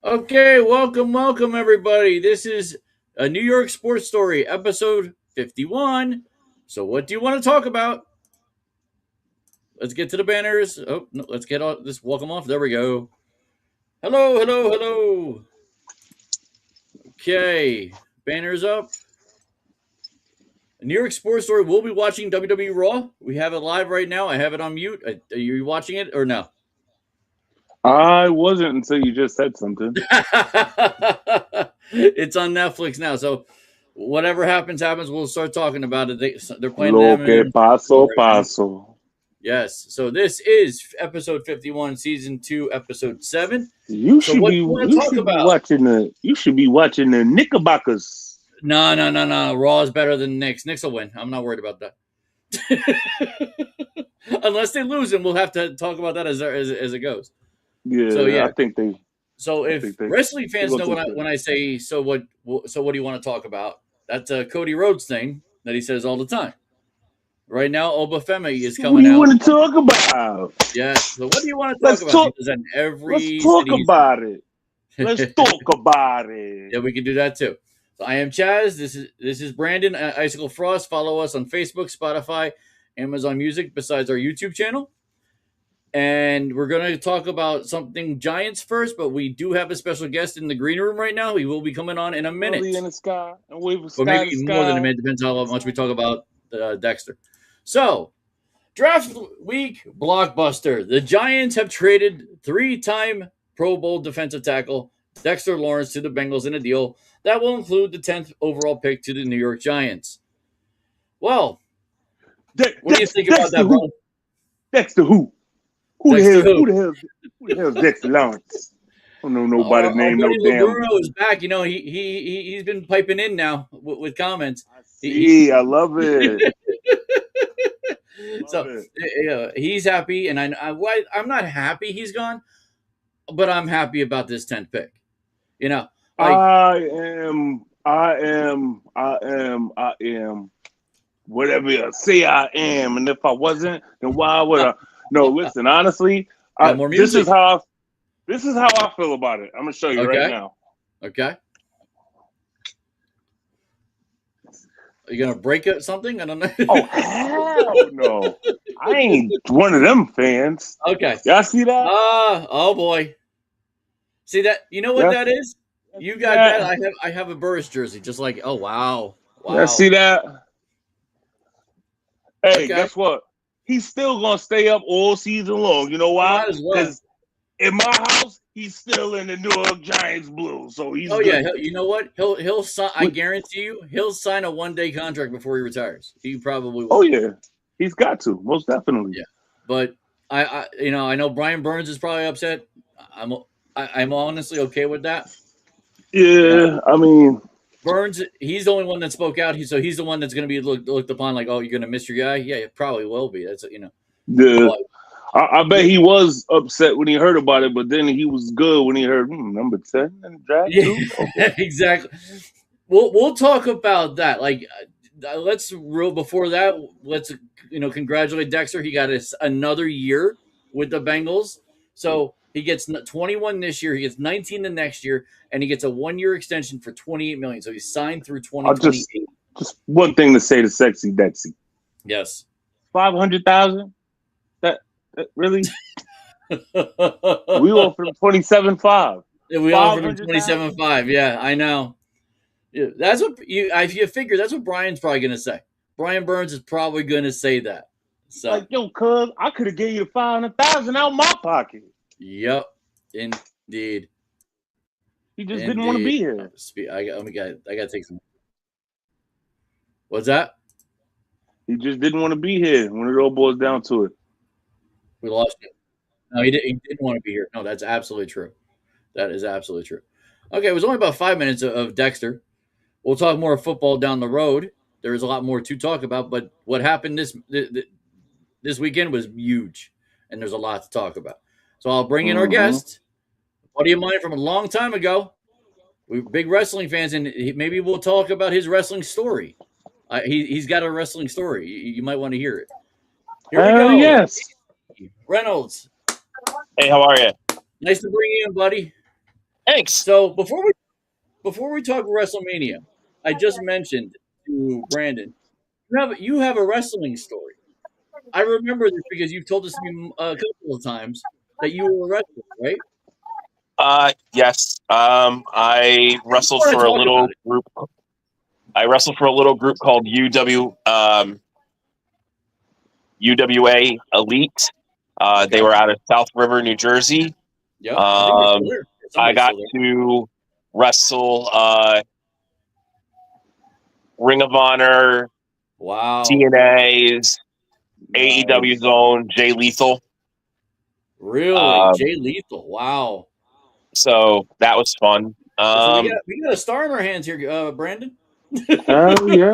Okay, welcome, everybody. This is a New York Sports Story, episode 51. So, what do you want to talk about? Let's get to the banners. Oh, no, let's get all this welcome off. There we go. Hello. Okay, banners up. New York Sports Story. We'll be watching WWE Raw. We have it live right now. I have it on mute. Are you watching it or no? I wasn't until you just said something. It's on Netflix now, so whatever happens. We'll start talking about it. They're playing Lo them que paso. Yes. So this is episode 51, season 2, episode 7. You So should what be do you want to you talk should be about? watching the you should be watching the Knickerbockers. No. Raw is better than Knicks. Knicks will win. I'm not worried about that. Unless they lose, and we'll have to talk about that as it goes. Yeah, So yeah. I think they. So if wrestling fans know when I say so what do you want to talk about? That's a Cody Rhodes thing that he says all the time. Right now, Obafemi is coming out. What do you want to talk about? Yeah. So what do you want to talk about? Let's talk about it. Let's talk about it. Yeah, we can do that too. So I am Chaz. This is Brandon Icicle Frost. Follow us on Facebook, Spotify, Amazon Music, besides our YouTube channel. And we're going to talk about something Giants first, but we do have a special guest in the green room right now. He will be coming on in a minute. In the sky, and wave or maybe more than a minute. Depends how much we talk about Dexter. So, draft week blockbuster. The Giants have traded 3-time Pro Bowl defensive tackle Dexter Lawrence to the Bengals in a deal that will include the 10th overall pick to the New York Giants. Well, what do you think about that, bro? Dexter who? Who the hell is Dexter Lawrence? I don't know nobody's name. No damn. Bruno is back. You know he's been piping in now with comments. I love it. He's happy, and I'm not happy he's gone, but I'm happy about this 10th pick. You know, I am. Whatever you say, I am, and if I wasn't, then why would I? No, listen. Honestly, this is how I feel about it. I'm gonna show you right now. Okay. Are you gonna break it something? I don't know. Oh hell no! I ain't one of them fans. Okay. Y'all see that? Oh boy. See that? You know what that is? You got that. I have a Burris jersey, just like. Oh wow. Y'all see that? Hey, guess what? He's still gonna stay up all season long. You know why? Because in my house, he's still in the New York Giants blue. So he's. Oh good. Yeah, you know what? He'll sign. I guarantee you, he'll sign a 1-day contract before he retires. He probably will. Oh yeah, he's got to, most definitely. Yeah, but I know Brian Burns is probably upset. I'm honestly okay with that. Yeah, I mean. Burns, he's the only one that spoke out. He's the one that's going to be looked upon like, oh, you're going to miss your guy. Yeah, it probably will be. That's Yeah, I bet he was upset when he heard about it, but then he was good when he heard number 10 in the draft. Yeah, okay. Exactly. We'll talk about that. Like, before that, let's congratulate Dexter. He got another year with the Bengals. So he gets 21 this year. He gets 19 the next year, and he gets a 1-year extension for $28 million. So he's signed through 2028. Just one thing to say to Sexy Dexy. Yes. 500,000. That really? We offered him 27.5. Yeah, we offered him 27.5. Yeah, I know. Yeah, that's what if you figure that's what Brian's probably going to say. Brian Burns is probably going to say that. So like, yo, cuz I could have gave you 500,000 out of my pocket. Yep, indeed. He just didn't want to be here. I got to take some. What's that? He just didn't want to be here when it all boils down to it. We lost him. No, he didn't want to be here. No, that's absolutely true. That is absolutely true. Okay, it was only about 5 minutes of Dexter. We'll talk more football down the road. There is a lot more to talk about, but what happened this weekend was huge, and there's a lot to talk about. So I'll bring in our guest, a buddy of mine from a long time ago. We're big wrestling fans, and maybe we'll talk about his wrestling story. He's got a wrestling story. You might want to hear it. Here we go. Yes. Reynolds. Hey, how are you? Nice to bring you in, buddy. Thanks. So before we talk WrestleMania, I just mentioned to Brandon, you have a wrestling story. I remember this because you've told us to me a couple of times that you were a wrestler, right? Yes. I wrestled for a little group. I wrestled for a little group called UWA Elite. Okay. They were out of South River, New Jersey. Yep. I got to wrestle Ring of Honor, wow, TNA's, nice. AEW's own Jay Lethal. Really, Jay Lethal? Wow. So that was fun. So we got a star in our hands here, Brandon. Hell yeah!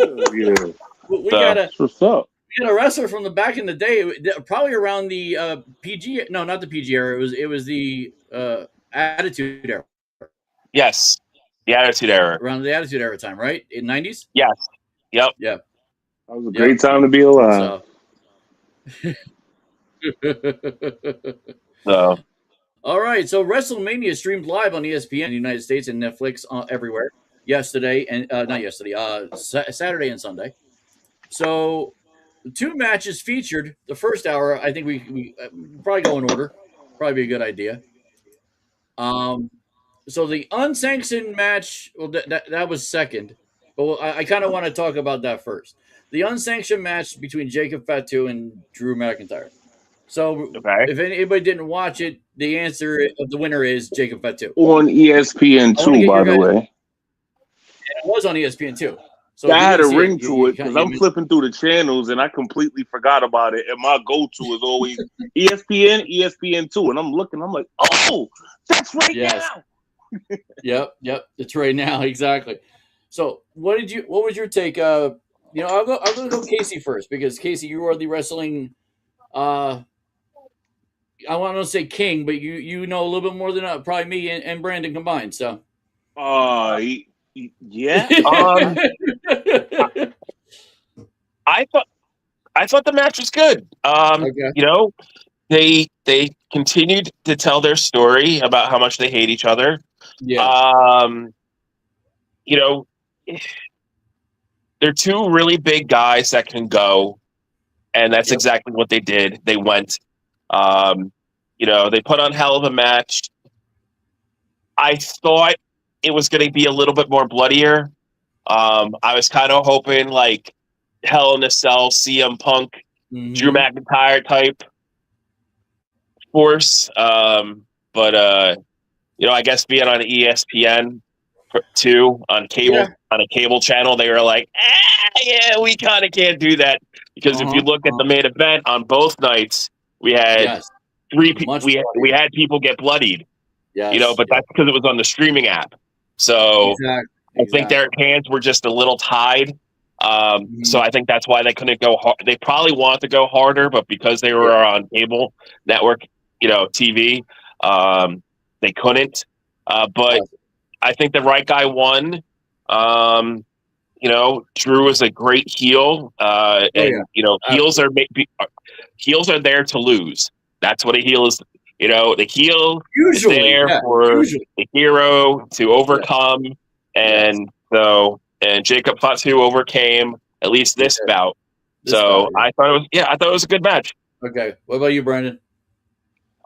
Yeah. We got what's up? We got a wrestler from the back in the day, probably around the PG. No, not the PG era. It was the Attitude Era. Yes, the Attitude Era. Around the Attitude Era time, right? In '90s. Yes. Yep. Yep. That was a great time to be alive. So. All right, so WrestleMania streamed live on ESPN in the United States and Netflix everywhere yesterday and not yesterday, Saturday and Sunday. So, the two matches featured the first hour. I think we probably go in order. Probably be a good idea. So the unsanctioned match, well, that was second, but I kind of want to talk about that first. The unsanctioned match between Jacob Fatu and Drew McIntyre. So, if anybody didn't watch it, the answer of the winner is Jacob Fatu. On ESPN2, by the way. It was on ESPN2. So I had a ring to it because I'm flipping through the channels and I completely forgot about it. And my go-to is always ESPN, ESPN2. And I'm looking, I'm like, oh, that's right now. Yep. It's right now, exactly. So, what was your take? I'll go Casey first because Casey, you are the wrestling. I want to say king, but you know a little bit more than probably me and Brandon combined. So, yeah. I thought the match was good. They continued to tell their story about how much they hate each other. Yeah. They're two really big guys that can go, and that's exactly what they did. They went. They put on hell of a match. I thought it was going to be a little bit more bloodier. I was kind of hoping like Hell in a Cell, CM Punk, Drew McIntyre type force. But I guess being on ESPN too on cable on a cable channel, they were like, we kind of can't do that because if you look at the main event on both nights, we had three people. We had people get bloodied. But that's because it was on the streaming app. So I think their hands were just a little tied. So I think that's why they couldn't go hard. They probably wanted to go harder, but because they were on cable network, TV, they couldn't. But I think the right guy won. Drew is a great heel, heels are there to lose. That's what a heel is. The heel is there for the hero to overcome, and Jacob Fatu overcame at least this bout. I thought it was a good match. Okay, what about you, Brandon?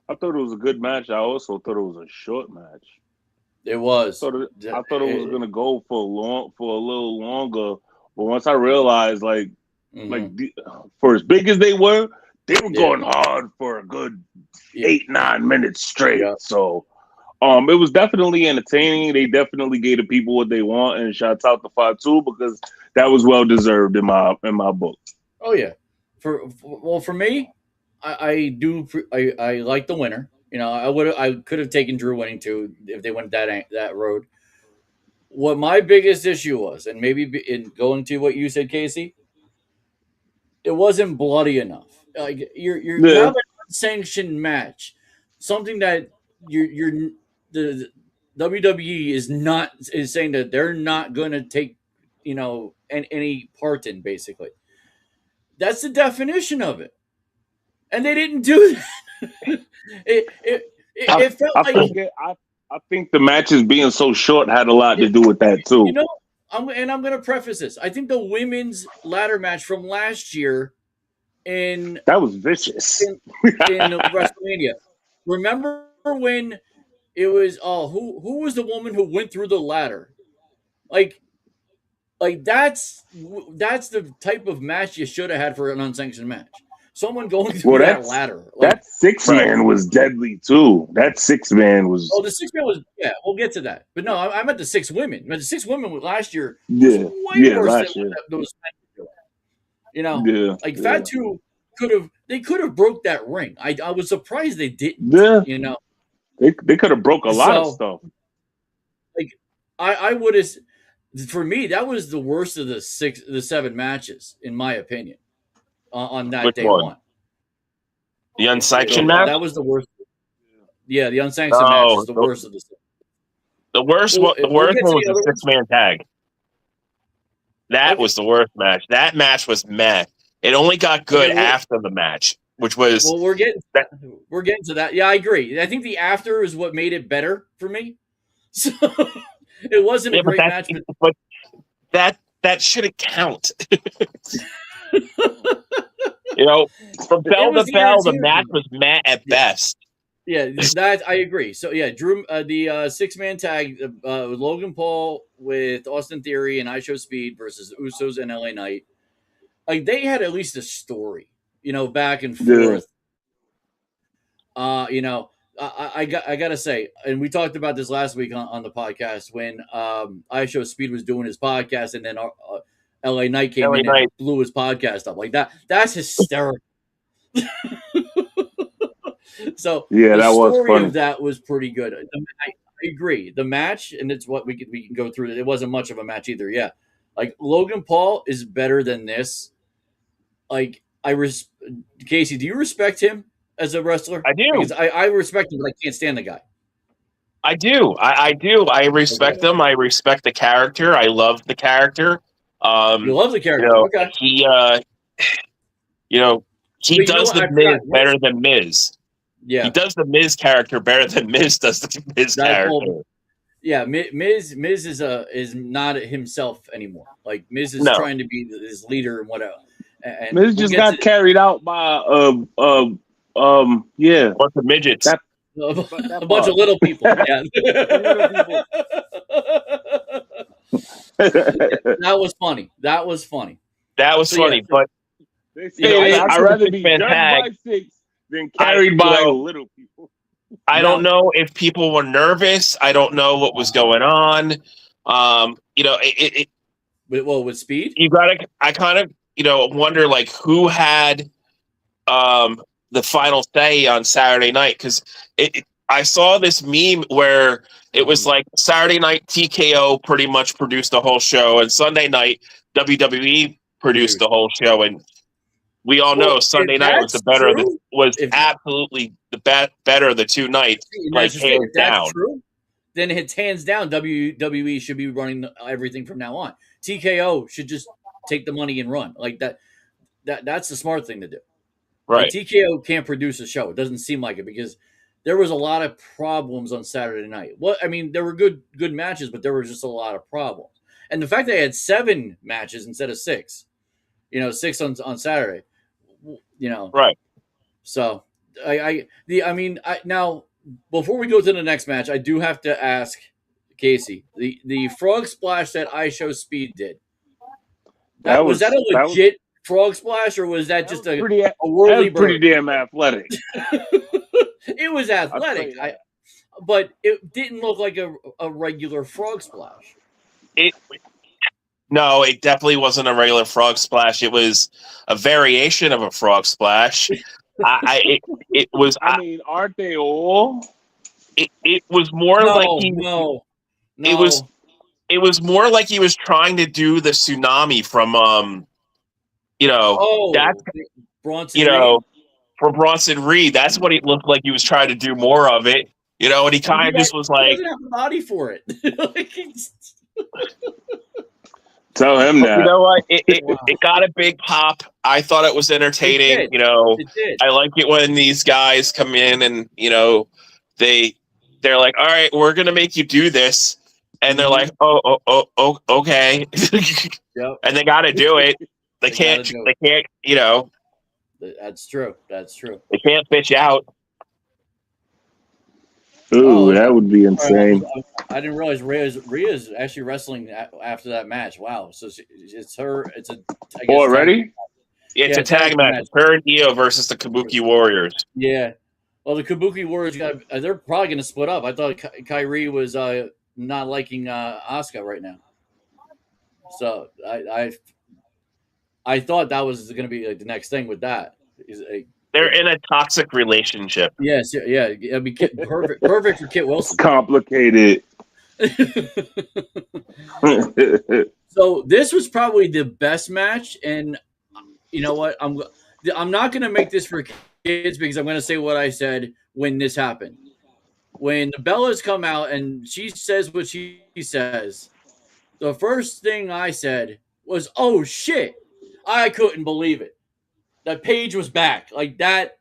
I thought it was a good match. I also thought it was a short match. It was. I thought it was gonna go for a little longer, but once I realized, for as big as they were going hard for a good 8-9 minutes straight. Yeah. So, it was definitely entertaining. They definitely gave the people what they want, and shouts out to Fatu because that was well deserved in my book. Oh yeah, for me, I like the winner. I could have taken Drew winning too if they went that road. What my biggest issue was, and maybe in going to what you said, Casey, it wasn't bloody enough. Like you have an unsanctioned match, something that the WWE is saying that they're not going to take any part in. Basically, that's the definition of it, and they didn't do that. It felt like I think the matches being so short had a lot to do with that too. You know, I'm going to preface this. I think the women's ladder match from last year that was vicious in WrestleMania. Remember when it was who was the woman who went through the ladder? Like that's the type of match you should have had for an unsanctioned match. Someone going through that ladder. That 6-man was deadly too. That 6-man was. Oh, the 6-man was. Yeah, we'll get to that. But no, I meant the 6 women. But the 6 women last year was way worse than those men were doing. You know, Fat 2 could have broke that ring. I was surprised they didn't. Yeah. You know, they could have broke a lot of stuff. Like I would have. For me, that was the worst of the 7 matches, in my opinion. On that Which day one? The unsanctioned match? That was the worst. Yeah, the unsanctioned match is the worst of the 7. The worst one was the 6-man tag. That was the worst match. That match was meh. It only got good after the match, which was. Well, we're getting to that. Yeah, I agree. I think the after is what made it better for me. So it wasn't a great match, but that shouldn't count. You know, from bell to bell, the match was meh at best. Yeah, that I agree. So yeah, Drew, the 6-man tag, Logan Paul with Austin Theory and I Show Speed versus Usos and LA Knight. Like they had at least a story, you know, back and forth. You know, I gotta say, and we talked about this last week on the podcast when I Show Speed was doing his podcast, and then LA Knight came in and blew his podcast up like that. That's hysterical. So yeah, that was funny. Of that was pretty good. I agree. The match, and it's what we can go through. It wasn't much of a match either. Yeah, like Logan Paul is better than this. Like Casey, do you respect him as a wrestler? I do. Because I respect him, but I can't stand the guy. I do. I do. I respect him. I respect the character. I love the character. You love the character. You know, okay. He does the Miz better than Miz. Yeah, he does the Miz character better than Miz does the Miz character. Yeah, Miz is not himself anmoore. Like Miz is trying to be his leader and whatever. And Miz just got carried out by a bunch of midgets, a bunch of little people. Yeah. That was funny. But I'd rather be judged by 6 than carried by little people. I don't know if people were nervous. I don't know what was going on. With Speed, I kind of wonder like who had the final say on Saturday night, because I saw this meme where it was like Saturday night TKO pretty much produced the whole show, and Sunday night WWE produced the whole show, and we all know Sunday night was absolutely the better of the 2 nights. Like hands down. True, then it's hands down. WWE should be running everything from now on. TKO should just take the money and run like that. That's the smart thing to do. Right. Like, TKO can't produce a show. It doesn't seem like it because there was a lot of problems on Saturday night. Well, I mean, there were good matches, but there was just a lot of problems. And the fact they had 7 matches instead of 6, 6 on Saturday, right. So now before we go to the next match, I do have to ask Casey, the frog splash that I Show Speed did. Was that a legit frog splash, or was that just a whirly bird? Pretty damn athletic. It was athletic, but it didn't look like a regular frog splash. No, it definitely wasn't a regular frog splash. It was a variation of a frog splash. It was. I mean, aren't they all? It was more no. It was more like he was trying to do the tsunami from Bronson Reed? From Bronson Reed. That's what it looked like he was trying to do more of it. And he kind of just was like, he doesn't have the body for it. Tell him that. You know what? It got a big pop. I thought it was entertaining. It did. I like it when these guys come in and they they're like, all right, we're gonna make you do this, and they're like, oh, okay, Yep. and they got to do it. They can't, you know. That's true. They can't bitch out. Ooh, that would be insane. I didn't realize Rhea's actually wrestling after that match. Wow. So it's her. It's a. I guess already? It's a tag match. It's her and Io versus the Kabuki Warriors. Yeah. Well, the Kabuki Warriors they're probably going to split up. I thought Kyrie was not liking Asuka right now. So I thought that was going to be like the next thing with that. They're in a toxic relationship. Yes, yeah. It'd be perfect for Kit Wilson. It's complicated. So this was probably the best match, and you know what? I'm not going to make this for kids because I'm going to say what I said when this happened. When the Bellas come out and she says what she says, the first thing I said was, "Oh shit!" I couldn't believe it. That Paige was back. Like that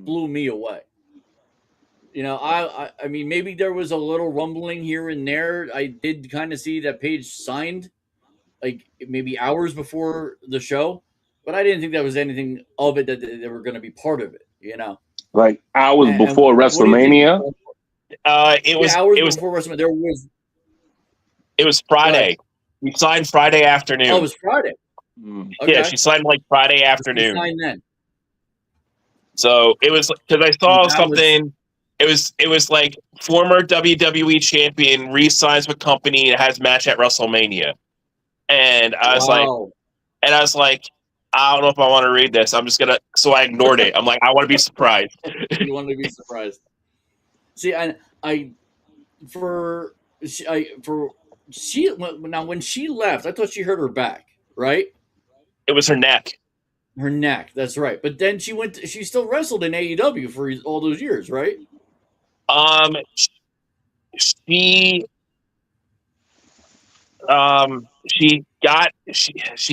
blew me away. You know, I mean, maybe there was a little rumbling here and there. I did kind of see that Paige signed, like maybe hours before the show, but I didn't think that was anything of it that they were going to be part of it. You know, like hours before WrestleMania. It was before WrestleMania. It was Friday. We signed Friday afternoon. Oh, it was Friday. Okay. Yeah, she signed like Friday afternoon. Signed then. So it was because I saw something. It was like former WWE champion re-signs with company and has match at WrestleMania, and I was like, I don't know if I want to read this. I'm just gonna. So I ignored it. I'm like, I want to be surprised. You want to be surprised? See, when she left, I thought she hurt her back, right? It was her neck. Her neck, that's right. But then she still wrestled in AEW for all those years, right? She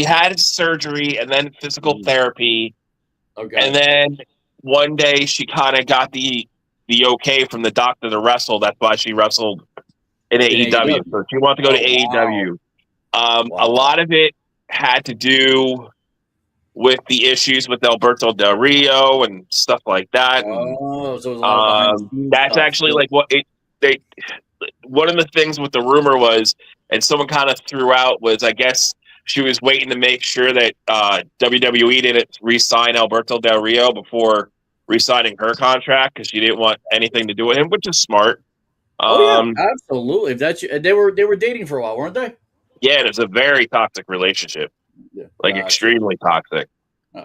had surgery and then physical therapy. Okay. And then one day she kind of got the okay from the doctor to wrestle. That's why she wrestled in AEW. So she wanted to go to AEW. A lot of it had to do with the issues with Alberto Del Rio and stuff like that. So that's actually like what one of the things with the rumor was, and someone kind of threw out was, I guess she was waiting to make sure that WWE didn't re-sign Alberto Del Rio before re-signing her contract because she didn't want anything to do with him, which is smart. Absolutely. If that's they were dating for a while, weren't they? Yeah, it was a very toxic relationship. Yeah, extremely toxic.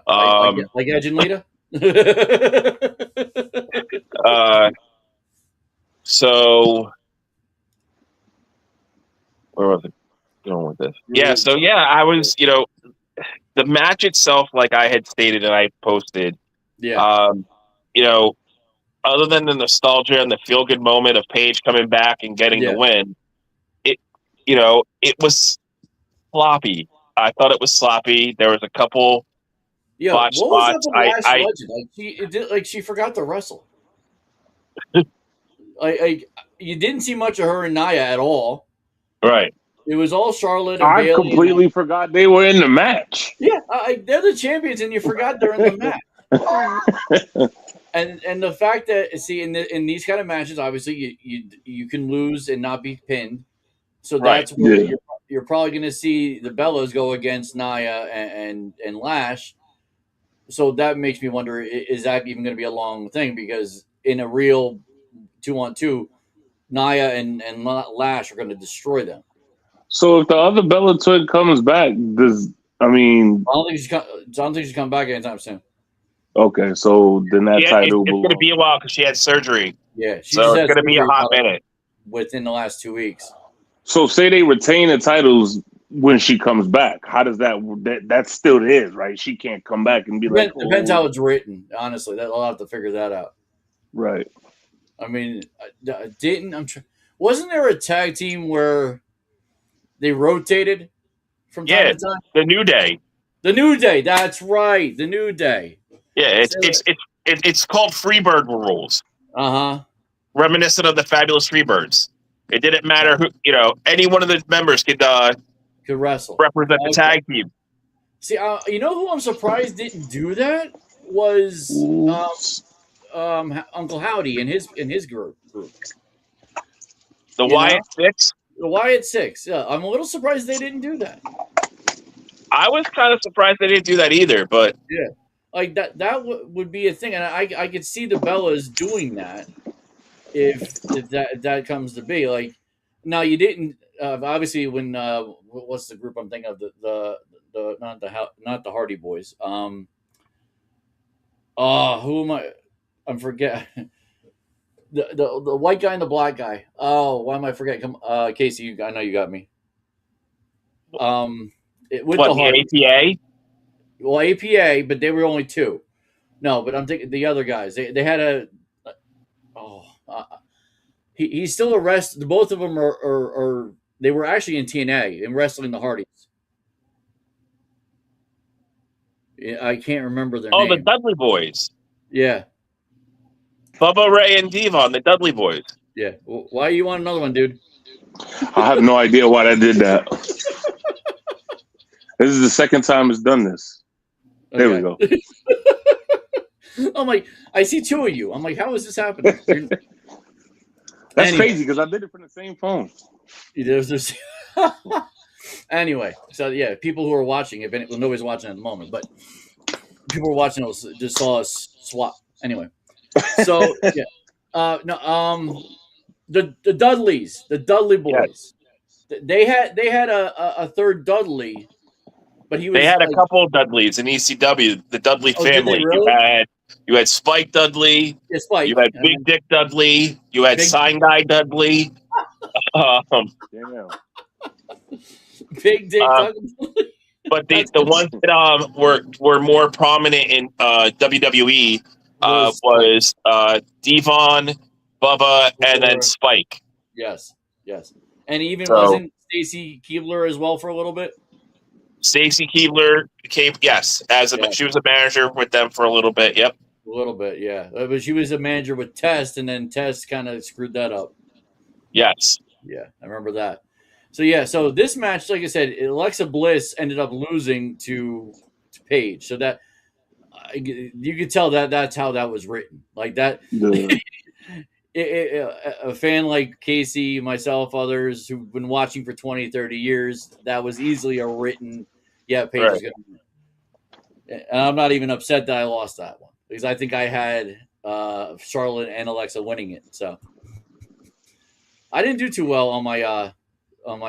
Like Edge and Lita. So where was it going with this? Yeah, so I was, the match itself, like I had stated and I posted. Yeah. Other than the nostalgia and the feel good moment of Paige coming back and getting the win, it was sloppy. I thought it was sloppy. There was a couple botch spots. She forgot to wrestle. You didn't see much of her and Nia at all. Right. It was all Charlotte and I Bayley. Completely forgot they were in the match. Yeah, they're the champions, and you forgot they're in the match. And the fact that in these kind of matches, obviously you can lose and not be pinned. So that's where you're probably going to see the Bellas go against Nia and Lash. So that makes me wonder, is that even going to be a long thing? Because in a real 2-on-2, Nia and Lash are going to destroy them. So if the other Bella twin comes back, I don't think she's coming back anytime soon. Okay, so then that title it's going to be a while because she had surgery. Yeah, so it's going to be a hot minute within the last 2 weeks. So say they retain the titles when she comes back. How does that's still theirs, right? She can't come back and be depends how it's written. Honestly, I'll have to figure that out. Right. I mean, wasn't there a tag team where they rotated from time to time? The New Day. The New Day. That's right. The New Day. Yeah, it's called Freebird rules. reminiscent of the Fabulous Freebirds. It didn't matter who, any one of the members could wrestle, represent the tag team. See, you know who I'm surprised didn't do that was Uncle Howdy and his group. The Wyatt Six. The Wyatt Six. Yeah, I'm a little surprised they didn't do that. I was kind of surprised they didn't do that either, but yeah, like that would be a thing, and I could see the Bellas doing that if that comes to be. Like, now you didn't obviously when what's the group I'm thinking of, the not the Hardy Boys. Who am I? I'm forgetting. The white guy and the black guy. Oh, why am I forgetting? Come, Casey, I know you got me. With the Hardy. APA? Well, APA, but they were only two. No, but I'm thinking the other guys. They had he's still arrested. Both of them are they were actually in TNA and wrestling the Hardys. I can't remember their name. The Dudley Boys. Yeah. Bubba Ray and Devon, the Dudley Boys. Yeah. Well, why you want another one, dude? I have no idea why I did that. This is the second time it's done this. There we go. I'm like, I see two of you. I'm like, how is this happening? That's crazy because I did it from the same phone. Anyway, so yeah, people who are watching, nobody's watching at the moment, but people who are watching just saw us swap. Anyway, so yeah, the Dudleys, the Dudley Boys, they had a third Dudley, but they had a couple of Dudleys in ECW, the Dudley family. Really? You had Spike Dudley, Spike. You had Big Dick Dudley, you had Sign Guy Dudley. Big Dick Dudley. But the ones that were more prominent in WWE was Devon, Bubba, and then Spike. Yes. And even wasn't Stacy Keebler as well for a little bit? Stacy Keebler came, she was a manager with them for a little bit. Yep, a little bit, yeah. But she was a manager with Test, and then Test kind of screwed that up. Yes, yeah, I remember that. So this match, like I said, Alexa Bliss ended up losing to Paige. So that you could tell that's how that was written, like that. Yeah. A fan like Casey, myself, others who've been watching for 20, 30 years, that was easily a written, Paige is going to win. And I'm not even upset that I lost that one because I think I had Charlotte and Alexa winning it. So I didn't do too well on my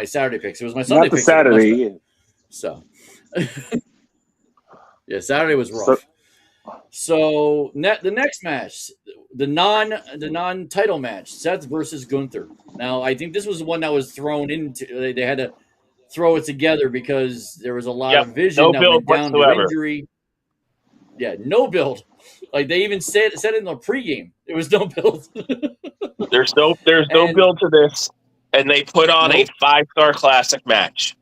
Saturday picks. It was my Sunday picks. Saturday, yeah. So yeah, Saturday was rough. So the next match, the non-title match, Seth versus Gunther. Now, I think this was the one that was thrown into. They had to throw it together because there was a lot of vision that went down to injury. Yeah, no build. Like they even said it in the pregame. There was no build. There's no build to this, and they put on a 5-star classic match.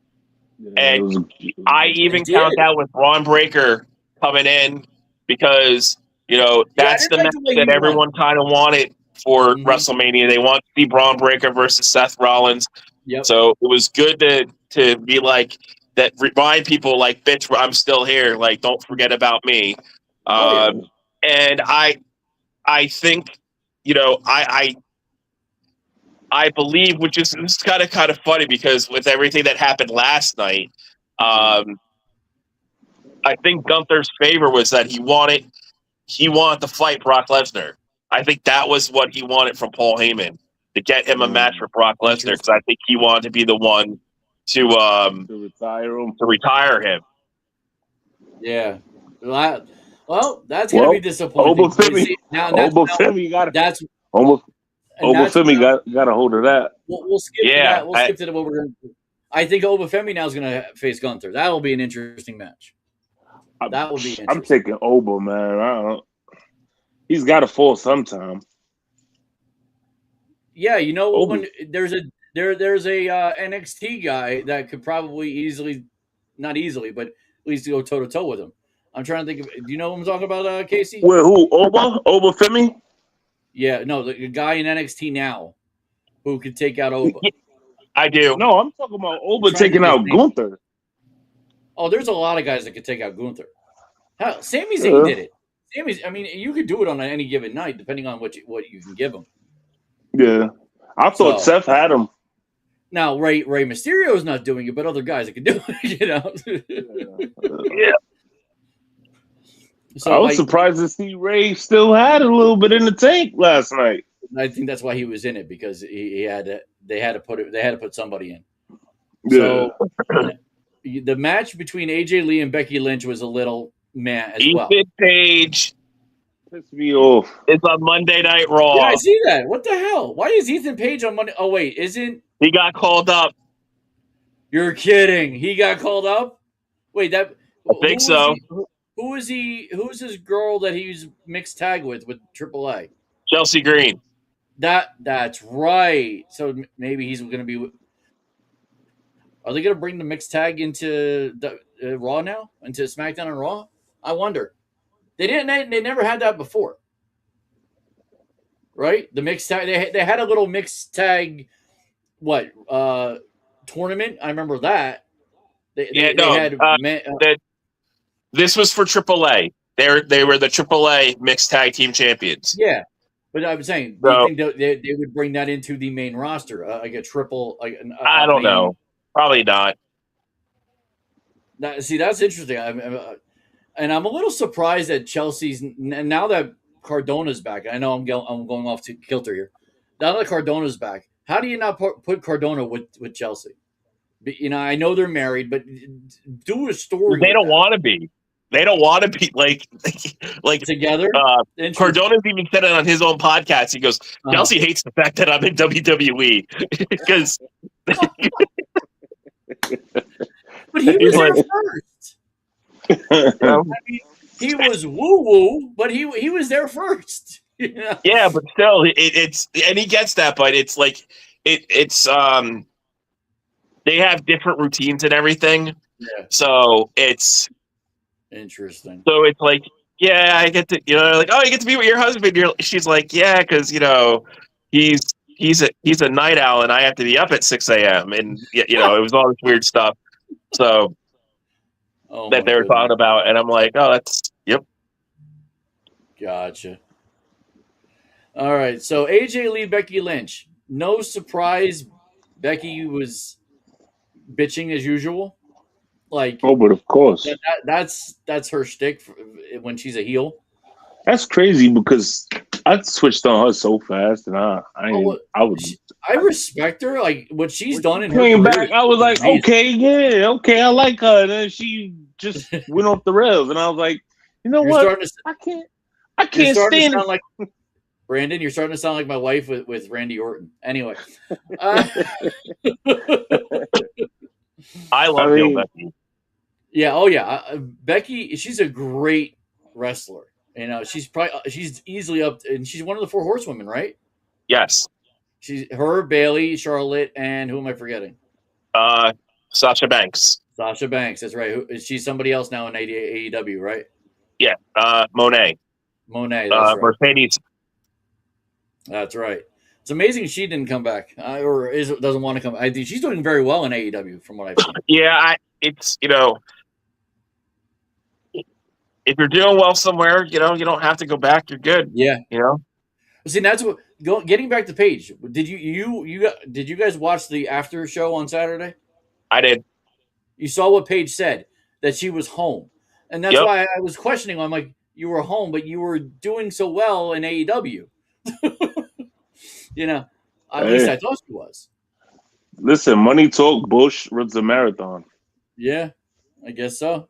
And I even count that with Braun Breaker coming in. Because, that's the match that everyone kind of wanted for WrestleMania. They want to see Braun Breaker versus Seth Rollins. Yep. So it was good to be like, that remind people like, bitch, I'm still here. Like, don't forget about me. And I think, I believe, which is kind of funny because with everything that happened last night, I think Gunther's favor was that he wanted to fight Brock Lesnar. I think that was what he wanted from Paul Heyman, to get him a match for Brock Lesnar, because I think he wanted to be the one to retire him. Yeah. Well, that's going to be disappointing. Obafemi got a hold of that. We'll skip to that. We'll skip to what we're going to do. I think Obafemi now is going to face Gunther. That will be an interesting match. That would be interesting. I'm taking Oba, man. He's got to fall sometime. Yeah, when there's a NXT guy that could probably not easily, but at least go toe to toe with him. I'm trying to think of. Do you know what I'm talking about, Casey? Who? Obafemi? Yeah, no, the guy in NXT now who could take out Oba. I do. No, I'm talking about Oba taking out Gunther. Oh, there's a lot of guys that could take out Gunther. Hell, Sami Zayn did it. I mean, you could do it on any given night, depending on what you can give him. Yeah, I thought Seth had him. Now Rey Mysterio is not doing it, but other guys that can do it, you know. Yeah. So I was surprised to see Rey still had a little bit in the tank last night. I think that's why he was in it, because they had to put somebody in. Yeah. So the match between AJ Lee and Becky Lynch was a little meh as well. Ethan Page pissed me off. It's on Monday Night Raw. Yeah, I see that. What the hell? Why is Ethan Page on Monday? Oh wait, isn't he got called up? You're kidding. He got called up? Wait, I think so. Who is he? Who's this girl that he's mixed tag with AAA? Chelsea Green. That's right. So maybe he's going to be. Are they going to bring the mixed tag into Raw now? Into SmackDown and Raw? I wonder. They didn't. They never had that before, right? The mixed tag. They had a little mixed tag. What tournament? I remember that. This was for AAA. They were the AAA mixed tag team champions. Yeah. But I was saying, do you think they would bring that into the main roster, like a triple? I don't know. Probably not. See, that's interesting. And I'm a little surprised that Chelsea's now that Cardona's back. I know I'm going off to kilter here. Now that Cardona's back, how do you not put Cardona with Chelsea? You know, I know they're married, but do a story. They don't want to be. They don't want to be like together. Cardona's even said it on his own podcast. He goes, Chelsea hates the fact that I'm in WWE because. But he was there first. I mean, he was woo-woo, but he was there first. You know? Yeah, but still, it's and he gets that, but it's like it's they have different routines and everything. Yeah. So it's interesting. So it's like, yeah, I get to, like, oh, you get to be with your husband. She's like, yeah, because he's a night owl and I have to be up at 6 a.m. and it was all this weird stuff. So that they were talking about, and I'm like, oh, yep. Gotcha. All right, so AJ Lee, Becky Lynch. No surprise, Becky was bitching as usual. Like, but of course, that's her shtick when she's a heel. That's crazy because I switched on her so fast, and I respect her. Like what she's done in her career. Back, I was like, okay, I like her. And then she just went off the rails, and I was like, you know what? I can't stand it. Like Brandon, you're starting to sound like my wife with Randy Orton. Anyway, I love Becky. Yeah. Oh yeah. Becky, she's a great wrestler. She's easily up, and she's one of the 4 horsewomen, right? Yes. She's her, Bayley, Charlotte, and who am I forgetting? Sasha Banks. Sasha Banks, that's right. She's somebody else now in AEW, right? Yeah. Monet. That's right. Mercedes. That's right. It's amazing she didn't come back, or doesn't want to come. I think she's doing very well in AEW, from what I've seen. Yeah, it's if you're doing well somewhere, you don't have to go back. You're good. Yeah. See, that's what. Getting back to Paige. Did you guys watch the after show on Saturday? I did. You saw what Paige said, that she was home, and that's why I was questioning. I'm like, you were home, but you were doing so well in AEW. At least I thought she was. Listen, money talk. Bush runs a marathon. Yeah, I guess so.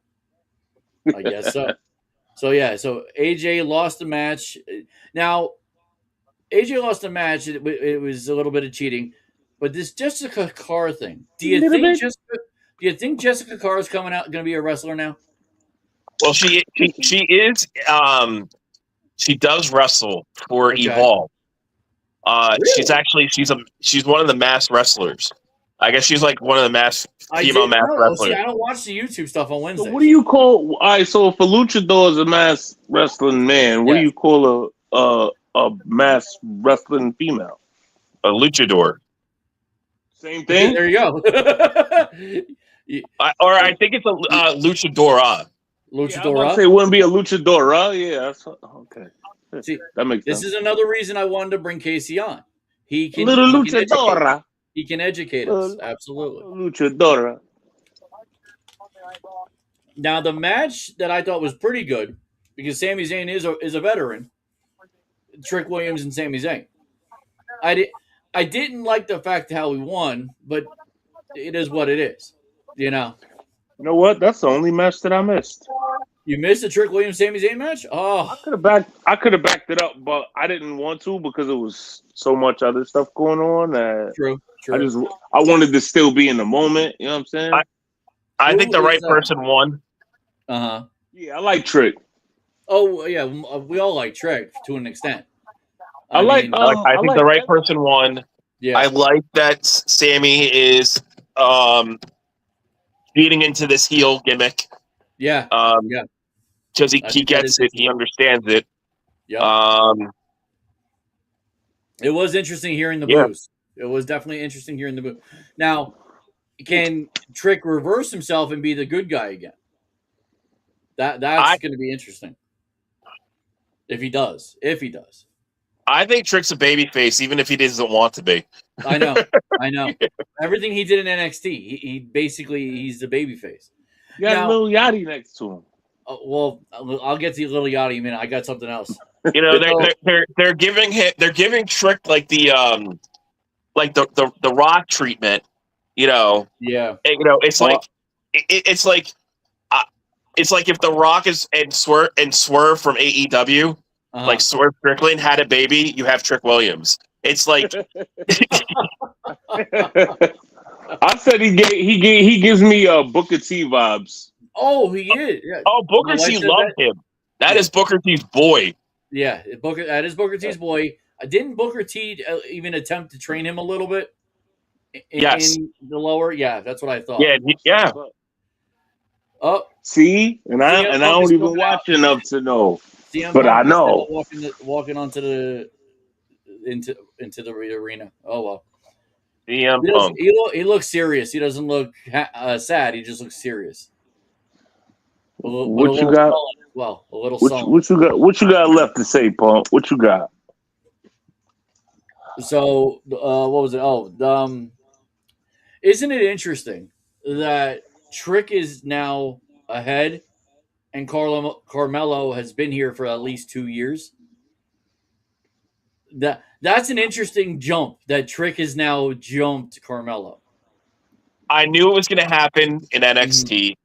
So AJ lost the match. Now, AJ lost the match. It was a little bit of cheating, but this Jessica Carr thing. Do you think Jessica Carr is going to be a wrestler now? Well, she is. She does wrestle for Evolve. Really? She's one of the mass wrestlers. I guess she's like one of the female mass wrestlers. See, I don't watch the YouTube stuff on Wednesday. So what do you call? All right, so if a luchador is a mass wrestling man, what do you call a mass wrestling female. A luchador. Same thing. There you go. I think it's a luchadora. Yeah, I was about to say it wouldn't be a luchadora. Yeah, that's okay. See, that makes this sense. is another reason I wanted to bring Casey on. He can luchadora. He can educate us. Absolutely. Luchadora. Now the match that I thought was pretty good because Sami Zayn is a veteran. Trick Williams and Sami Zayn. I didn't like the fact how he won, but it is what it is. You know. You know what? That's the only match that I missed. You missed the Trick Williams Sami Zayn match? Oh, I could have backed it up, but I didn't want to because it was so much other stuff going on that true. I wanted to still be in the moment. You know what I'm saying? I think the right person won. Yeah, I like Trick. Oh yeah, we all like Trick to an extent. I think the right person won. Yeah, I like that Sammy is feeding into this heel gimmick. Yeah, because he gets it, he understands it. Yeah. It was interesting hearing the boos. It was definitely interesting hearing the boo. Now, can Trick reverse himself and be the good guy again? That's going to be interesting. If he does. I think Trick's a babyface, even if he doesn't want to be. I know. Everything he did in NXT, he basically he's the babyface. You got Lil Yachty next to him. Well, I'll get to Lil Yachty in a minute. I got something else. You know, they're giving Trick like the Rock treatment. You know. Yeah. You know, it's like it's like if the Rock and Swerve from AEW. Like Swerve Strickland had a baby, you have Trick Williams. It's like I said he gives me Booker T vibes. Oh, he is. Yeah. Oh, Booker T loved him. That is Booker T's boy. Yeah, that is Booker T's boy. Didn't Booker T even attempt to train him a little bit? In the lower, yeah, that's what I thought. Yeah. Oh, see, and I don't even watch enough to know. But I know walking onto the into the arena. Oh well. He looks serious. He doesn't look sad. He just looks serious. What you got? Well, a little. What you got? What you got left to say, Punk? What you got? So, what was it? Oh, isn't it interesting that Trick is now ahead? And Carmelo has been here for at least 2 years. That's an interesting jump that Trick has now jumped Carmelo. I knew it was going to happen in NXT.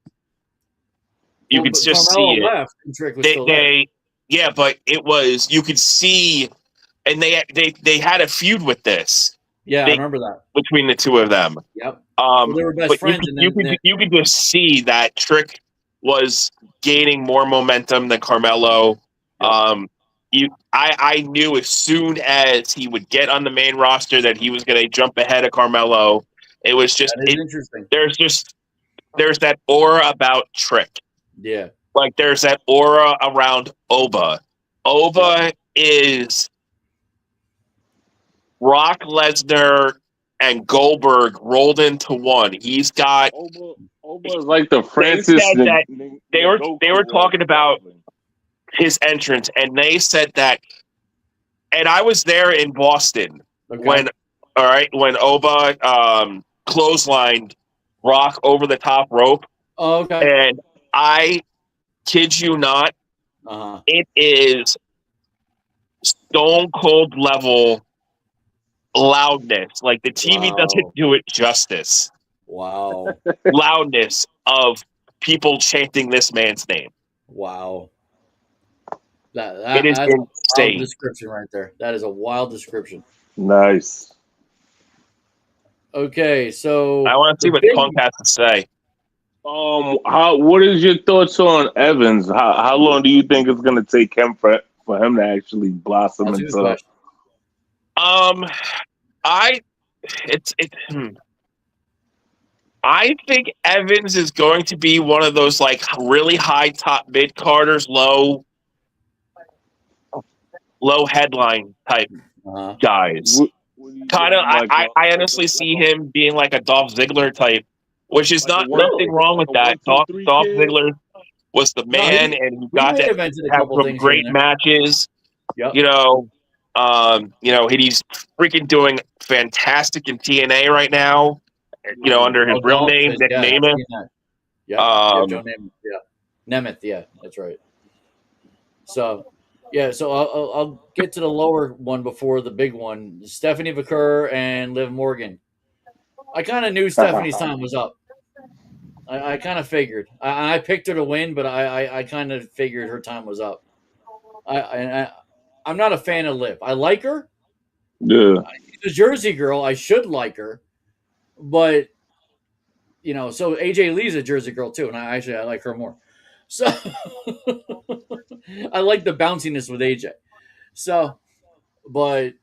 You could just Carmelo see it. Left and Trick was still there. Yeah, but it was you could see, and they had a feud with this. Yeah, I remember that between the two of them. Yep. So they were best friends. You could just see that Trick was gaining more momentum than Carmelo. I knew as soon as he would get on the main roster that he was going to jump ahead of Carmelo. It was just interesting. There's that aura about Trick. Yeah, like there's that aura around Oba. Oba is Brock Lesnar and Goldberg rolled into one. He's got. Oba is like the Francis. They were talking about his entrance, and they said that. And I was there in Boston when Oba clotheslined Brock over the top rope. Oh, okay. And I kid you not, it is stone cold level loudness. Like the TV doesn't do it justice. Wow. Loudness of people chanting this man's name. Wow. It is that's insane. A wild description right there. That is a wild description. Nice. Okay, so I want to see what Punk has to say. What is your thoughts on Evans? How long do you think it's going to take him for him to actually blossom into? I think Evans is going to be one of those like really high top mid carders, low low headline type guys. Kind of, I honestly see him being like a Dolph Ziggler type, which is nothing wrong with that. Dolph Ziggler was the man, and he got to have some great matches. Yep. You know, he's freaking doing fantastic in TNA right now. You know, under his real name, Nick Nemeth. Yeah, Joe Nemeth. Yeah, Nemeth. Yeah, that's right. So, yeah, so I'll get to the lower one before the big one. Stephanie Vaquer and Liv Morgan. I kind of knew Stephanie's time was up. I kind of figured. I picked her to win, but I kind of figured her time was up. I'm not a fan of Liv. I like her. Yeah. She's a Jersey girl. I should like her. But, so AJ Lee's a Jersey girl too, and I like her more. So I like the bounciness with AJ. So, but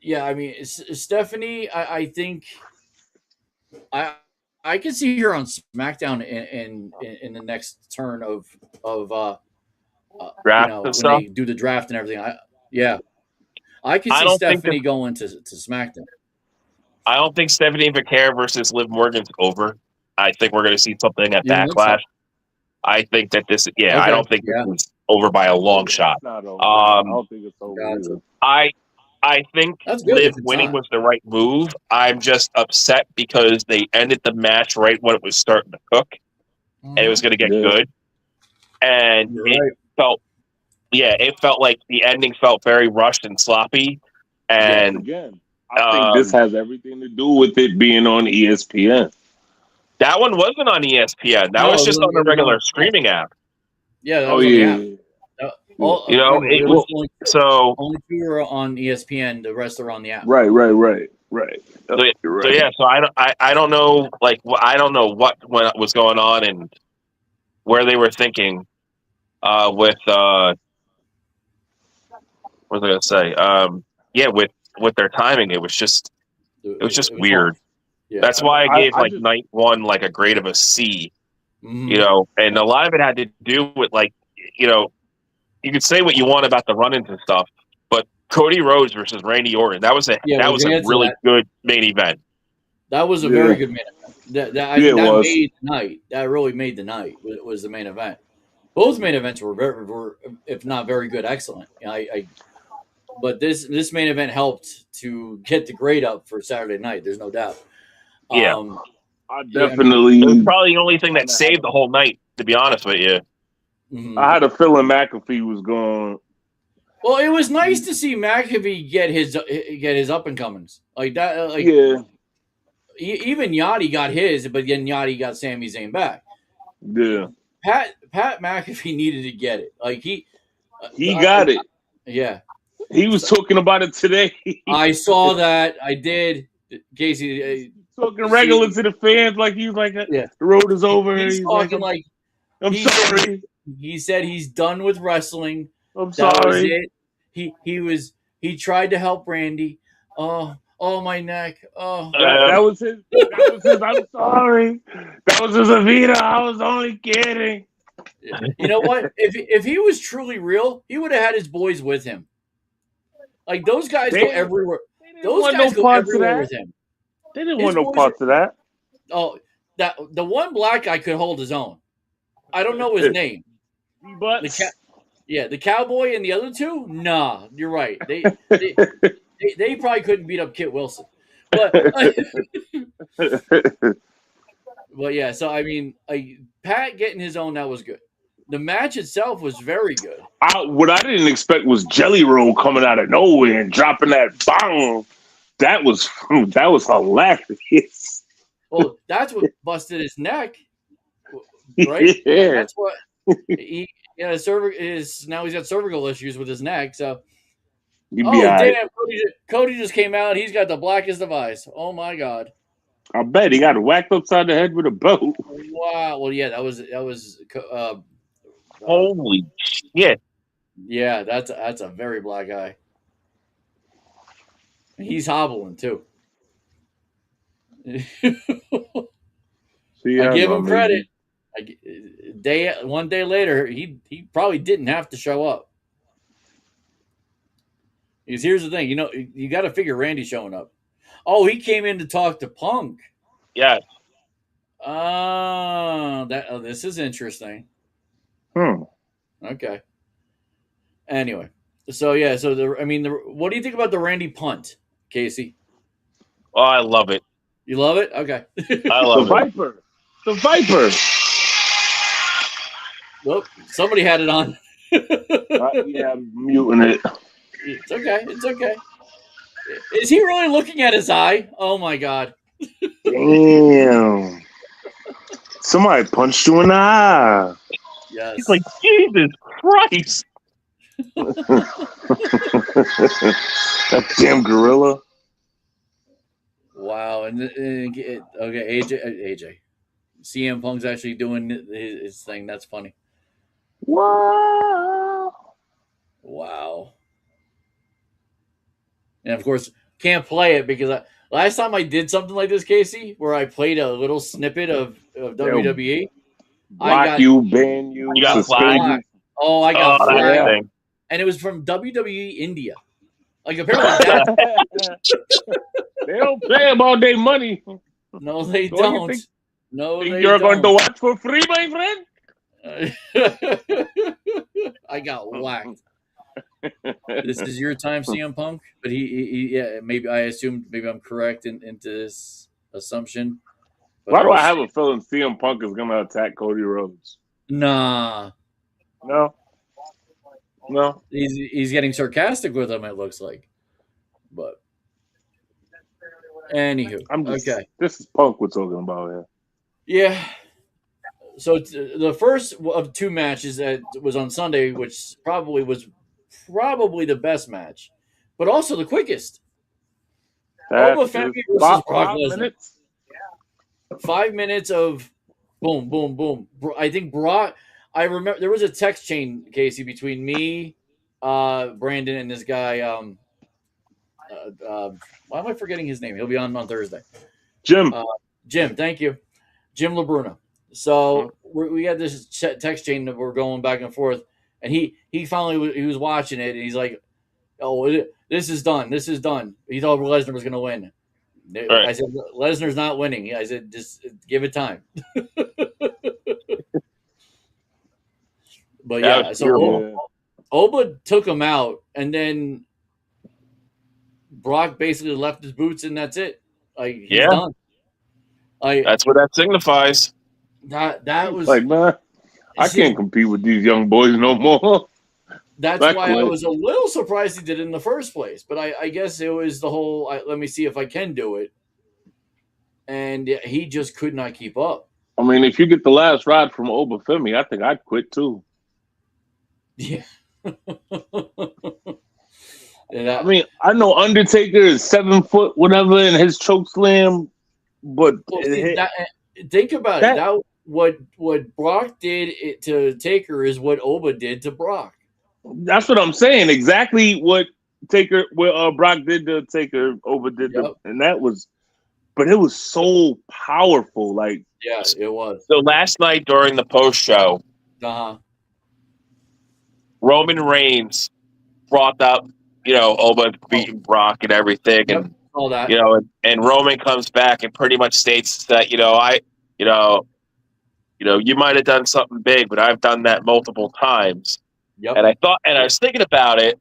yeah, I mean, Stephanie, I think I can see her on SmackDown in the next turn of draft when stuff. they do the draft and everything. I can see Stephanie going to SmackDown. I don't think Stephanie Vaquer versus Liv Morgan's over. I think we're going to see something at Backlash. I think that this, I don't think this is over by a long shot. I don't think it's over either. I think Liv winning was the right move. I'm just upset because they ended the match right when it was starting to cook, and it was going to get good. And it felt like the ending felt very rushed and sloppy. And again, I think this has everything to do with it being on ESPN. That one wasn't on ESPN. That was just on a regular streaming app. Yeah, that was on the app. Only two are on ESPN. The rest are on the app. Right. So I don't know, I don't know what was going on and where they were thinking with what was I going to say? With their timing, it was just weird. Yeah. That's why I gave night one like a grade of a C. Mm-hmm. And a lot of it had to do with you could say what you want about the run-ins and stuff, but Cody Rhodes versus Randy Orton, that was a really good main event. That was a very good main event. That made the night. That really made the night. Was the main event. Both main events were if not very good, excellent. But this main event helped to get the grade up for Saturday night. There's no doubt. Yeah, I definitely. It was probably the only thing that saved the whole night, to be honest with you. Mm-hmm. I had a feeling McAfee was going. Well, it was nice to see McAfee get his up and comings like that. Even Yachty got his, but then Yachty got Sami Zayn back. Yeah, Pat McAfee needed to get it. He got it. Yeah, he was talking about it today. I saw that. I did. Casey talking regular to the fans like he's like the road is over. He's talking like I'm sorry. He said he's done with wrestling. I'm sorry. That was it. He tried to help Randy. Oh, my neck. Oh, that was his. I'm sorry. That was his Avita. I was only kidding. You know what? If he was truly real, he would have had his boys with him. Like those guys go everywhere. Those guys go everywhere with him. They didn't want no parts of that. Oh, the one black guy could hold his own. I don't know his name. The cowboy and the other two? Nah, you're right. They probably couldn't beat up Kit Wilson. But yeah, so I mean, Pat getting his own, that was good. The match itself was very good. What I didn't expect was Jelly Roll coming out of nowhere and dropping that bomb. That was hilarious. Well, that's what busted his neck, right? Yeah. That's what now he's got cervical issues with his neck. So, damn, Cody just came out. He's got the blackest of eyes. Oh my God! I bet he got whacked upside the head with a boat. Wow. Well, yeah, that was. Holy shit! Yeah, that's a very black eye. He's hobbling too. I give him credit. One day later, he probably didn't have to show up. Because here's the thing, you got to figure Randy showing up. Oh, he came in to talk to Punk. Yeah. This is interesting. Okay. Anyway, so yeah, what do you think about the Randy punt, Casey? Oh, I love it. You love it? Okay. I love it. The Viper. Well, somebody had it on. Yeah, I'm muting it. It's okay. It's okay. Is he really looking at his eye? Oh my God. Damn. Somebody punched you in the eye. Yes. He's like, Jesus Christ. That damn gorilla. Wow. And okay, AJ. CM Punk's actually doing his thing. That's funny. Wow. And of course, can't play it because last time I did something like this, Casey, where I played a little snippet of WWE, ban you. You got flagged. Oh, I got flagged. Yeah. And it was from WWE India. Like apparently they don't play about their money. No, they don't. You're going to watch for free, my friend? I got whacked. This is your time, CM Punk, but maybe I assumed maybe I'm correct into this assumption. But why do I have a feeling CM Punk is gonna attack Cody Rhodes? Nah, no. He's getting sarcastic with him. It looks like, but anywho, okay. This is Punk we're talking about here. Yeah. So the first of two matches that was on Sunday, which was probably the best match, but also the quickest. Oba Femi versus Brock Lesnar. 5 minutes of boom, boom, boom. I think Brock. I remember there was a text chain, Casey, between me, Brandon, and this guy. Why am I forgetting his name? He'll be on Thursday. Jim. Jim, thank you, Jim LaBruna. So we had this text chain that we're going back and forth, and he finally he was watching it, and he's like, "Oh, this is done. This is done." He thought Lesnar was going to win. Right. I said, "Lesnar's not winning." I said, "Just give it time." But yeah, so Oba took him out, and then Brock basically left his boots, and that's it. Like he's done. That's what that signifies. That was like, man, I can't compete with these young boys no more. That's why I was a little surprised he did it in the first place. But I guess it was the whole, let me see if I can do it. And he just could not keep up. I mean, if you get the last ride from Oba Femi, I think I'd quit too. Yeah. I mean, I know Undertaker is 7 foot, whatever, in his choke slam, but think about it. That what Brock did to Taker is what Oba did to Brock. That's what I'm saying. Exactly what Brock did to Taker, Oba did to, and that was, but it was so powerful. Like, yeah, it was. So last night during the post show, Roman Reigns brought up, Oba beating Brock and everything, and all that, and Roman comes back and pretty much states that, you might have done something big, but I've done that multiple times. Yep. And I was thinking about it,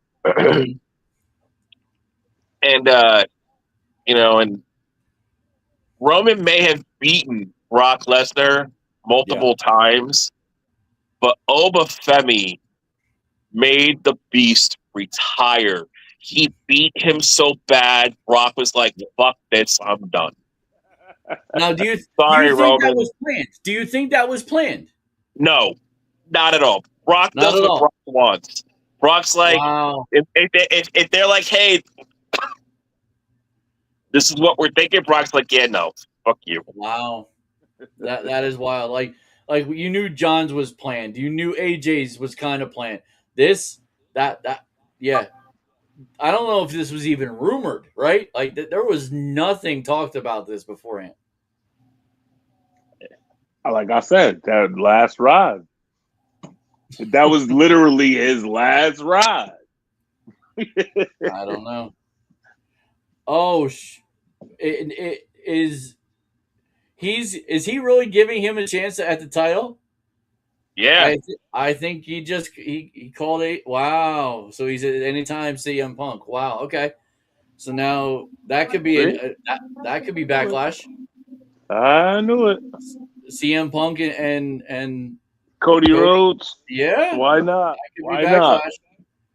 and and Roman may have beaten Brock Lesnar multiple times, but Oba Femi made the Beast retire. He beat him so bad, Brock was like, "Fuck this, I'm done." Now, do you think Roman. that was planned? Do you think that was planned? No, not at all. Brock does what Brock wants. Brock's like, if they're like, "Hey, this is what we're thinking," Brock's like, "Yeah, no, fuck you." Wow, that is wild. Like you knew John's was planned. You knew AJ's was kind of planned. Yeah. I don't know if this was even rumored, right? Like there was nothing talked about this beforehand. Like I said, that last ride. That was literally his last ride. I don't know. Oh, is he really giving him a chance at the title? Yeah. I think he called it. Wow. So he's at anytime CM Punk. Wow. Okay. So now that could be that could be backlash. I knew it. CM Punk and Cody Cody. Rhodes. Yeah. Why not? That could Why be not? backlash.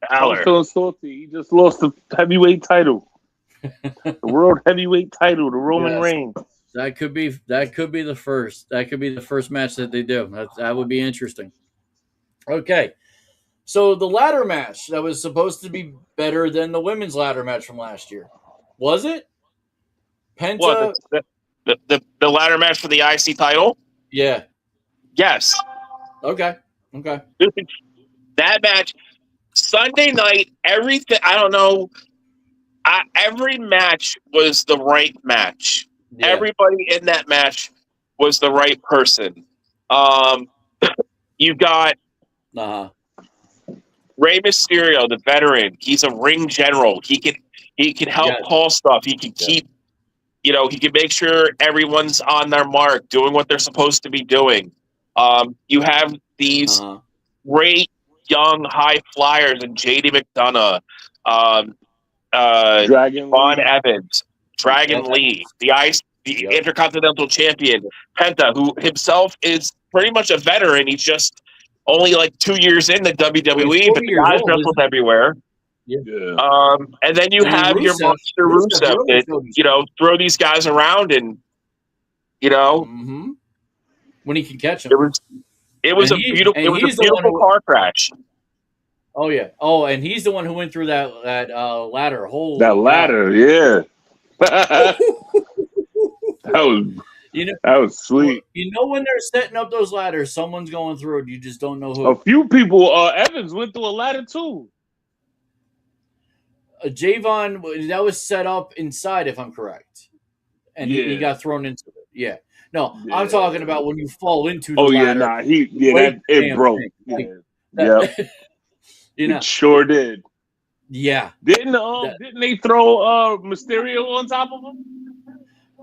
I'm feeling salty. He just lost the heavyweight title, the world heavyweight title, to Roman Reigns. That could be the first. That could be the first match that they do. That would be interesting. Okay. So the ladder match that was supposed to be better than the women's ladder match from last year. Was it? Penta. What, the ladder match for the IC title? Yeah. Yes. Okay. That match, Sunday night, everything, I don't know. Every match was the right match. Yeah. Everybody in that match was the right person. You got Rey Mysterio, the veteran. He's a ring general. He can help call stuff. He can keep, he can make sure everyone's on their mark, doing what they're supposed to be doing. You have these great young high flyers and JD McDonough, Vaughn Evans, Dragon Lee, the Intercontinental Champion, Penta, who himself is pretty much a veteran. He's just only like 2 years in the WWE, but the guy's wrestled everywhere. Yeah. And then you have your monster Rusev that, throw these guys around and, when he can catch them. It was a beautiful car crash. Oh yeah. Oh, and he's the one who went through that ladder. Holy that ladder, yeah. that was sweet. When they're setting up those ladders, someone's going through it. You just don't know who. A few people. Evans went through a ladder too. Javon, that was set up inside, if I'm correct, and he got thrown into it. Yeah. No, I'm talking about when you fall into the ladder. It broke. It sure did. Yeah. Didn't they throw Mysterio on top of him?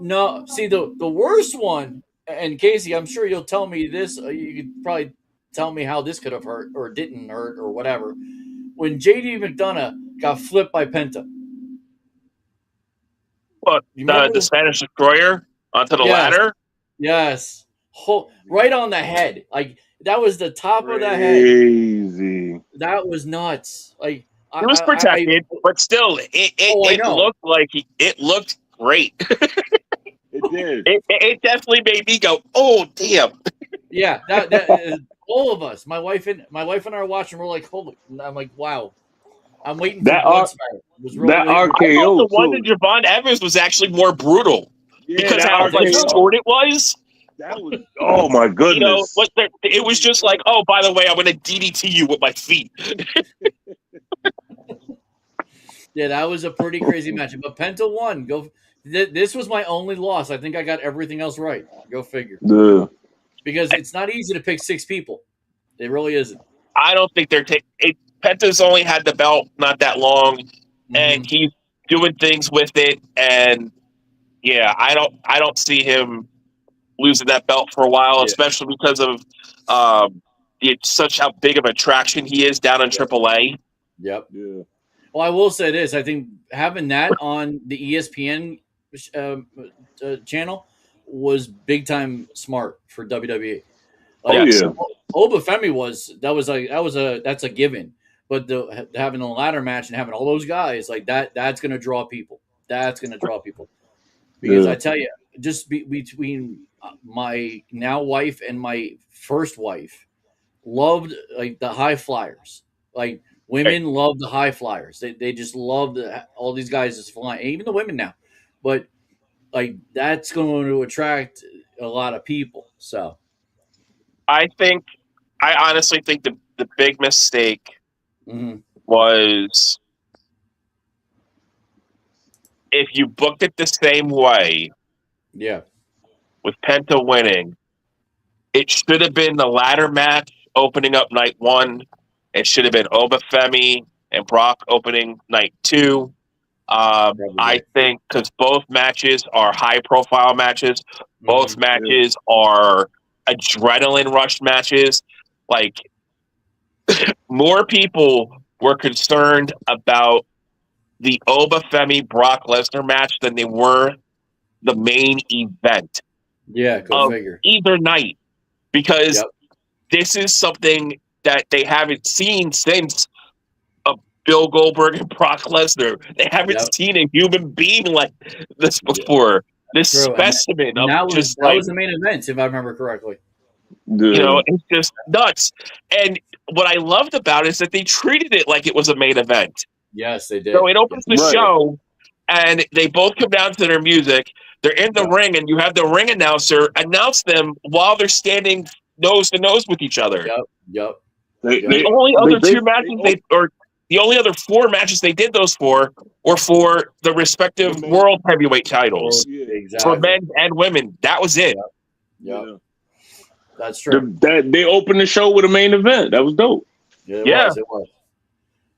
No. See, the worst one, and Casey, I'm sure you'll tell me this. You could probably tell me how this could have hurt or didn't hurt or whatever. When JD McDonough got flipped by Penta. What? The Spanish Destroyer onto the ladder? Yes. Right on the head. Like, that was the top of the head. Crazy. That was nuts. Like, it was protected, but still, it looked like it looked great. It did. It definitely made me go, "Oh, damn!" Yeah, that all of us, my wife and I are watching. We're like, "Holy!" I'm like, "Wow!" I'm waiting for that RKO. The one to Javon Evans was actually more brutal because how short it was. That was, oh my goodness! It was just like, oh, by the way, I'm going to DDT you with my feet. Yeah, that was a pretty crazy match. But Penta won. This was my only loss. I think I got everything else right. Go figure. Yeah. Because it's not easy to pick 6 people. It really isn't. I don't think they're taking. Penta's only had the belt not that long, and he's doing things with it. And yeah, I don't see him losing that belt for a while, especially because of such how big of an attraction he is down in AAA. Yep. Yeah. Well, I will say this: I think having that on the ESPN channel was big time smart for WWE. Obafemi that's a given, but having a ladder match and having all those guys like that's going to draw people. That's going to draw people because I tell you, just between my now wife and my first wife loved like the high flyers. Like women love the high flyers. They just love all these guys just flying, even the women now. But like that's going to attract a lot of people. So I honestly think the big mistake was if you booked it the same way. Yeah. With Penta winning, it should have been the ladder match opening up night 1. It should have been Obafemi and Brock opening night 2. I think because both matches are high-profile matches, both matches are adrenaline rush matches. Like, more people were concerned about the Obafemi Brock Lesnar match than they were the main event. Yeah, go figure. Either night, because this is something that they haven't seen since Bill Goldberg and Brock Lesnar. They haven't seen a human being like this before. This specimen of that was the main event, if I remember correctly. You know, it's just nuts. And what I loved about it is that they treated it like it was a main event. Yes, they did. So it opens the show, and they both come down to their music. They're in the ring, and you have the ring announcer announce them while they're standing nose to nose with each other. Yep. The only other 2 matches the only other 4 matches they did those for were for the respective world heavyweight titles for men and women. That was it. Yep. That's true. They opened the show with a main event. That was dope. It was.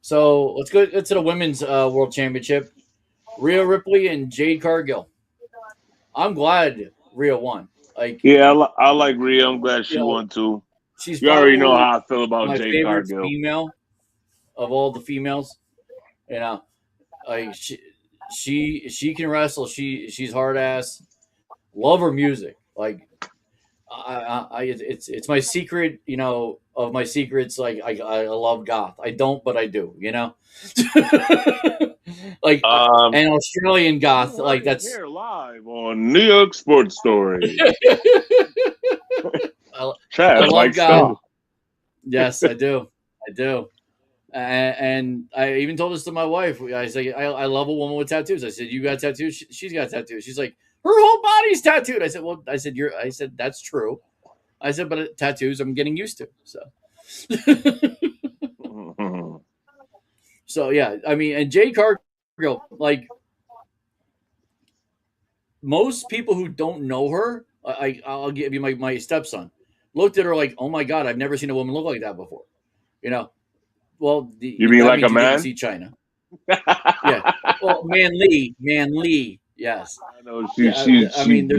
So let's go to the women's world championship. Rhea Ripley and Jade Cargill. I'm glad Rhea won. I like Rhea. I'm glad she won too. You already know how I feel about Jade Cargill. Female of all the females, you know, like she can wrestle. She's hard ass. Love her music. Like it's my secret. You know, of my secrets. Like I love goth. I don't, but I do. You know, like an Australian goth. Like that's here live on New York Sports Story. I love goth. Yes, I do. And I even told this to my wife. I said, I love a woman with tattoos. I said, you got tattoos? She's got tattoos. She's like, her whole body's tattooed. I said, I said, that's true. I said, but tattoos I'm getting used to. So, so yeah, I mean, and Jade Cargill, like most people who don't know her, I'll give you my stepson, looked at her like, oh my God, I've never seen a woman look like that before. You know? Well, you mean like a man? See China. Yeah. Well, manly. Yes. I know she's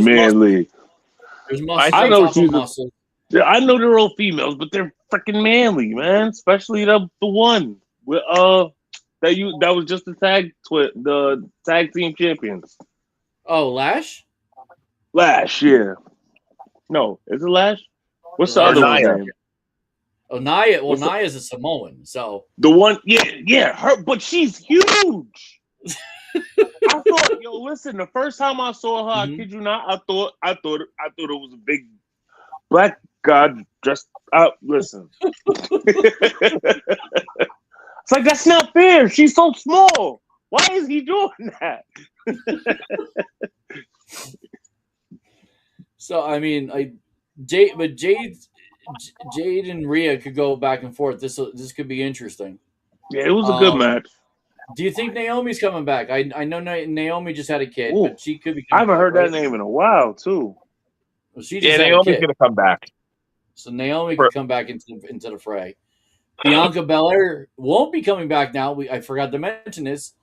manly. There's muscle. I know she's muscle. I know they're all females, but they're freaking manly, man. Especially the one with that was just the tag team champions. Oh, Lash. Lash, yeah. No, is it Lash? What's the other one's name? Oh, Nia. Well, Nia's a Samoan, so the one, her, but she's huge. I thought, listen, the first time I saw her, I kid you not, I thought it was a big black guy dressed up. Listen, it's like that's not fair. She's so small. Why is he doing that? So I mean, Jade and Rhea could go back and forth. This could be interesting. Yeah, it was a good match. Do you think Naomi's coming back? I know Naomi just had a kid, but she could be. I haven't heard that name in a while, too. Well, Naomi's going to come back. So Naomi could come back into the fray. Bianca Belair won't be coming back now. I forgot to mention this.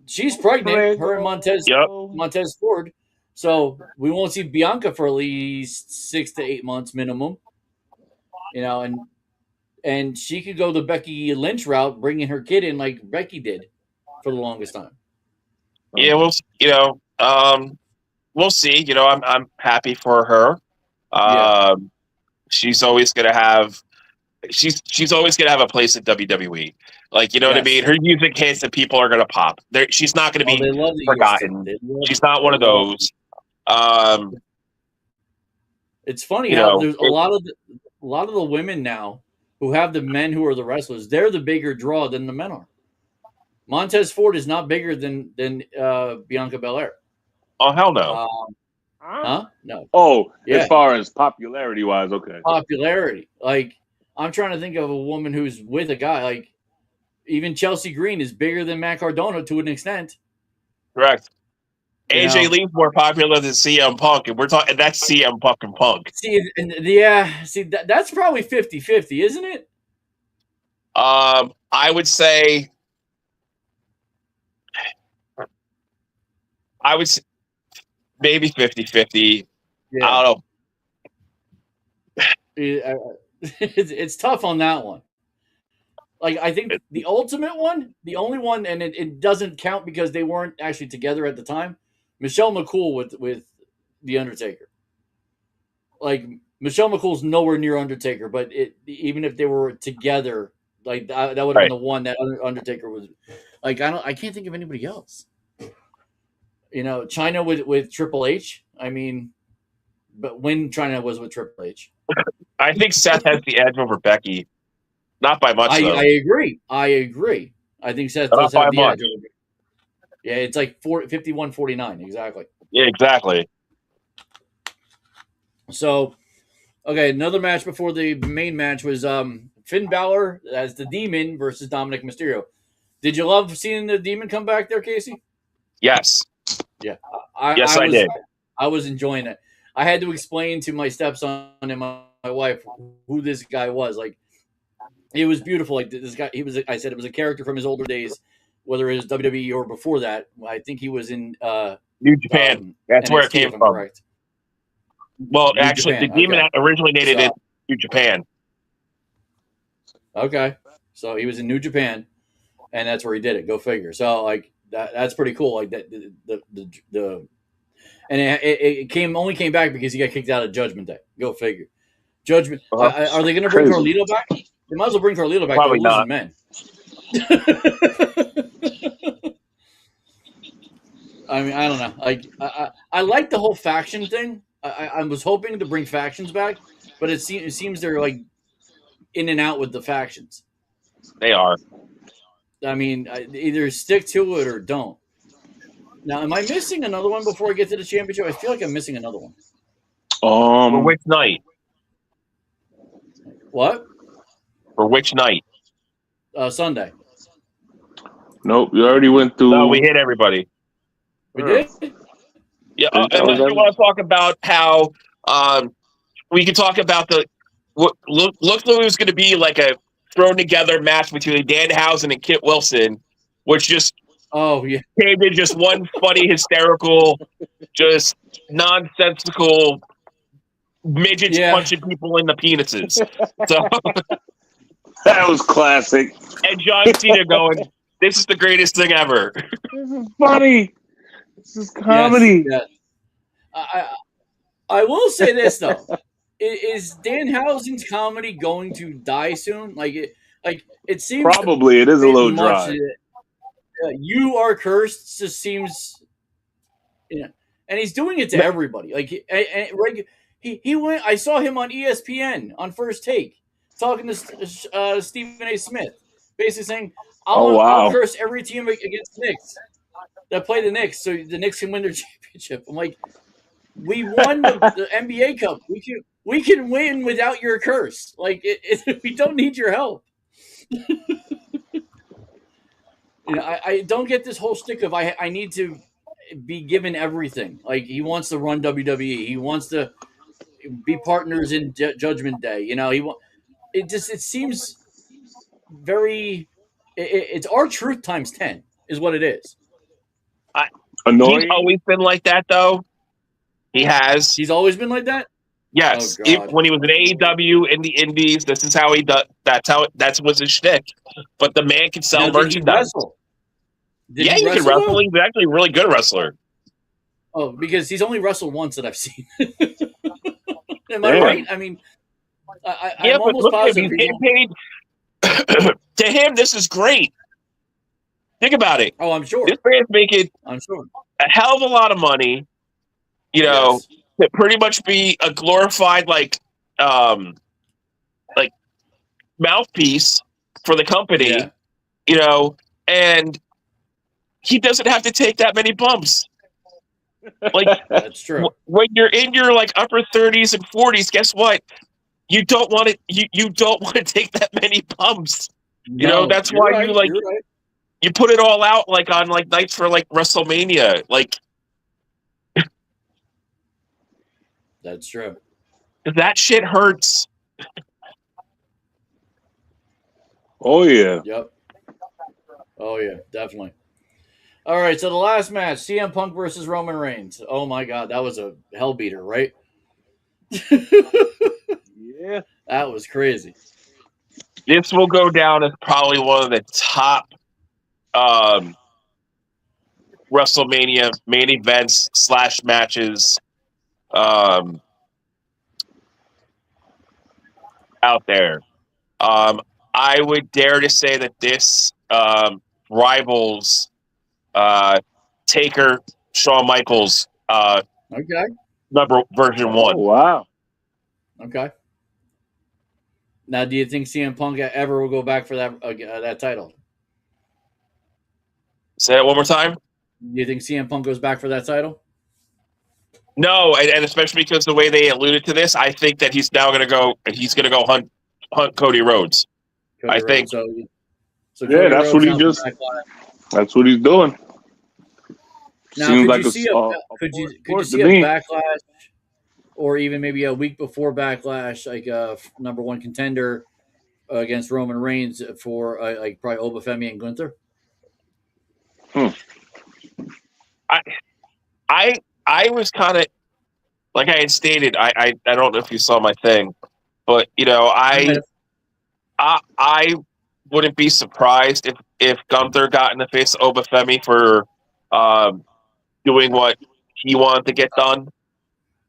She's pregnant. Her and Montez Ford. So we won't see Bianca for at least 6 to 8 months minimum. You know, and she could go the Becky Lynch route, bringing her kid in like Becky did for the longest time. Yeah, we'll see. You know, I'm happy for her. She's always gonna have a place at WWE. Like, you know what I mean? Her music hits and people are gonna pop. She's not gonna be forgotten. She's not one of those. It's funny how there's a lot of the women now who have the men who are the wrestlers. They're the bigger draw than the men are. Montez Ford is not bigger than Bianca Belair. Oh, hell no. Huh? No. Oh, as far as popularity wise, okay. Popularity. Like, I'm trying to think of a woman who's with a guy. Like, even Chelsea Green is bigger than Matt Cardona to an extent. Correct. AJ Lee's more popular than CM Punk, and we're talking that's CM fucking Punk. That's probably 50-50, isn't it? I would say I was maybe 50-50. Yeah. I don't know. It's tough on that one. Like, I think the ultimate one, the only one, and it doesn't count because they weren't actually together at the time. Michelle McCool with the Undertaker. Like, Michelle McCool's nowhere near Undertaker, but even if they were together, like that would have been the one that Undertaker was. Like, I can't think of anybody else. China with Triple H. I mean, but when China was with Triple H, I think Seth has the edge over Becky. Not by much, though. I agree. I think Seth does have the edge. Yeah, it's like 51-49, exactly. Yeah, exactly. So, okay, another match before the main match was Finn Balor as the Demon versus Dominic Mysterio. Did you love seeing the Demon come back there, Casey? Yes. Yeah. I did. I was enjoying it. I had to explain to my stepson and my wife who this guy was. Like, it was beautiful. Like, this guy, I said it was a character from his older days, whether it was WWE or before that. I think he was in New Japan. That's NXT, where it came from. Correct. Well, New actually, Japan. The Demon originated in New Japan. Okay. So he was in New Japan, and that's where he did it. Go figure. So, like, that's pretty cool. Like, that and it only came back because he got kicked out of Judgment Day. Go figure. Judgment. Are they going to bring Carlito back? They might as well bring Carlito back. Probably not. Men. I mean, I don't know. Like, I like the whole faction thing. I was hoping to bring factions back, but it seems they're like in and out with the factions. They are. I mean, either stick to it or don't. Now, am I missing another one before I get to the championship? I feel like I'm missing another one. For which night? What? For which night? Sunday. Nope, you already went through. No, we hit everybody. We did? Yeah, unless you want to talk about how we can talk about looks like it was going to be like a thrown together match between Danhausen and Kit Wilson, which just came in just one funny, hysterical, just nonsensical midgets punching people in the penises. So that was classic. And John Cena going, "This is the greatest thing ever." This is funny. This is comedy. Yes. I will say this though: is Danhausen's comedy going to die soon? Like it seems probably it is a little dry. You Are Cursed just seems, and he's doing it to everybody. Like he went. I saw him on ESPN on First Take talking to Stephen A. Smith, basically saying, "I'll curse every team against the Knicks that play the Knicks, so the Knicks can win their championship." I'm like, we won the NBA Cup. We can win without your curse. Like we don't need your help. I don't get this whole stick of I need to be given everything. Like, he wants to run WWE. He wants to be partners in Judgment Day. It seems very. It's R-Truth times 10 is what it is. Annoying. He's always been like that, though. He has. He's always been like that. Yes, when he was in AEW in the Indies, this is how he does. That's what's his shtick. But the man can sell merchandise. He can wrestle. He's actually a really good wrestler. Oh, because he's only wrestled once that I've seen. Am I right? I mean, I'm almost positive he's getting paid. To him, this is great. Think about it. Oh, I'm sure. This man's making a hell of a lot of money. To pretty much be a glorified like mouthpiece for the company, and he doesn't have to take that many bumps. Like, that's true. When you're in your like upper 30s and 40s, guess what? You don't want to. You don't want to take that many bumps. That's why you put it all out like on like nights for like WrestleMania, like. That's true. That shit hurts. Oh yeah. Yep. Oh yeah, definitely. All right, so the last match, CM Punk versus Roman Reigns. Oh my God, that was a hell beater, right? Yeah. That was crazy. This will go down as probably one of the top WrestleMania main events / matches out there. I would dare to say that this rivals Taker Shawn Michaels Okay. version Oh, 1. wow. Okay. Now, do you think CM Punk ever will go back for that title? Say that one more time. Do you think CM Punk goes back for that title? No, and especially because the way they alluded to this, I think that he's now going to go. He's going to go hunt Cody Rhodes. Cody I Rhodes. think. So Yeah, Cody that's Rhodes what he now just. Backlash. That's what he's doing. Now, Seems could like you see could you see a Backlash, or even maybe a week before Backlash, like a number one contender against Roman Reigns for like probably Obafemi and Gunther? I was kind of like I had stated. I don't know if you saw my thing, but I wouldn't be surprised if Gunther got in the face of Obafemi for doing what he wanted to get done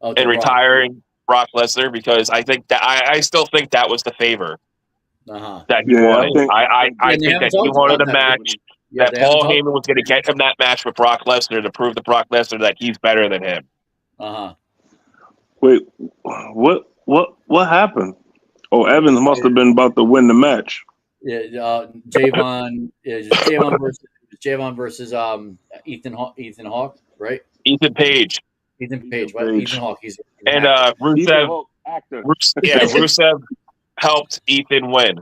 and retiring Brock Lesnar, because I think that I still think that was the favor that he wanted. I think that he wanted a match that Paul Heyman was going to get him that match with Brock Lesnar to prove to Brock Lesnar that he's better than him. Wait, what happened? Oh, Evans must have been about to win the match. Yeah, Javon versus Ethan Hawke, right? Ethan Page. What? Ethan Hawke. He's and Rusev. Rusev helped Ethan win.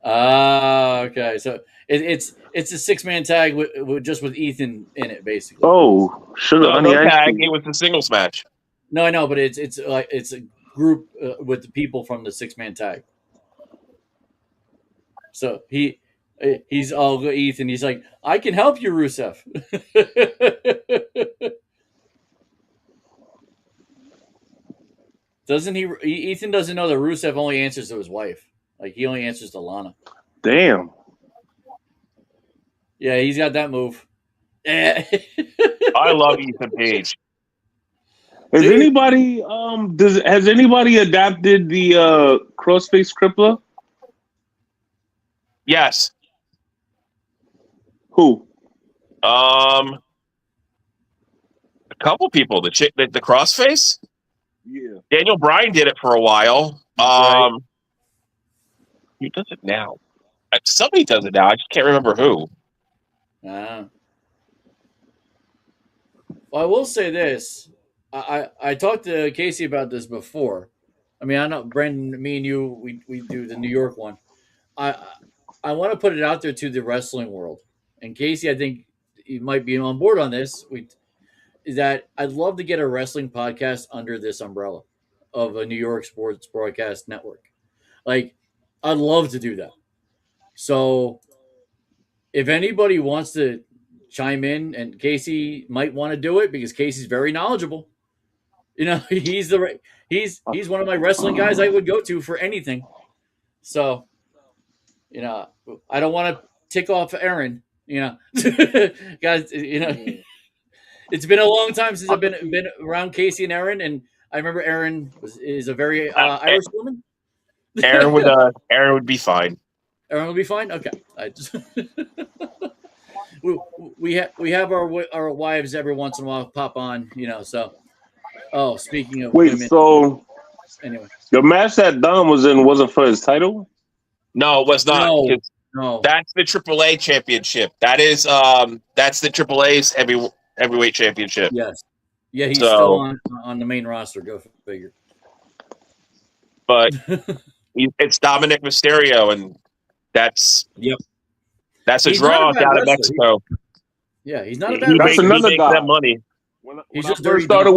Okay. So it's a 6-man tag with Ethan in it, basically. Oh, sugar honey no tag. It was a singles match. No, I know, but it's a group with the people from the 6-man tag. So he's all Ethan. He's like, I can help you, Rusev. Doesn't he? Ethan doesn't know that Rusev only answers to his wife. Like, he only answers to Lana. Damn. Yeah, he's got that move. I love Ethan Page. Has anybody adapted the crossface crippler? Yes. Who? A couple people. The crossface. Yeah. Daniel Bryan did it for a while. Right. Who does it now? Somebody does it now. I just can't remember who. Well, I will say this. I talked to Casey about this before. I mean, I know Brandon, me and you, we do the New York one. I want to put it out there to the wrestling world. And Casey, I think you might be on board on this. Is that I'd love to get a wrestling podcast under this umbrella of a New York sports broadcast network. Like, I'd love to do that. So if anybody wants to chime in, and Casey might want to do it because Casey's very knowledgeable. He's one of my wrestling guys I would go to for anything. So, I don't want to tick off Aaron, guys, it's been a long time since I've been around Casey and Aaron, and I remember Aaron is a very Irish woman. Aaron would be fine. Aaron would be fine. Okay, we have our wives every once in a while pop on, So, speaking of women, so anyway, the match that Dom was in wasn't for his title. No, it was not. No, that's the AAA championship. That is that's the AAA's heavyweight championship. Yes, yeah, he's still on the main roster. Go figure. But it's Dominic Mysterio, and that's a draw out of Mexico. He's not a bad. That's another guy. That money. When I first started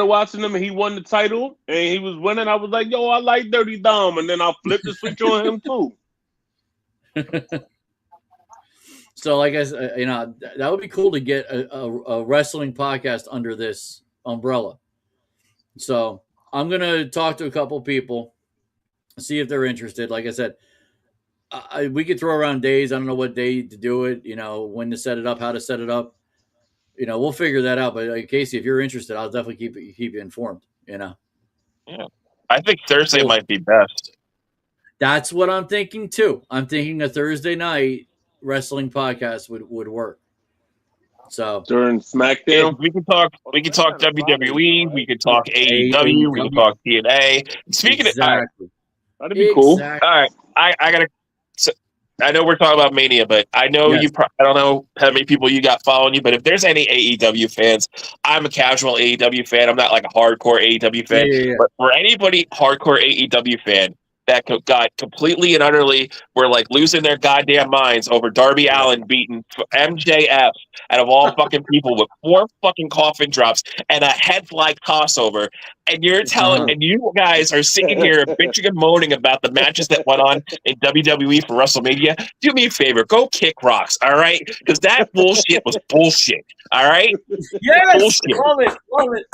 watching him, he won the title and he was winning. I was like, "Yo, I like Dirty Dom," and then I flipped the switch on him too. So, like I said, that would be cool to get a wrestling podcast under this umbrella. So, I'm gonna talk to a couple people, see if they're interested. Like I said, we could throw around days. I don't know what day to do it. When to set it up, how to set it up. We'll figure that out. But Casey, if you're interested, I'll definitely keep you informed. Yeah, I think Thursday might be best. That's what I'm thinking too. I'm thinking a Thursday night wrestling podcast would work. So during SmackDown, we can talk. We can talk WWE. We can talk AEW. We can talk TNA. Speaking of, that'd be cool. All right, I gotta. I know we're talking about Mania, but I know I don't know how many people you got following you, but if there's any AEW fans, I'm a casual AEW fan. I'm not like a hardcore AEW fan. Yeah. But for anybody hardcore AEW fan that got completely and utterly were like losing their goddamn minds over Darby Allin beating MJF out of all fucking people with 4 fucking coffin drops and a head-like crossover, and you're telling, and you guys are sitting here bitching and moaning about the matches that went on in WWE for WrestleMania. Do me a favor, go kick rocks, all right? Because that bullshit was bullshit, all right? Yes, bullshit. Love it.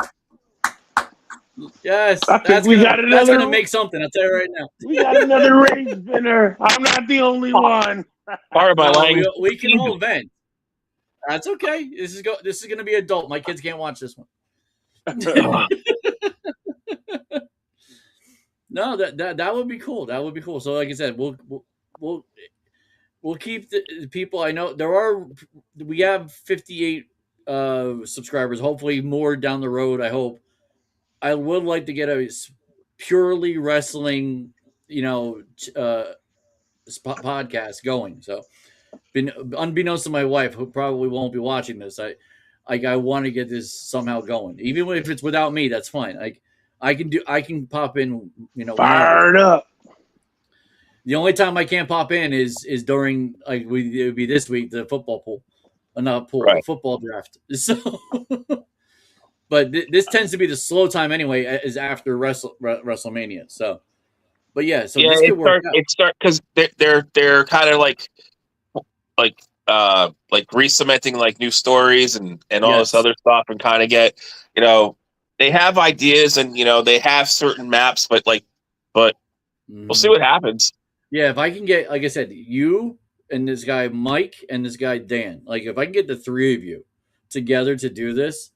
Yes, that's gonna make something. I'll tell you right now. We got another rage winner. I'm not the only one. Part of my language. We can all vent. That's okay. This is gonna be adult. My kids can't watch this one. No, that would be cool. That would be cool. So, like I said, we'll keep the people. I know we have 58 subscribers. Hopefully, more down the road. I hope. I would like to get a purely wrestling, podcast going. So, unbeknownst to my wife, who probably won't be watching this, I want to get this somehow going. Even if it's without me, that's fine. I can pop in, fired up. The only time I can't pop in is during it would be this week, the football pool, not pool, the football draft. So. But this tends to be the slow time anyway, is after WrestleMania. So, but this could work out. It start because they're kind of like re-cementing like new stories and all this other stuff, and kind of get they have ideas and they have certain maps, but we'll see what happens. Yeah, if I can get, like I said, you and this guy Mike and this guy Dan, like if I can get the 3 of you together to do this.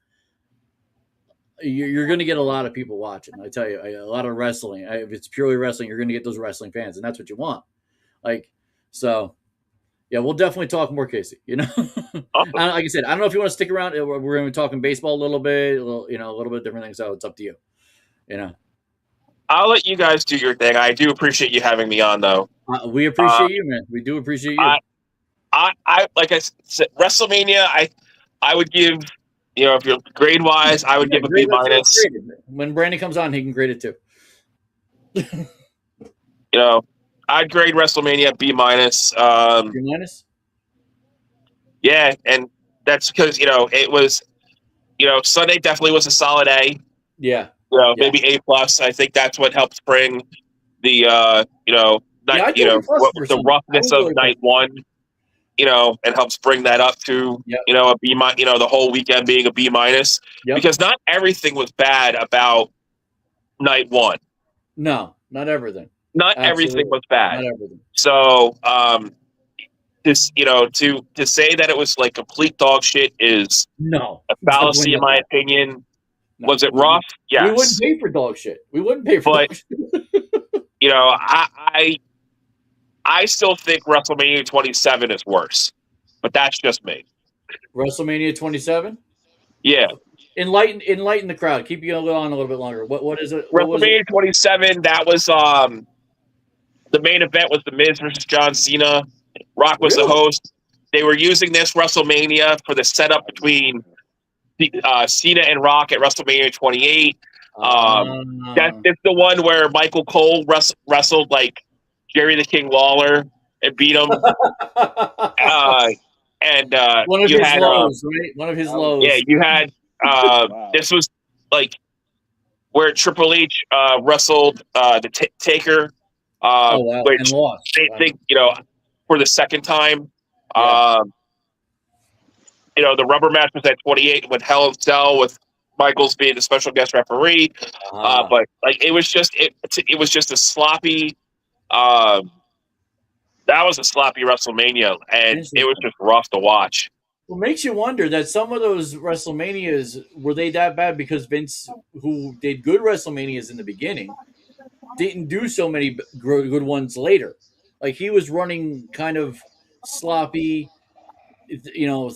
You're going to get a lot of people watching. I tell you, a lot of wrestling. If it's purely wrestling, you're going to get those wrestling fans, and that's what you want. So, we'll definitely talk more, Casey. Like I said, I don't know if you want to stick around. We're going to be talking baseball a little bit, a little bit different things. So it's up to you. I'll let you guys do your thing. I do appreciate you having me on, though. We appreciate you, man. We do appreciate you. I like I said, WrestleMania. I would give. If you're grade wise, I would give a B-. When Brandon comes on, he can grade it too. I'd grade WrestleMania B-. B-? Yeah, and that's because it was, Sunday definitely was a solid A. Yeah. Maybe A+. I think that's what helped bring the the roughness of night one. And helps bring that up to, a B-, the whole weekend being a B-, because not everything was bad about night one. No, not everything. Not everything was bad. Not everything. So, to say that it was like complete dog shit is a fallacy in my opinion. No. Was it rough? Yes. We wouldn't pay for dog shit. Dog shit. I still think WrestleMania 27 is worse, but that's just me. WrestleMania 27? Yeah. Enlighten the crowd. Keep you on a little bit longer. What is it? WrestleMania 27, that was the main event was The Miz versus John Cena. Rock was the host. They were using this WrestleMania for the setup between Cena and Rock at WrestleMania 28. That's the one where Michael Cole wrestled like Jerry the King Lawler and beat him. And one of his lows, right? One of his lows. Yeah, you had this was like where Triple H wrestled the Taker. And lost. They think for the second time. the rubber match was at 28 with Hell in Cell with Michaels being the special guest referee. But like it was just a sloppy. That was a sloppy WrestleMania, and it was just rough to watch. Well, makes you wonder that some of those WrestleManias were they that bad because Vince, who did good WrestleManias in the beginning, didn't do so many good ones later. Like he was running kind of sloppy,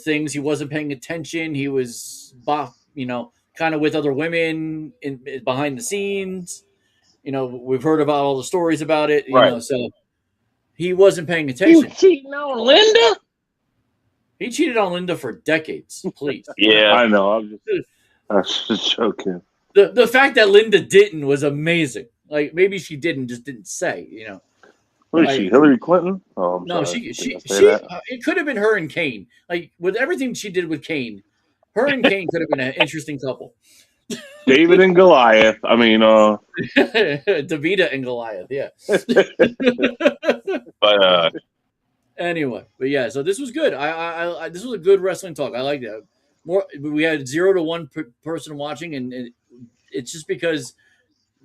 things. He wasn't paying attention. He was, kind of with other women behind the scenes. We've heard about all the stories about it. So he wasn't paying attention. You cheating on Linda? He cheated on Linda for decades. Please. Yeah, I know. I'm just joking. The fact that Linda didn't was amazing. Like maybe she didn't, just didn't say. What is she, Hillary Clinton? Oh, no, sorry. she it could have been her and Kane. Like with everything she did with Kane, her and Kane could have been an interesting couple. David and Goliath. I mean, Davida and Goliath. Yeah. but anyway, but yeah. So this was good. I this was a good wrestling talk. I like that. We had 0 to 1 person watching, and it's just because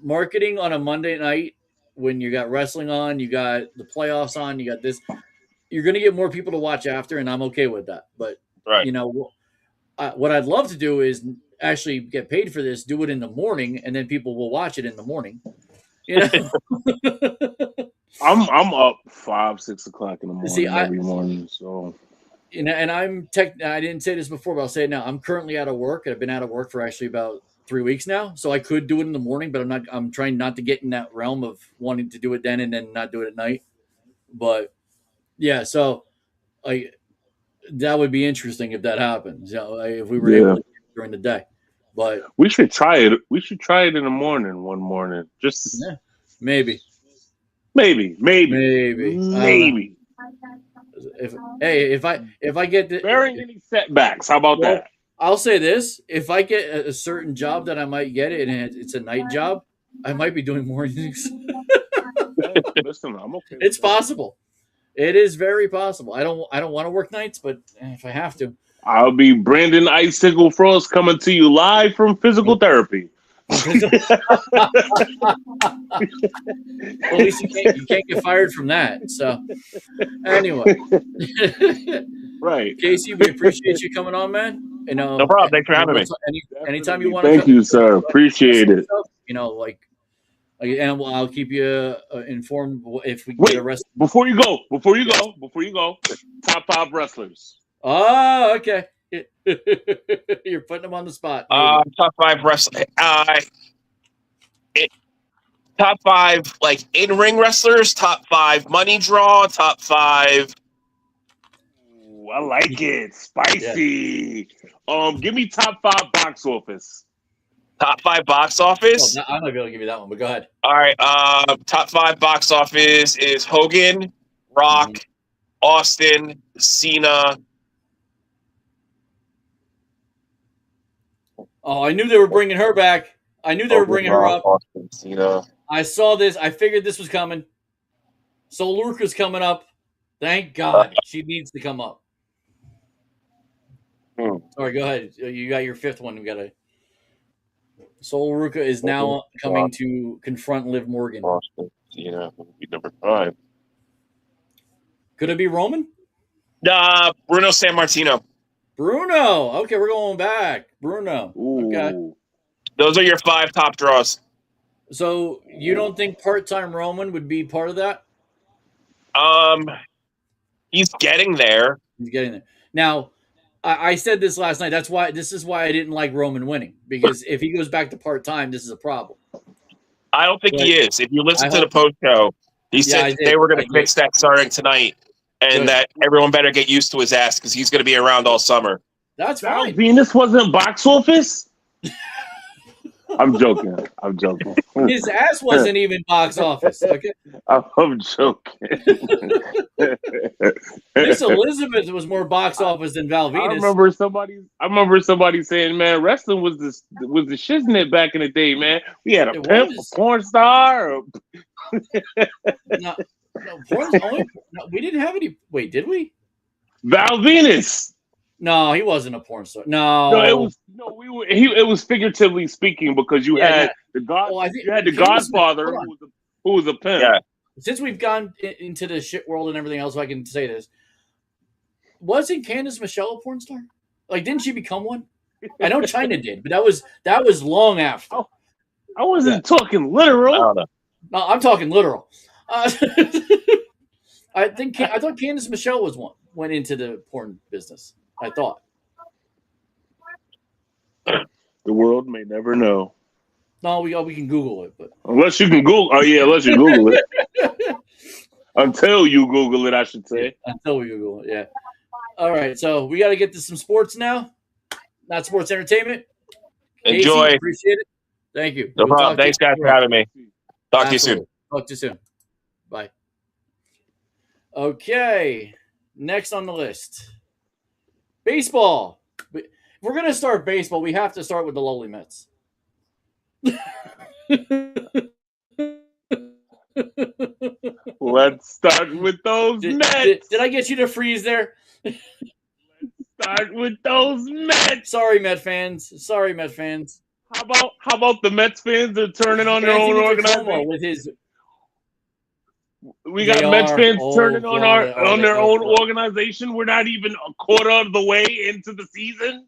marketing on a Monday night when you got wrestling on, you got the playoffs on, you got this, you're going to get more people to watch after, and I'm okay with that. But what I'd love to do is actually get paid for this, do it in the morning, and then people will watch it in the morning. I'm up 5, 6 o'clock in the morning every morning. So, and I didn't say this before, but I'll say it now. I'm currently out of work. I've been out of work for actually about 3 weeks now, so I could do it in the morning, but I'm trying not to get in that realm of wanting to do it then and then not do it at night. But yeah, so that would be interesting if that happens. If we were able to do it during the day. But we should try it. We should try it in the morning. One morning, just maybe. If I get bearing any setbacks, how about that? I'll say this: if I get a certain job that I might get it, and it's a night job, I might be doing mornings. Listen, I'm okay. It's possible. It is very possible. I don't want to work nights, but if I have to, I'll be Brandon Icicle Frost coming to you live from physical therapy. At least you can't get fired from that. So anyway, right, Casey, we appreciate you coming on, man. No problem. Thanks for having me. Anytime you want. Thank you, sir. Appreciate it. And I'll keep you informed if we get arrested. Before you go, top 5 wrestlers. Oh, okay. You're putting them on the spot. Top 5 wrestling. Top 5 like in-ring wrestlers. Top 5 money draw. Top 5. Ooh, I like it. Spicy. Yeah. Give me top 5 box office. Top 5 box office. I'm not going to be able to give you that one, but go ahead. All right. Top 5 box office is Hogan, Rock, Austin, Cena. Oh, I knew they were bringing her back. I knew they were bringing her up. Austin, Cena. I saw this. I figured this was coming. Sol Ruca's coming up. Thank God. She needs to come up. All right, go ahead. You got your 5th one. We got to. Sol Ruca is now coming to confront Liv Morgan. Austin, Cena will be number 5. Could it be Roman? Bruno Sammartino. Bruno. Okay, we're going back. Bruno. Ooh. Okay. Those are your 5 top draws. So you don't think part-time Roman would be part of that? He's getting there. He's getting there. Now, I said this last night. This is why I didn't like Roman winning, because if he goes back to part-time, this is a problem. I don't think he is. If you listen to the post show, he said they were going to fix that starting tonight, and that everyone better get used to his ass because he's going to be around all summer. That's fine. Venus wasn't box office? I'm joking. His ass wasn't even box office. Okay, I'm joking. Miss Elizabeth was more box office than Val Venus. I remember somebody saying, "Man, wrestling was the shiznit back in the day, man. We had a pimp, a porn star." No, we didn't have any. Wait, did we? Val Venus. No, he wasn't a porn star. It was figuratively speaking because you had the Godfather who was a pimp. Yeah. Since we've gone into the shit world and everything else, if I can say this, wasn't Candice Michelle a porn star? Like, didn't she become one? I know China did, but that was long after. I wasn't talking literal. No, I'm talking literal. I thought Candice Michelle was one went into the porn business. I thought. The world may never know. No, we can Google it, but unless you can Google. Oh yeah, unless you Google it. Until you Google it, I should say. Until we Google it, yeah. All right, so we got to get to some sports now. Not sports entertainment. Enjoy. Casey, appreciate it. Thank you. No problem. Thanks, guys, for having me. Talk to you soon. Talk to you soon. Bye. Okay. Next on the list. Baseball. If we're going to start baseball, we have to start with the lowly Mets. Let's start with those Mets. Did I get you to freeze there? Let's start with those Mets. Sorry, Met fans. How about the Mets fans are turning on their own organization? With his, we got Mets fans turning on their own organization. We're not even a quarter of the way into the season.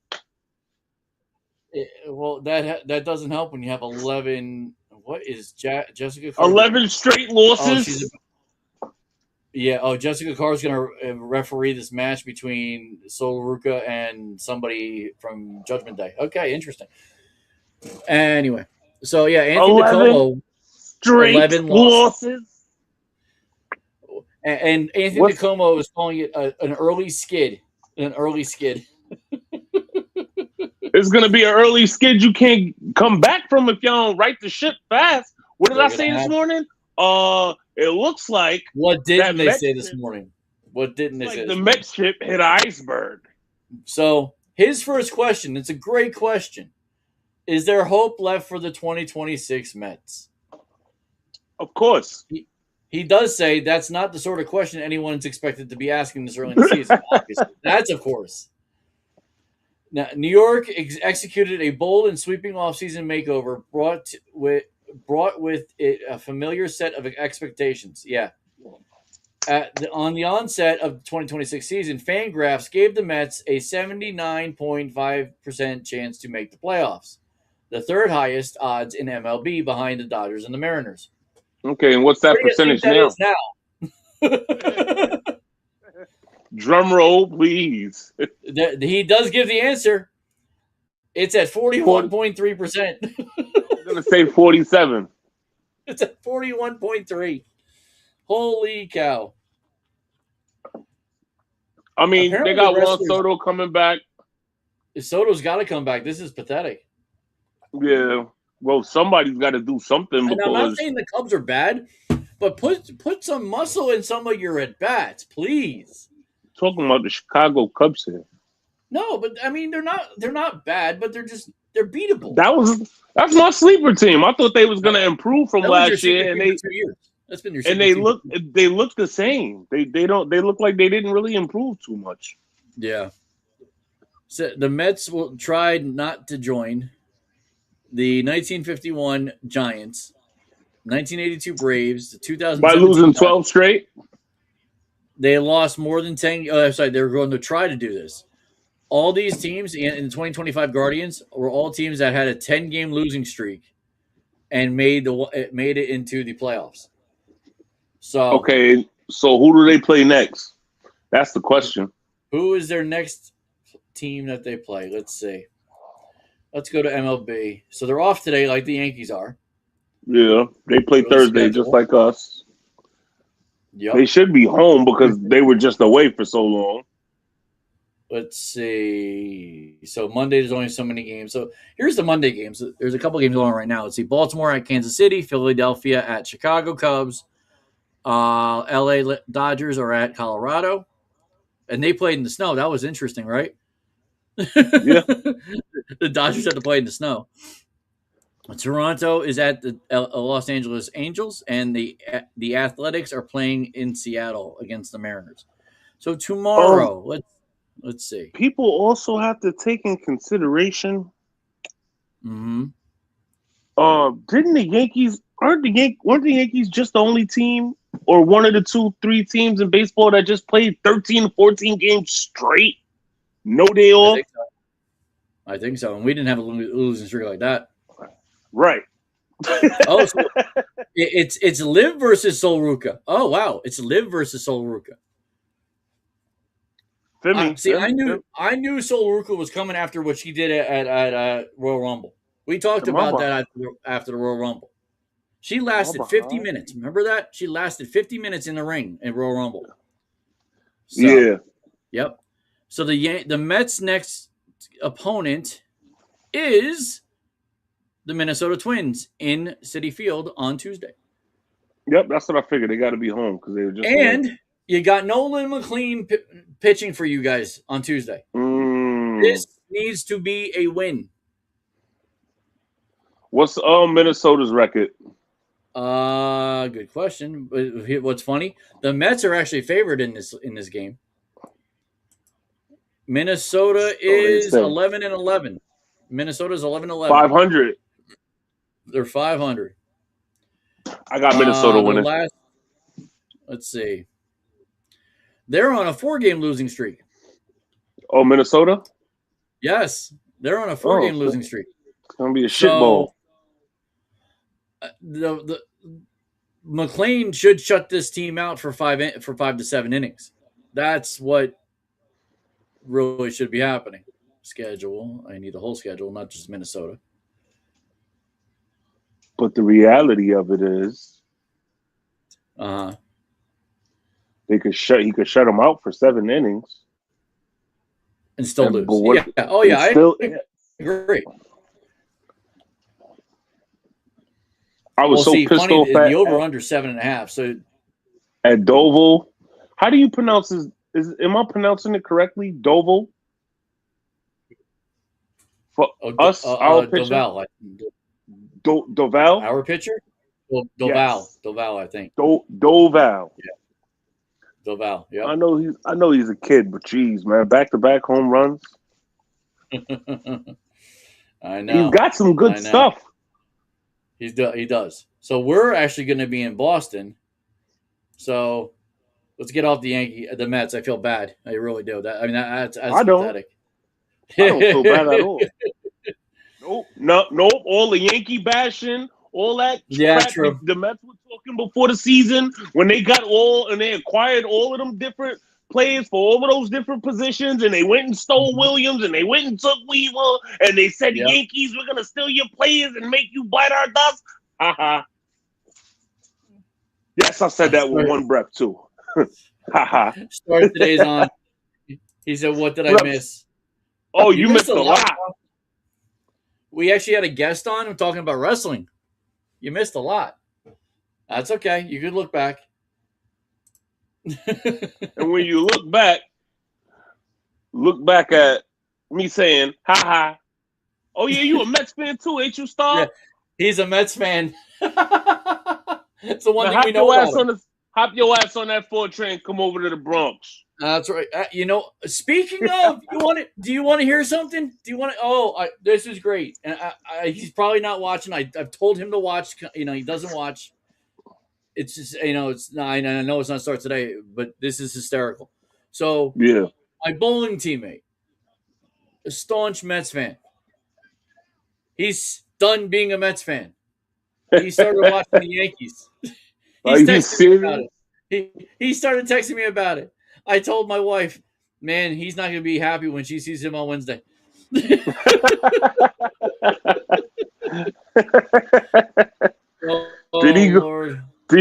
Well, that doesn't help when you have 11. What is Jessica Carr? 11 straight losses. Jessica Carr is going to referee this match between Soloruka and somebody from Judgment Day. Okay, interesting. Anyway, so Anthony DeComo, straight 11 losses. And Anthony DeComo is calling it an early skid. It's going to be an early skid you can't come back from if y'all don't right the ship fast. What did I say this morning? It looks like. What didn't they say this morning? The Mets ship hit an iceberg. So his first question, it's a great question. Is there hope left for the 2026 Mets? Of course. He does say that's not the sort of question anyone's expected to be asking this early in the season. Obviously, that's of course. Now, New York executed a bold and sweeping offseason makeover, brought with it a familiar set of expectations. Yeah. On the onset of the 2026 season, Fangraphs gave the Mets a 79.5% chance to make the playoffs, the third highest odds in MLB behind the Dodgers and the Mariners. Okay, and what's that percentage now? Drum roll, please. He does give the answer. It's at 41.3%. I'm going to say 47. It's at 41.3. Holy cow. I mean, apparently they got Juan Soto coming back. Soto's got to come back. This is pathetic. Yeah. Well, somebody's got to do something. And I'm not saying the Cubs are bad, but put some muscle in some of your at-bats, please. Talking about the Chicago Cubs here. No, but I mean they're not bad, but they're beatable. That's my sleeper team. I thought they was going to improve from last year, and 2 years. That's been your. And they look the same. They look like they didn't really improve too much. Yeah. So the Mets tried not to join the 1951 Giants, 1982 Braves, the 2000 by losing 12 straight. They lost more than 10. They were going to try to do this. All these teams in the 2025 Guardians were all teams that had a 10-game losing streak and made it into the playoffs. So okay, so who do they play next? That's the question. Who is their next team that they play? Let's see. Let's go to MLB. So they're off today, like the Yankees are. Yeah, they play Thursday just like us. Yep. They should be home because they were just away for so long. Let's see. So Monday, there's only so many games. So here's the Monday games. There's a couple games going on right now. Let's see. Baltimore at Kansas City, Philadelphia at Chicago Cubs, LA Dodgers are at Colorado, and they played in the snow. That was interesting, right? Yeah. The Dodgers had to play in the snow. Toronto is at the Los Angeles Angels, and the Athletics are playing in Seattle against the Mariners. So tomorrow, Let's see. People also have to take in consideration. Mm-hmm. Didn't the Yankees weren't the Yankees just the only team or one of the 2-3 teams in baseball that just played 13, 14 games straight? No day off? I think so. And we didn't have a losing streak like that. Right. Oh, so it's Liv versus Sol Ruca. Oh wow, it's Liv versus Sol Ruca. I knew Sol Ruca was coming after what she did at Royal Rumble. We talked about that after the Royal Rumble. She lasted 50 minutes. Remember that? She lasted 50 minutes in the ring in Royal Rumble. So, yeah. Yep. So the Mets' next opponent is the Minnesota Twins in Citi Field on Tuesday. Yep, that's what I figured. They got to be home because they were just. And you got Nolan McLean pitching for you guys on Tuesday. This needs to be a win. What's Minnesota's record? Good question. But what's funny? The Mets are actually favored in this game. Minnesota is 11-11. Minnesota's 11-11. 500. They're 500. I got Minnesota winning. Let's see. They're on a 4-game losing streak. Oh, Minnesota? Yes, they're on a 4-game losing streak. It's gonna be a shit bowl. The McLean should shut this team out for 5 to 7 innings. That's what really should be happening. Schedule. I need the whole schedule, not just Minnesota. But the reality of it is, he could shut them out for 7 innings and still lose. Yeah. Oh yeah, I agree. I was pissed off at the over under 7.5. So at Doval, how do you pronounce his? Am I pronouncing it correctly? Doval. For us, our pitcher. Doval. Doval. Our pitcher. Well, Doval. Yes. Doval, I think. Doval. Yeah. Doval. Yeah. I know he's a kid, but geez, man, back-to-back home runs. I know. He's got some good stuff. He does. So we're actually going to be in Boston. So let's get off the Mets. I feel bad. I really do. That's pathetic. I don't feel bad at all. Nope. All the Yankee bashing, all that crap true. The Mets were talking before the season when they they acquired all of them different players for all of those different positions, and they went and stole Williams, and they went and took Weaver, and they said, Yankees, we're going to steal your players and make you bite our dust. Ha-ha. Yes, I said that with one breath, too. Ha-ha. Start today's on. He said, what did I miss? Oh, you missed a lot. We actually had a guest on talking about wrestling. You missed a lot. That's okay. You could look back. And when you look back at me saying, ha. Oh, yeah, you a Mets fan too, ain't you, Star? Yeah, he's a Mets fan. It's the one thing we know about. Hop your ass on that 4 train, come over to the Bronx. That's right. Speaking of, do you want to hear something? Do you want to? This is great. And he's probably not watching. I've told him to watch. He doesn't watch. It's just, it's not. I know it's not start today, but this is hysterical. So yeah, my bowling teammate, a staunch Mets fan. He's done being a Mets fan. He started watching the Yankees. He started texting me about it. I told my wife, man, he's not going to be happy when she sees him on Wednesday. Did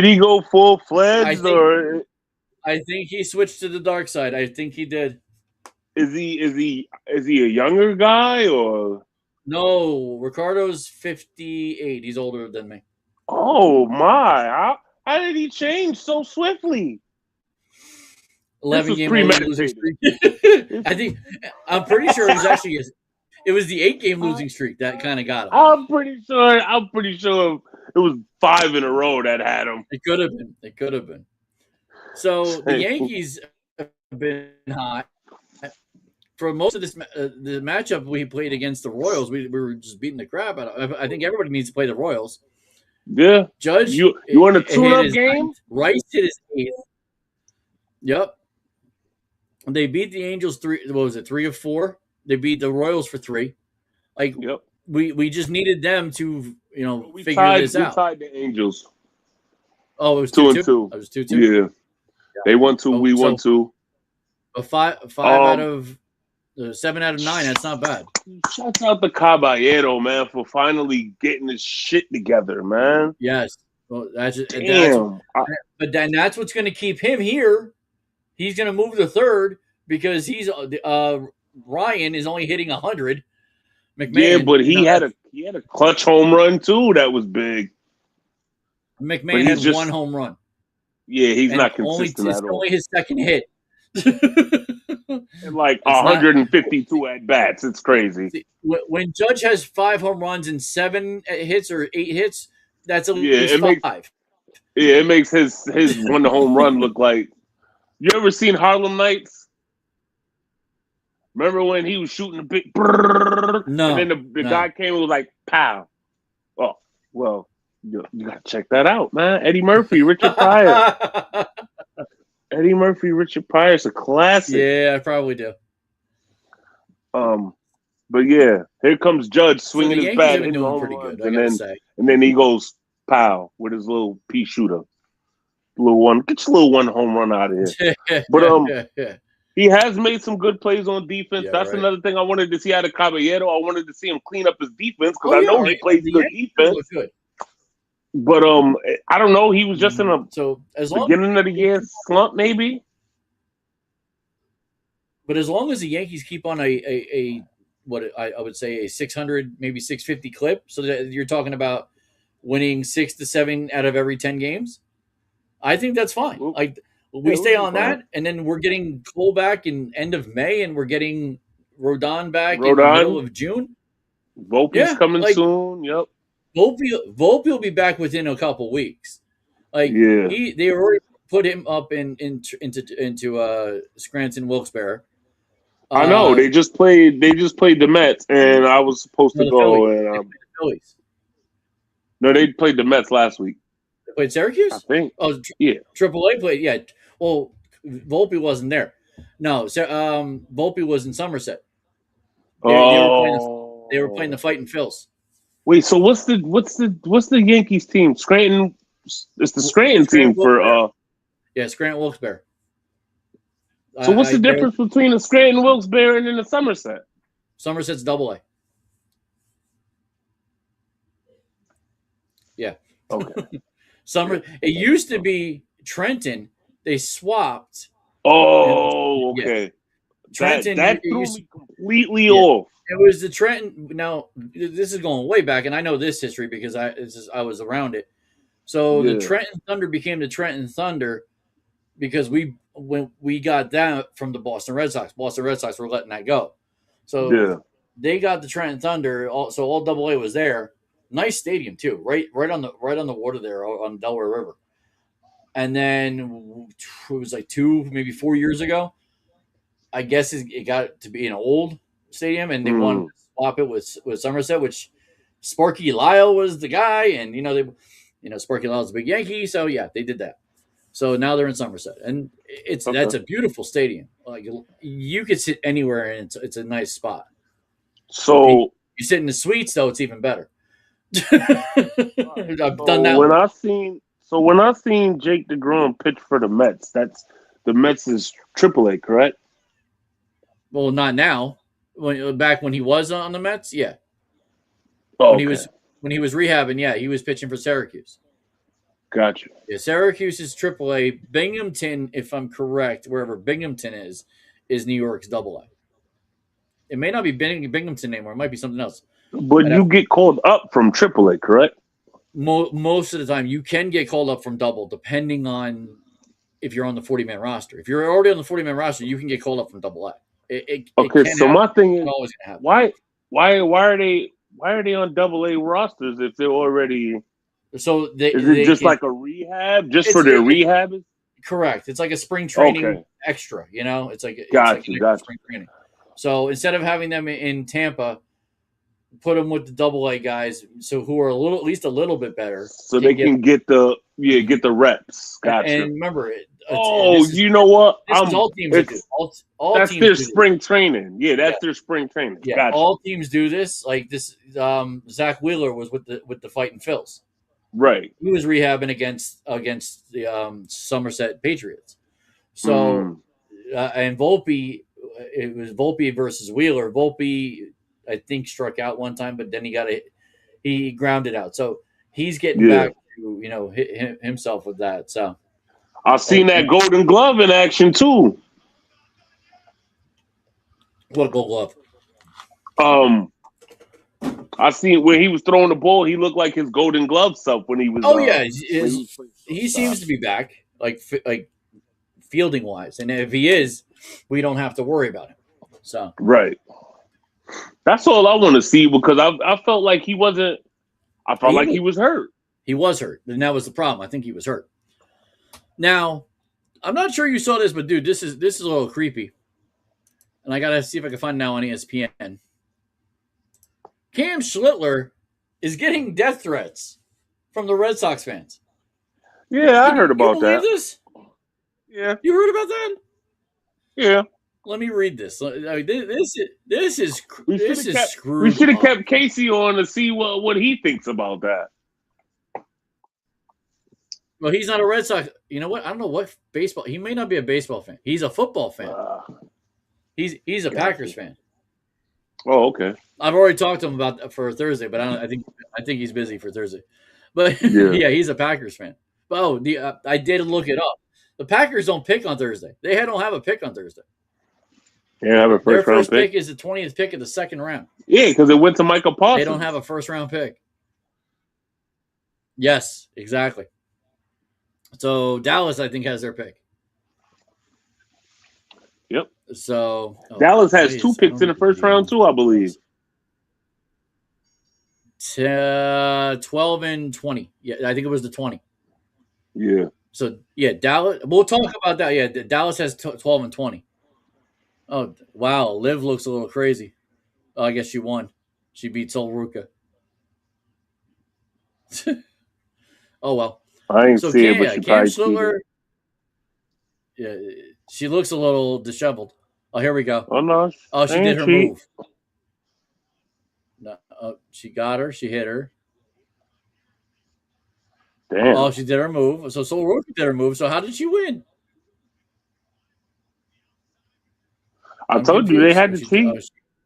he go full-fledged? I think he switched to the dark side. I think he did. Is he a younger guy or? No, Ricardo's 58. He's older than me. Oh my! How did he change so swiftly? 11-game losing streak. I'm pretty sure it was the 8-game losing streak that kind of got him. I'm pretty sure it was 5 in a row that had him. It could have been. So the Yankees have been hot. for most of this the matchup we played against the Royals, we were just beating the crap out of. I think everybody needs to play the Royals. Yeah. Judge, you want a tune-up game? Ninth. Rice hit his 8th. Yep. They beat the Angels 3 of 4? They beat the Royals for 3. Like, yep. We just needed them to, figure this out. We tied the Angels. Oh, it was 2-2. It was 2-2. Yeah. They won 2, we won 2. A 5 out of 7 out of 9, that's not bad. Shouts out to Caballero, man, for finally getting his shit together, man. Yes. Well, that's what's going to keep him here. He's going to move to third because he's Ryan is only hitting 100. McMahon, yeah, but he had a clutch home run too. That was big. McMahon had one home run. Yeah, he's not consistent at all. Only his second hit. And like 152 at bats. It's crazy. See, when Judge has 5 home runs and 7 hits or 8 hits, that's at least 5. It makes his one home run look like. You ever seen Harlem Nights? Remember when he was shooting a big brrr, no, and then the guy came and was like, pow. Oh, well, you got to check that out, man. Eddie Murphy, Richard Pryor. Eddie Murphy, Richard Pryor is a classic. Yeah, I probably do. But yeah, here comes Judge swinging his bat in the home pretty good, and then he goes pow with his little pea shooter. Get your little one home run out of here. But he has made some good plays on defense. That's another thing I wanted to see out of Caballero. I wanted to see him clean up his defense because I know he plays good defense. Good. But I don't know. He was just in a beginning of the year slump, maybe. But as long as the Yankees keep on a what I would say a 600, maybe 650 clip, so that you're talking about winning 6 to 7 out of every 10 games, I think that's fine. Like we stay on that, and then we're getting Cole back in end of May, and we're getting Rodon back in the middle of June. Volpe's coming soon. Yep. Volpe will be back within a couple weeks. Like they already put him up into Scranton Wilkes-Barre. I know they just played the Mets, and I was supposed to go. And Phillies. No, they played the Mets last week. They played Syracuse? I think. Oh, yeah. AAA played. Yeah. Well, Volpe wasn't there. No, Volpe was in Somerset. They were playing the Fighting Phils. Wait, so what's the Yankees team? Scranton. It's the Scranton team for. Yeah, Scranton Wilkes-Barre. So what's the difference between the Scranton Wilkes-Barre and then the Somerset? Somerset's AA. Yeah. Okay. It used to be Trenton. They swapped. Oh, okay. Trenton. That threw me completely off. It was the Trenton. Now this is going way back, and I know this history because I was around it. So the Trenton Thunder became the Trenton Thunder because when we got that from the Boston Red Sox. Boston Red Sox were letting that go. So they got the Trenton Thunder. So all AA was there. Nice stadium too, right on the water there on Delaware River. And then it was like 2, maybe 4 years ago. I guess it got to be an old stadium, and they wanted to swap it with Somerset, which Sparky Lyle was the guy, and Sparky Lyle's a big Yankee, so yeah, they did that. So now they're in Somerset, and that's a beautiful stadium. Like you could sit anywhere, and it's a nice spot. So you sit in the suites, though, it's even better. I've done that. When I seen Jake DeGrom pitch for the Mets, the Mets is AAA, correct? Well, not now. Back when he was on the Mets, yeah. Oh, when he was rehabbing, yeah, he was pitching for Syracuse. Gotcha. Yeah, Syracuse is AAA. Binghamton, if I'm correct, wherever Binghamton is New York's AA. It may not be Binghamton anymore. It might be something else. But you get called up from AAA, correct? Most of the time, you can get called up from double, depending on if you're on the 40-man roster. If you're already on the 40-man roster, you can get called up from AA. My thing is, always gonna happen. why are they on AA rosters if they're already? So is it just like a rehab, just for their rehab? Correct. It's like a spring training extra. It's like gotcha. spring training. So instead of having them in Tampa, put them with the double-A guys, so who are at least a little bit better, so they can get the reps. Gotcha. And remember, you know what? This is all teams do. All that's teams their do spring training. Yeah, that's their spring training. Yeah, gotcha. All teams do this. Like this, Zach Wheeler was with the Fighting Phils. Right. He was rehabbing against the Somerset Patriots. So, and Volpe, it was Volpe versus Wheeler. Volpe, I think, struck out one time, but then he grounded out. So he's getting back to himself with that. So I've seen that Golden Glove in action too. What Gold Glove? I seen where he was throwing the ball. He looked like his Golden Glove self when he was. He seems to be back, like fielding wise, and if he is, we don't have to worry about him. So right, that's all I want to see because I felt like he wasn't. I felt like he was hurt. He was hurt, and that was the problem. I think he was hurt. Now, I'm not sure you saw this, but dude, this is a little creepy, and I gotta see if I can find it now on ESPN. Cam Schlittler is getting death threats from the Red Sox fans. Yeah, I heard about that. This? Yeah, you heard about that? Yeah. Let me read this. This is screwed. We should have kept Casey on to see what he thinks about that. Well, he's not a Red Sox. You know what? I don't know what baseball. He may not be a baseball fan. He's a football fan. He's a Packers fan. Oh, okay. I've already talked to him about for Thursday, but I think he's busy for Thursday. But yeah, he's a Packers fan. But I did look it up. The Packers don't pick on Thursday. They don't have a pick on Thursday. They have a Their first pick is the 20th pick of the second round. Yeah, because it went to Michael Parsons. They don't have a first round pick. Yes, exactly. So Dallas, I think, has their pick. Yep. So Dallas has 2 picks in the first round too, I believe. 12 and 20. Yeah, I think it was the 20. Yeah. So yeah, Dallas. We'll talk about that. Yeah, Dallas has 12 and 20. Oh wow, Liv looks a little crazy. Oh, I guess she won. She beat Sol Ruka. Oh well. I ain't see it, but she Cam Schlittler. Yeah, she looks a little disheveled. Oh, here we go. Oh no! Oh, she did her move. No, she got her. She hit her. Damn. Oh, she did her move. So Sol Ruka did her move. So how did she win? I told you they had to cheat.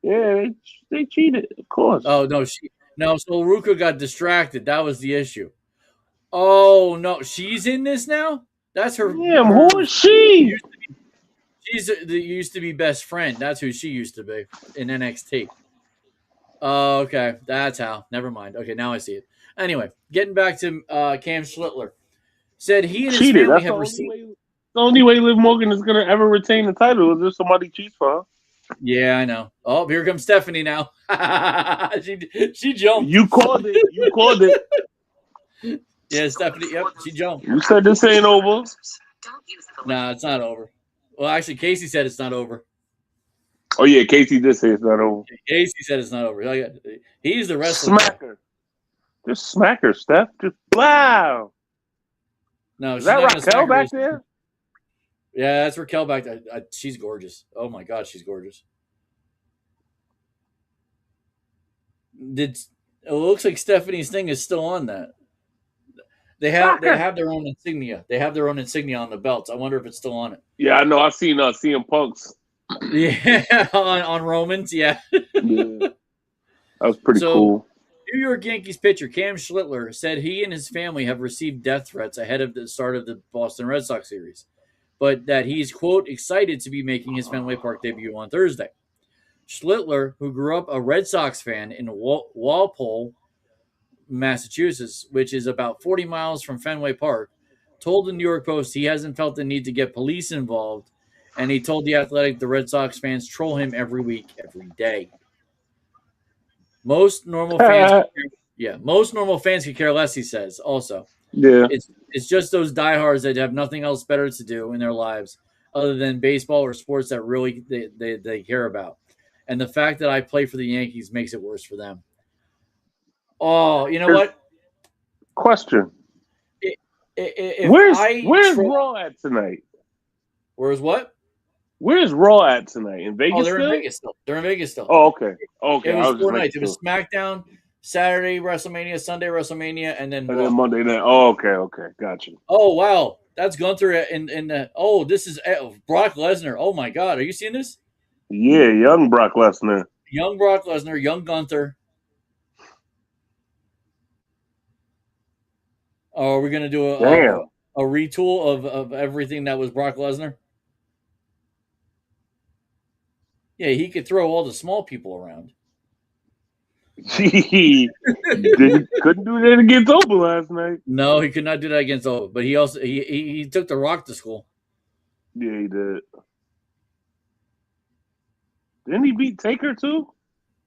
Yeah, they cheated, of course. Oh no, Sol Ruka got distracted. That was the issue. Oh no, she's in this now. That's her. Yeah, who is she? She's the used to be best friend. That's who she used to be in NXT. Oh, okay, that's how. Never mind. Okay, now I see it. Anyway, getting back to Cam Schlittler, said he and his family have received. The only way Liv Morgan is going to ever retain the title is if somebody cheats for her. Yeah, I know. Oh, here comes Stephanie now. she jumped. You called it. Yeah, Stephanie. Yep, she jumped. You said this ain't over. Nah, it's not over. Well, actually, Casey said it's not over. Oh yeah, Casey did say it's not over. Casey said it's not over. He's the wrestler. Smack her. Just smack her, Steph. Just wow. No, is that Raquel back there? Yeah, that's Raquel back there. She's gorgeous. Oh my God, she's gorgeous. It looks like Stephanie's thing is still on that. They have their own insignia. They have their own insignia on the belts. I wonder if it's still on it. Yeah, I know. I've seen CM Punk's. Yeah, on Romans. Yeah. Yeah. That was pretty cool. New York Yankees pitcher Cam Schlittler said he and his family have received death threats ahead of the start of the Boston Red Sox series, but that he's, quote, excited to be making his Fenway Park debut on Thursday. Schlittler, who grew up a Red Sox fan in Walpole, Massachusetts, which is about 40 miles from Fenway Park, told the New York Post he hasn't felt the need to get police involved, and he told The Athletic the Red Sox fans troll him every week, every day. Most normal fans could care less, he says. Also, yeah, it's just those diehards that have nothing else better to do in their lives other than baseball or sports that really they care about. and the fact that I play for the Yankees makes it worse for them. Oh, you know what? Question. Where's Raw at tonight? Where's what? Where's Raw at tonight? In Vegas? Oh, they're in Vegas still. They're in Vegas still. Oh, okay. Okay. It was 4 nights. It was SmackDown, Saturday WrestleMania, Sunday WrestleMania, and then Monday night. Oh, okay. Gotcha. Oh, wow. That's Gunther this is Brock Lesnar. Oh, my God. Are you seeing this? Yeah, young Brock Lesnar. Young Brock Lesnar, young Gunther. Oh, are we going to do a retool of everything that was Brock Lesnar? Yeah, he could throw all the small people around. He couldn't do that against Oba last night. No, he could not do that against Oba. But he also he took the Rock to school. Yeah, he did. Didn't he beat Taker too?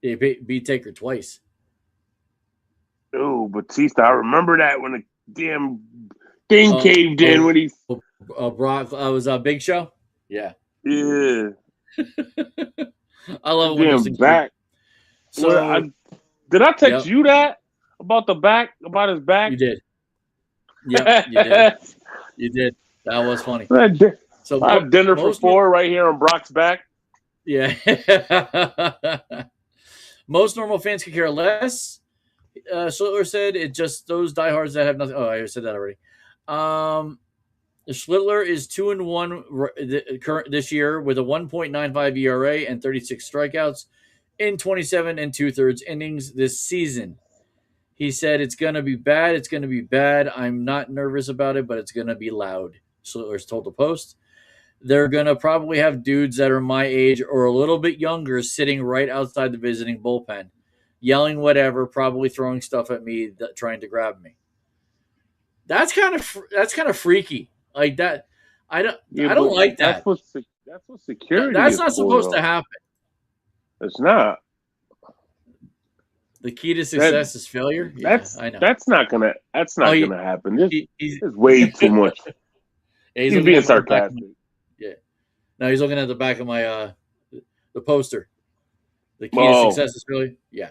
Yeah, he beat Taker twice. Oh, Batista! I remember that when the damn thing caved in when he. Brock was Big Show. Yeah. Yeah. I love it when damn back. So did I text you that about the back, about his back? You did. Yeah, you did. You did. That was funny. So I have dinner for 4 right here on Brock's back. Yeah. Most normal fans could care less. Schlittler said it's just those diehards that have nothing. Oh, I said that already. Schlittler is 2-1 this year with a 1.95 ERA and 36 strikeouts in 27 2/3 innings this season. He said it's going to be bad. It's going to be bad. I'm not nervous about it, but it's going to be loud. Schlittler's told the Post. They're going to probably have dudes that are my age or a little bit younger sitting right outside the visiting bullpen, yelling whatever, probably throwing stuff at me, trying to grab me. That's kind of freaky. Like that, I don't like that. That's what security. That's not supposed to happen. It's not. The key to success is failure. I know. That's not gonna happen. This is way too much. Yeah, he's being sarcastic. Yeah. No, he's looking at the back of my the poster. The key to success is failure. Yeah.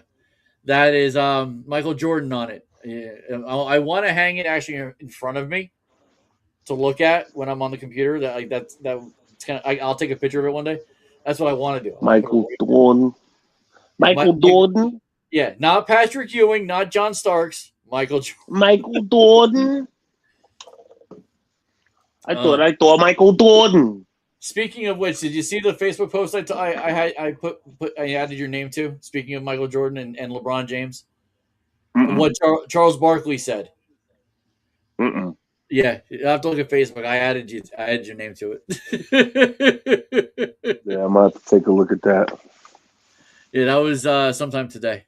That is Michael Jordan on it. Yeah. I want to hang it actually in front of me to look at when I'm on the computer. That's kind of. I'll take a picture of it one day. That's what I want to do. Michael Jordan. Michael Jordan. Yeah, not Patrick Ewing, not John Starks. Michael Jordan. I thought Michael Jordan. Speaking of which, did you see the Facebook post I added your name to? Speaking of Michael Jordan and LeBron James, what Charles Barkley said. Yeah, you have to look at Facebook. I added your name to it. Yeah, I'm about to take a look at that. Yeah, that was sometime today.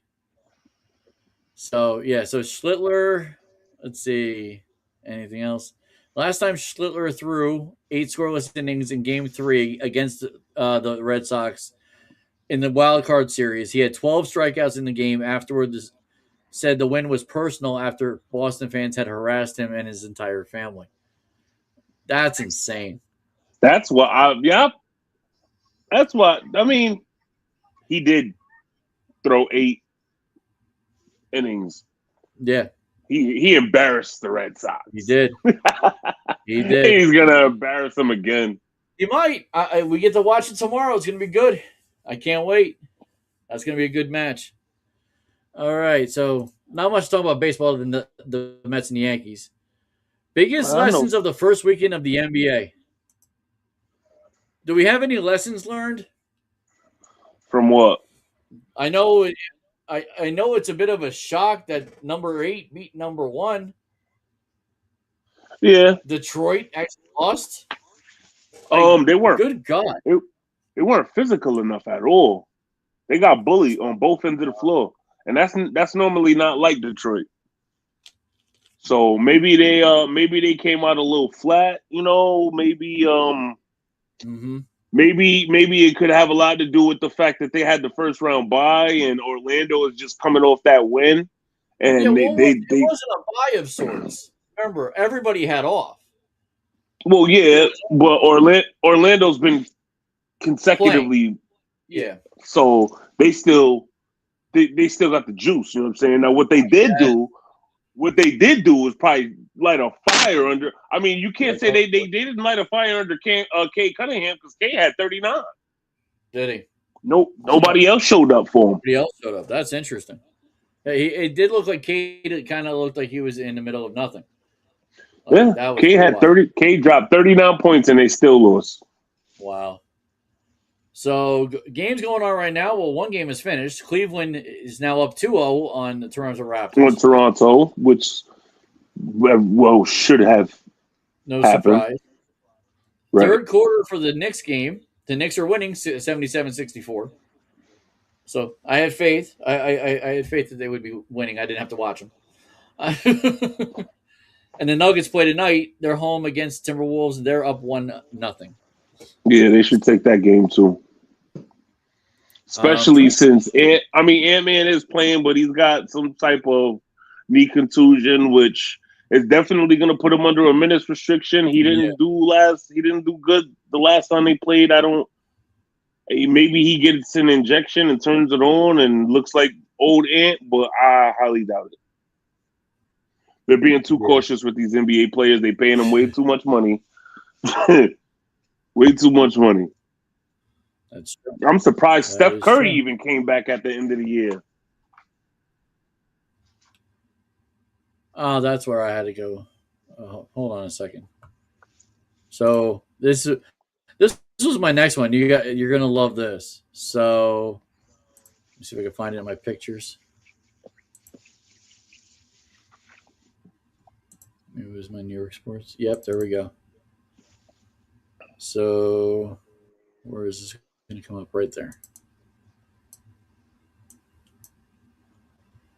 So Schlittler. Let's see, anything else? Last time Schlittler threw 8 scoreless innings in Game 3 against the Red Sox in the wild card series. He had 12 strikeouts in the game. Afterwards, said the win was personal after Boston fans had harassed him and his entire family. That's insane. That's what That's what I mean. He did throw 8 innings. Yeah. He embarrassed the Red Sox. He did. He did. He's gonna embarrass them again. He might. We get to watch it tomorrow. It's gonna be good. I can't wait. That's gonna be a good match. All right. So not much to talk about baseball than the Mets and the Yankees. Biggest lessons of the first weekend of the NBA. Do we have any lessons learned? From what? I know it's a bit of a shock that number 8 beat number 1. Yeah. Detroit actually lost. They weren't. Good God. They weren't physical enough at all. They got bullied on both ends of the floor. And that's normally not like Detroit. So maybe they came out a little flat, maybe Maybe it could have a lot to do with the fact that they had the first round bye and Orlando is just coming off that win. And it wasn't a bye of sorts. Remember, everybody had off. Well, yeah, but Orlando's been consecutively So they still got the juice. You know what I'm saying? Now what they did do was probably light a fire under. I mean, you can't say they didn't light a fire under Kay Cunningham because Kay had 39. Did he? Nope. Nobody else showed up for him. Nobody else showed up. That's interesting. It did look like Kay kind of looked like he was in the middle of nothing. Yeah, Kay had 30. Kay dropped 39 points and they still lost. Wow. So games going on right now. Well, one game is finished. Cleveland is now up 2-0 on the Toronto Raptors. On Toronto, which should have no happened. Surprise. Right. Third quarter for the Knicks game. The Knicks are winning 77-64. So I had faith. I had faith that they would be winning. I didn't have to watch them. And the Nuggets play tonight. They're home against Timberwolves, and they're up 1-0. Yeah, they should take that game too. Especially since Ant-Man is playing, but he's got some type of knee contusion, which is definitely going to put him under a minutes restriction. He didn't do good the last time they played. Maybe he gets an injection and turns it on and looks like old Ant, but I highly doubt it. They're being too cautious with these NBA players. They're paying them way too much money. Way too much money. That's true. I'm surprised Steph Curry even came back at the end of the year. Oh, that's where I had to go. Hold on a second. So this was my next one. You're gonna love this. So let me see if I can find it in my pictures. Maybe it was my New York Sports. Yep, there we go. So where is this going to come up? Right there.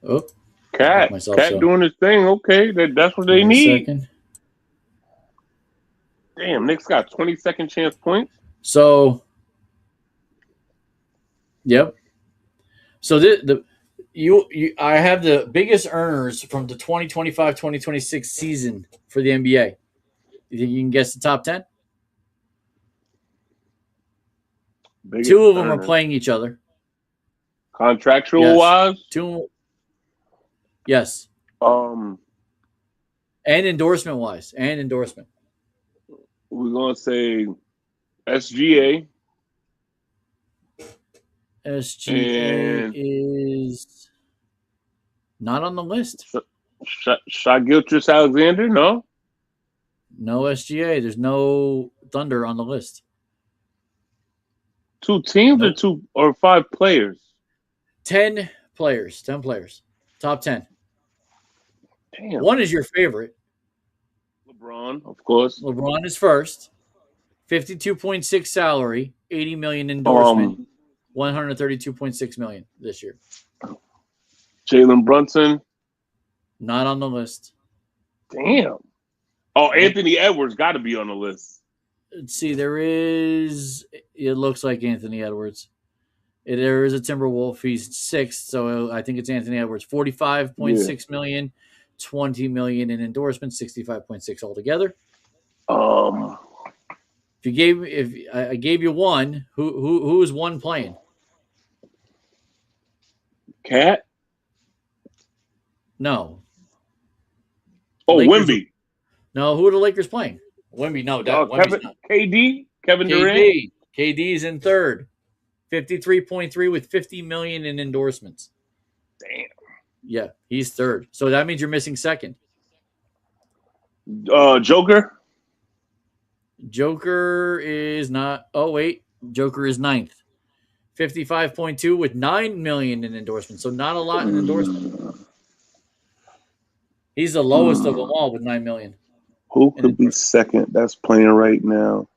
Oh, Cat doing his thing. Okay, that's what they need. Second. Damn, Knicks got 20-second chance points. So, yep. So I have the biggest earners from the 2025-2026 season for the NBA. You think you can guess the top 10? Biggest Two of them are playing each other. Contractual wise? Two. Yes. And endorsement wise. We're going to say SGA. SGA is not on the list. Shai Gilgeous-Alexander, no? No SGA. There's no Thunder on the list. 2 teams or 5 players? 10 players. Top 10. Damn. One is your favorite. LeBron, of course. LeBron is first. 52.6 salary, 80 million endorsement, 132.6 million this year. Jalen Brunson. Not on the list. Damn. Oh, Anthony Edwards got to be on the list. Let's see. It looks like Anthony Edwards. There is a Timberwolf. He's 6th, so I think it's Anthony Edwards. 45.6 million, 20 million in endorsements, 65.6 altogether. If I gave you one, who is one playing? Cat? No. Oh, Wemby. No, who are the Lakers playing? Wemby, no. Kevin Durant. KD is in 3rd. 53.3 with 50 million in endorsements. Damn. Yeah, he's 3rd. So that means you're missing 2nd. Joker is not. Oh, wait. Joker is 9th. 55.2 with 9 million in endorsements. So not a lot in endorsements. He's the lowest of them all with 9 million. Who could be 2nd? That's playing right now.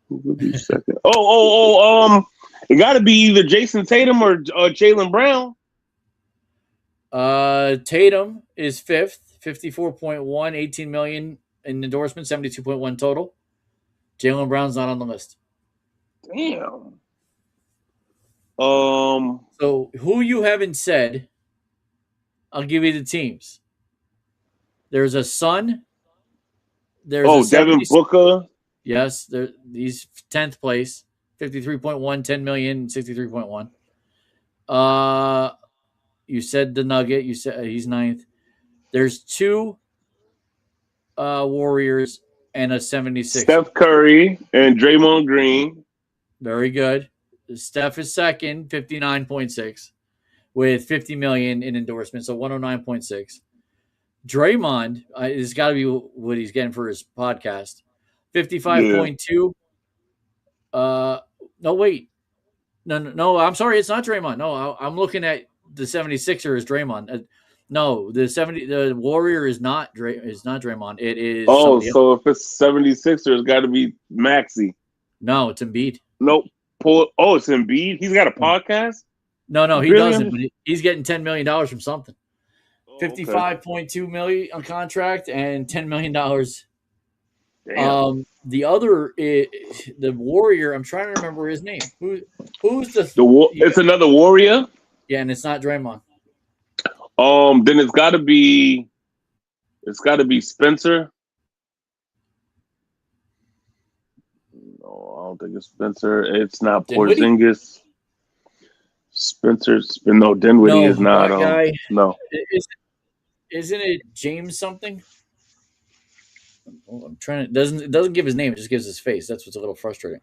Who could be 2nd? It got to be either Jason Tatum or Jaylen Brown. Tatum is 5th, 54.1, 18 million in endorsements, 72.1 total. Jaylen Brown's not on the list. Damn. So who you haven't said, I'll give you the teams. There's a Sun. There's Devin Booker. Yes, he's 10th place, 53.1, 10 million, 63.1. You said the Nugget. You said he's ninth. There's two Warriors and a 76. Steph Curry and Draymond Green. Very good. Steph is second, 59.6, with 50 million in endorsements, so 109.6. Draymond has got to be what he's getting for his podcast. 55.2. No, wait. No, I'm sorry. It's not Draymond. No, I'm looking at the 76er as Draymond. No, the Warrior is not Draymond. It is. Oh, so if it's 76er, it's got to be Maxey. No, it's Embiid. Nope. It's Embiid. He's got a podcast. No, he doesn't. But he's getting $10 million from something. $55.2 million on contract and $10 million. Damn. The other, the Warrior. I'm trying to remember his name. Who's the? It's another Warrior. Yeah, and it's not Draymond. Then it's got to be Spencer. No, I don't think it's Spencer. It's not Porzingis. Dinwiddie is not. Guy. No. Isn't it James something? I'm trying to. It doesn't give his name. It just gives his face. That's what's a little frustrating.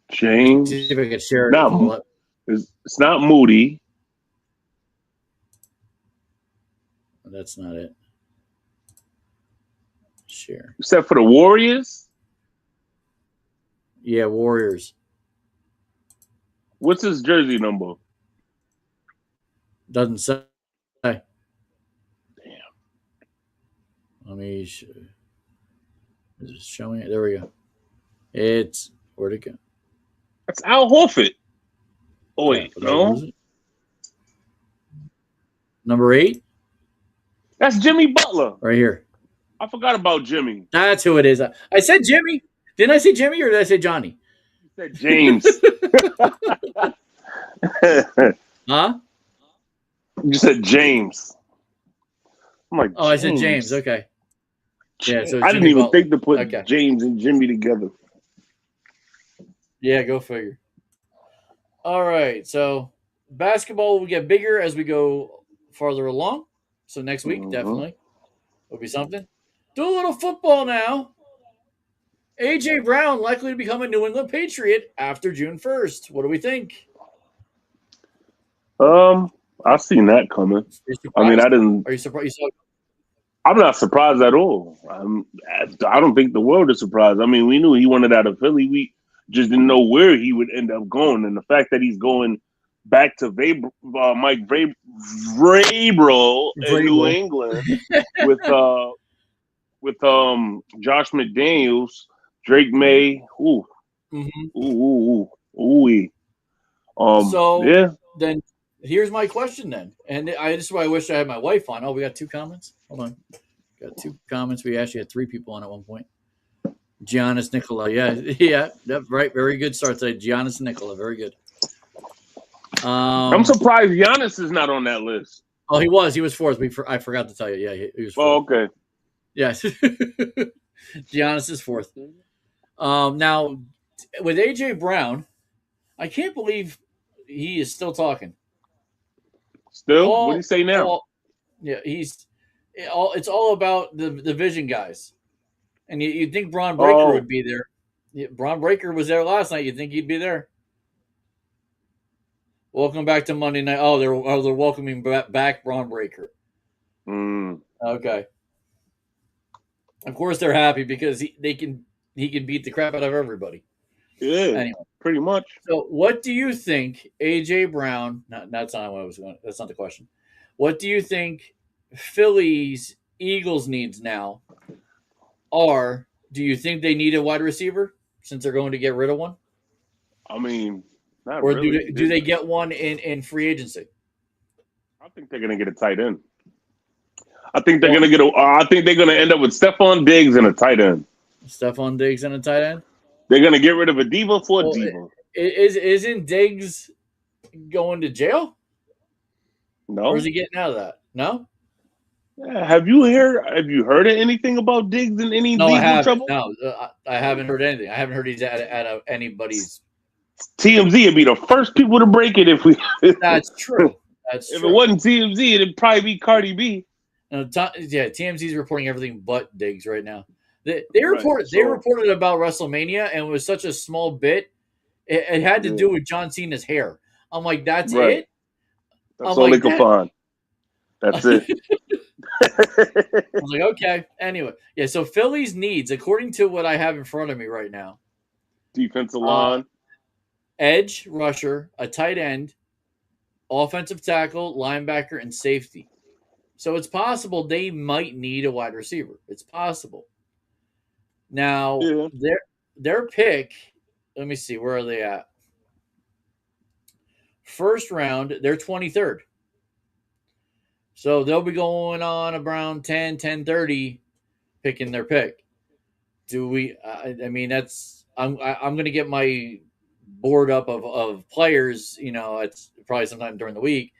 James. See if I can share it. It's not Moody. That's not it. Share. Except for the Warriors? Yeah, Warriors. What's his jersey number? Doesn't say. Damn. Let me. Is it showing it? There we go. Where'd it go? That's Al Horford. Oh, wait. No. Number 8? That's Jimmy Butler. Right here. I forgot about Jimmy. That's who it is. I said Jimmy. Didn't I say Jimmy or did I say Johnny? You said James. Huh? You said James. I'm like, I said James. Okay. Yeah, so I didn't even think to put James and Jimmy together. Yeah, go figure. All right, so basketball will get bigger as we go farther along. So next week, definitely, will be something. Do a little football now. A.J. Brown likely to become a New England Patriot after June 1st. What do we think? I've seen that coming. I mean, I didn't. Are you surprised? I'm not surprised at all. I don't think the world is surprised. I mean, we knew he wanted out of Philly. We just didn't know where he would end up going. And the fact that he's going back to Mike Vrabel in New England with Josh McDaniels, Drake May. Then here's my question then. And this is why I wish I had my wife on. Oh, we got 2 comments? Hold on. Got 2 comments. We actually had 3 people on at one point. Giannis Nicola. Yeah, right. Very good start today. Giannis Nicola. Very good. I'm surprised Giannis is not on that list. Oh, he was. He was 4th. I forgot to tell you. Yeah, he was 4th. Oh, okay. Yes. Giannis is 4th. Now, with A.J. Brown, I can't believe he is still talking. Still? What do you say now? It's all about the Vision guys. And you'd think Braun Breaker would be there. Yeah, Braun Breaker was there last night. You'd think he'd be there. Welcome back to Monday Night. Oh, they're welcoming back Braun Breaker. Okay. Of course they're happy because he can beat the crap out of everybody. Yeah. Anyway, pretty much. So, what do you think A.J. Brown? That's not what I was going. That's not the question. What do you think Philly's Eagles needs now are? Do you think they need a wide receiver since they're going to get rid of one? I mean, not or really. do they get one in free agency? I think they're going to get a tight end. I think they're going to get I think they're going to end up with Stephon Diggs and a tight end. Stephon Diggs and a tight end. They're going to get rid of a diva for a diva. Isn't Diggs going to jail? No. Or is he getting out of that? No. Yeah, have you heard of anything about Diggs in any legal trouble? No, I haven't heard anything. I haven't heard he's at anybody's TMZ would be the first people to break it if we. That's true. That's if true. it wasn't TMZ, it'd probably be Cardi B. No, TMZ's reporting everything but Diggs right now. They Right, reported about WrestleMania, and it was such a small bit. It had to do with John Cena's hair. I'm like, that's it? That's all they can find. That's it. I was like, okay. Anyway, yeah, so Philly's needs, according to what I have in front of me right now. Defensive line. Edge, rusher, a tight end, offensive tackle, linebacker, and safety. So it's possible they might need a wide receiver. It's possible. Now, their pick, let me see, where are they at? First round, they're 23rd. So they'll be going on around 10:30, picking their pick. Do we? I mean, that's I'm going to get my board up of players. It's probably sometime during the week,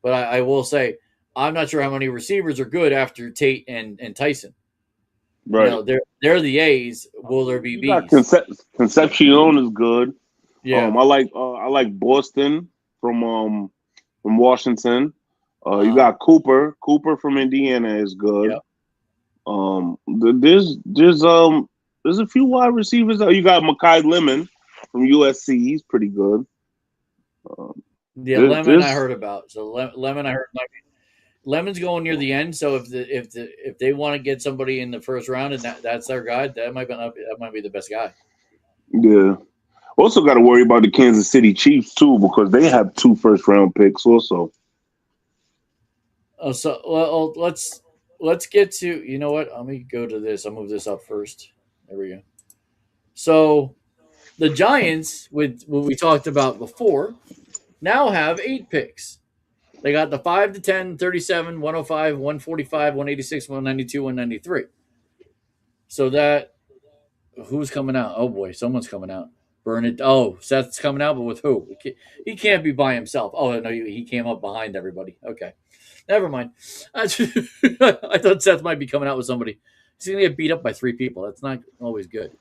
but I will say I'm not sure how many receivers are good after Tate and Tyson. Right. They're the A's. Will there be B's? Concepcion is good. Yeah. I like Boston from Washington. You got Cooper. Cooper from Indiana is good. Yep. There's a few wide receivers. You got Mekhi Lemon from USC. He's pretty good. Lemon I heard about. So Lemon I heard. Lemon's going near the end. So if they want to get somebody in the first round and that's their guy, that might be the best guy. Yeah. Also got to worry about the Kansas City Chiefs too because they have 2 first-round picks also. So let's get to, you know what? Let me go to this. I'll move this up first. There we go. So the Giants, with what we talked about before, now have 8 picks. They got the 5 to 10, 37, 105, 145, 186, 192, 193. So that, who's coming out? Oh boy, someone's coming out. Burn it. Oh, Seth's coming out, but with who? He can't be by himself. Oh no, he came up behind everybody. Okay. Never mind. I thought Seth might be coming out with somebody. He's going to get beat up by 3 people. That's not always good.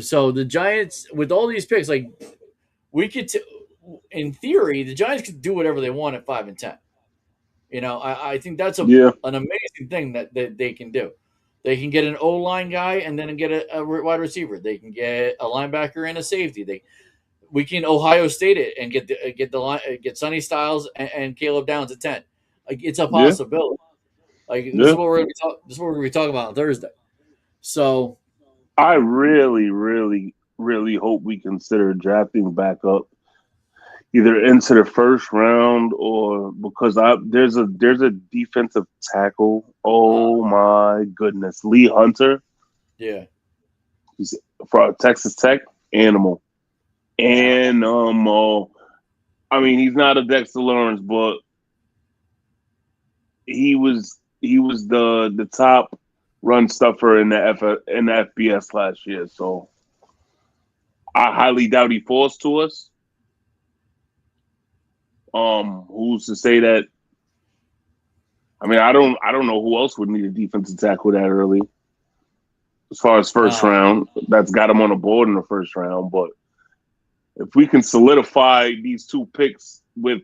So the Giants, with all these picks, like we could, in theory, the Giants could do whatever they want at 5 and 10. I think that's an amazing thing that they can do. They can get an O-line guy and then get a wide receiver. They can get a linebacker and a safety. We can Ohio State it and get Sonny Styles and Caleb Downs at 10. Like it's a possibility. This is what we're going to be talking about on Thursday. So I really, really, really hope we consider drafting back up either into the first round or because there's a defensive tackle. Oh my goodness, Lee Hunter. Yeah, he's from Texas Tech. Animal. And he's not a Dexter Lawrence, but he was the top run stuffer in the FBS last year. So I highly doubt he falls to us. Who's to say that? I mean, I don't know who else would need a defensive tackle that early. As far as first round, that's got him on the board in the first round, but if we can solidify these 2 picks with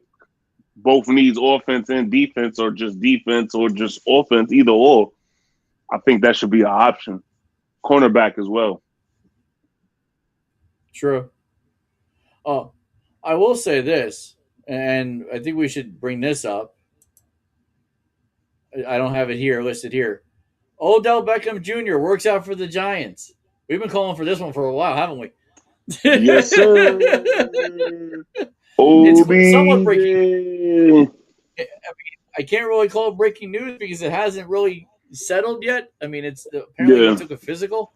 both needs offense and defense or just offense, either or, I think that should be an option. Cornerback as well. True. I will say this, and I think we should bring this up. I don't have it here listed here. Odell Beckham Jr. works out for the Giants. We've been calling for this one for a while, haven't we? Yes, sir. It's somewhat breaking. I can't really call it breaking news because it hasn't really settled yet. I mean, it's apparently he took a physical.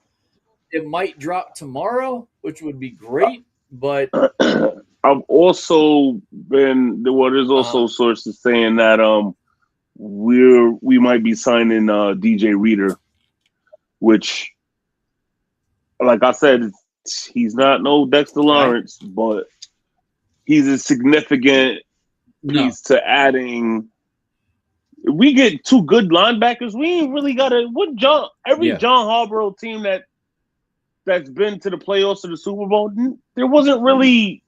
It might drop tomorrow, which would be great. But I've also there's also sources saying that we might be signing DJ Reader, which, like I said, he's not no Dexter Lawrence, but he's a significant piece to adding. If we get 2 good linebackers, we ain't really got to. John Harbaugh team that that's been to the playoffs or the Super Bowl, there wasn't really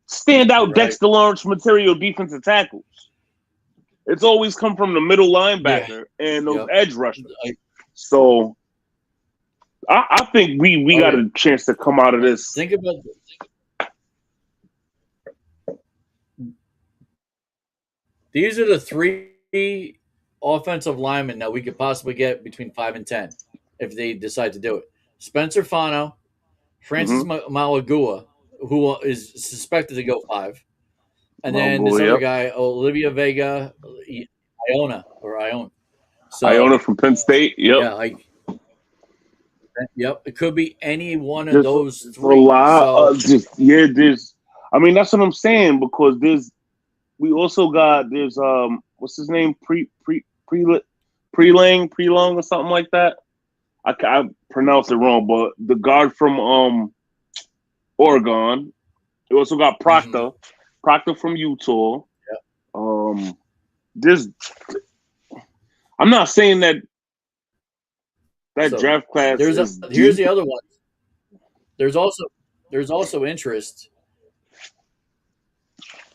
standout Dexter Lawrence material defensive tackles. It's always come from the middle linebacker and those edge rushers. So I think we got a chance to come out of this. Think about this. These are the 3 offensive linemen that we could possibly get between 5 and 10 if they decide to do it. Spencer Fano, Francis Malagua, who is suspected to go 5. And then this other guy, Olivia Vega, Iona. So, Iona from Penn State. Yep. Yeah, it could be any one of those 3. A lot. There's. I mean, that's what I'm saying because we also got what's his name? Prelong or something like that. I pronounced it wrong, but the guard from Oregon. We also got Proctor. Proctor from Utah. Yeah. I'm not saying that draft class. Here's the other one. There's also interest.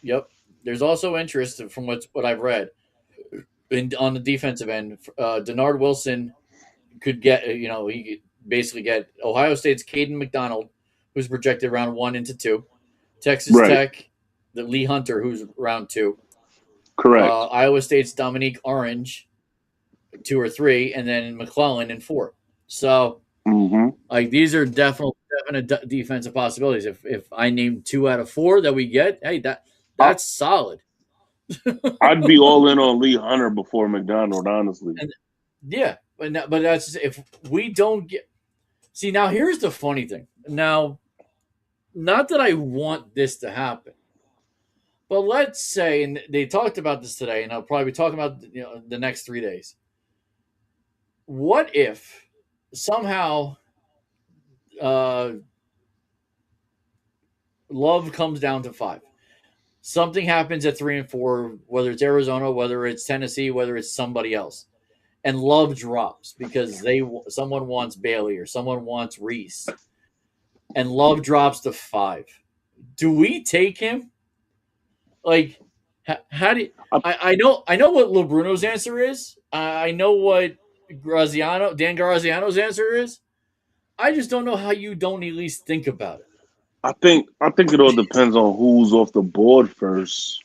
Yep. There's also interest from what I've read on the defensive end. Denard Wilson could get, he could basically get Ohio State's Caden McDonald, who's projected round 1 into 2. Texas Tech, the Lee Hunter, who's round 2. Correct. Iowa State's Dominique Orange, 2 or 3, and then McClellan in 4. So, these are definite defensive possibilities. If I name 2 out of 4 that we get, hey, that's solid. I'd be all in on Lee Hunter before McDonald, honestly. But that's if we don't get. See, now here's the funny thing. Now, not that I want this to happen, but let's say, and they talked about this today, and I'll probably be talking about the next 3 days. What if somehow Love comes down to 5? Something happens at 3 and 4, whether it's Arizona, whether it's Tennessee, whether it's somebody else, and Love drops because someone wants Bailey or someone wants Reese, and Love drops to 5. Do we take him? Like, how do you, I know what Lil Bruno's answer is. I know what Dan Graziano's answer is. I just don't know how you don't at least think about it. I think it all depends on who's off the board first.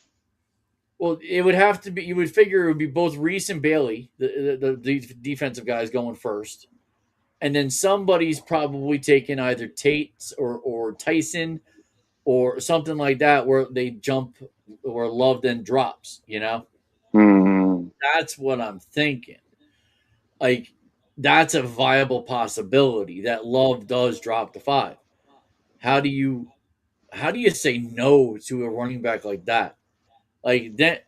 Well, it would have to be. You would figure it would be both Reese and Bailey, the defensive guys, going first, and then somebody's probably taking either Tate or Tyson or something like that, where they jump or Love then drops. That's what I'm thinking. Like, that's a viable possibility that Love does drop to 5. How do you say no to a running back like that? Like then,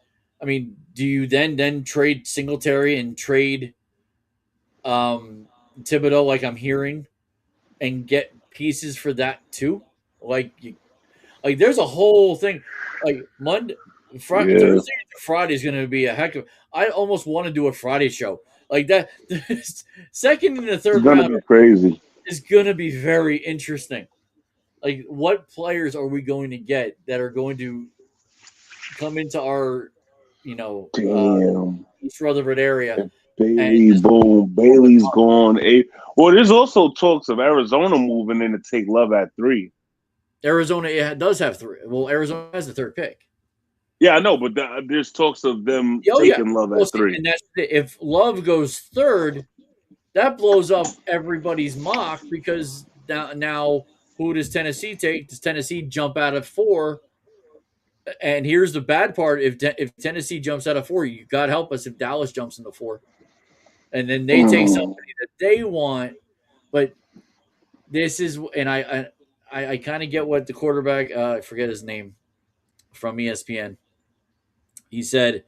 I mean, do you then trade Singletary and trade Thibodeau, like I'm hearing, and get pieces for that too? Like there's a whole thing. Like Thursday to Friday is going to be a heck of. I almost want to do a Friday show like that. Second and the third round be crazy. Is going to be very interesting. Like, what players are we going to get that are going to come into our, East Rutherford area? Bailey's gone. Well, there's also talks of Arizona moving in to take Love at 3. Arizona does have 3. Well, Arizona has the 3rd pick. Yeah, I know, but there's talks of them taking Love at 3. And if Love goes 3rd, that blows up everybody's mock because now who does Tennessee take? Does Tennessee jump out of 4? And here's the bad part: if Tennessee jumps out of 4, you God help us if Dallas jumps into 4, and then they take somebody that they want. But this is, and I kind of get what the quarterback, I forget his name, from ESPN. He said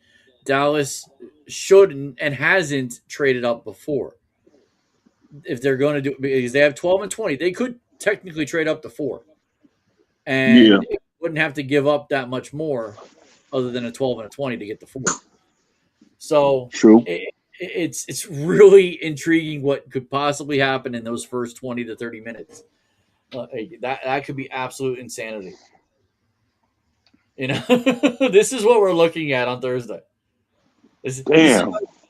Dallas shouldn't and hasn't traded up before. If they're going to do, because they have 12 and 20, they could technically trade up to 4, and wouldn't have to give up that much more, other than a 12 and a 20 to get the 4. So true. it's really intriguing what could possibly happen in those first 20 to 30 minutes. That could be absolute insanity. This is what we're looking at on Thursday. This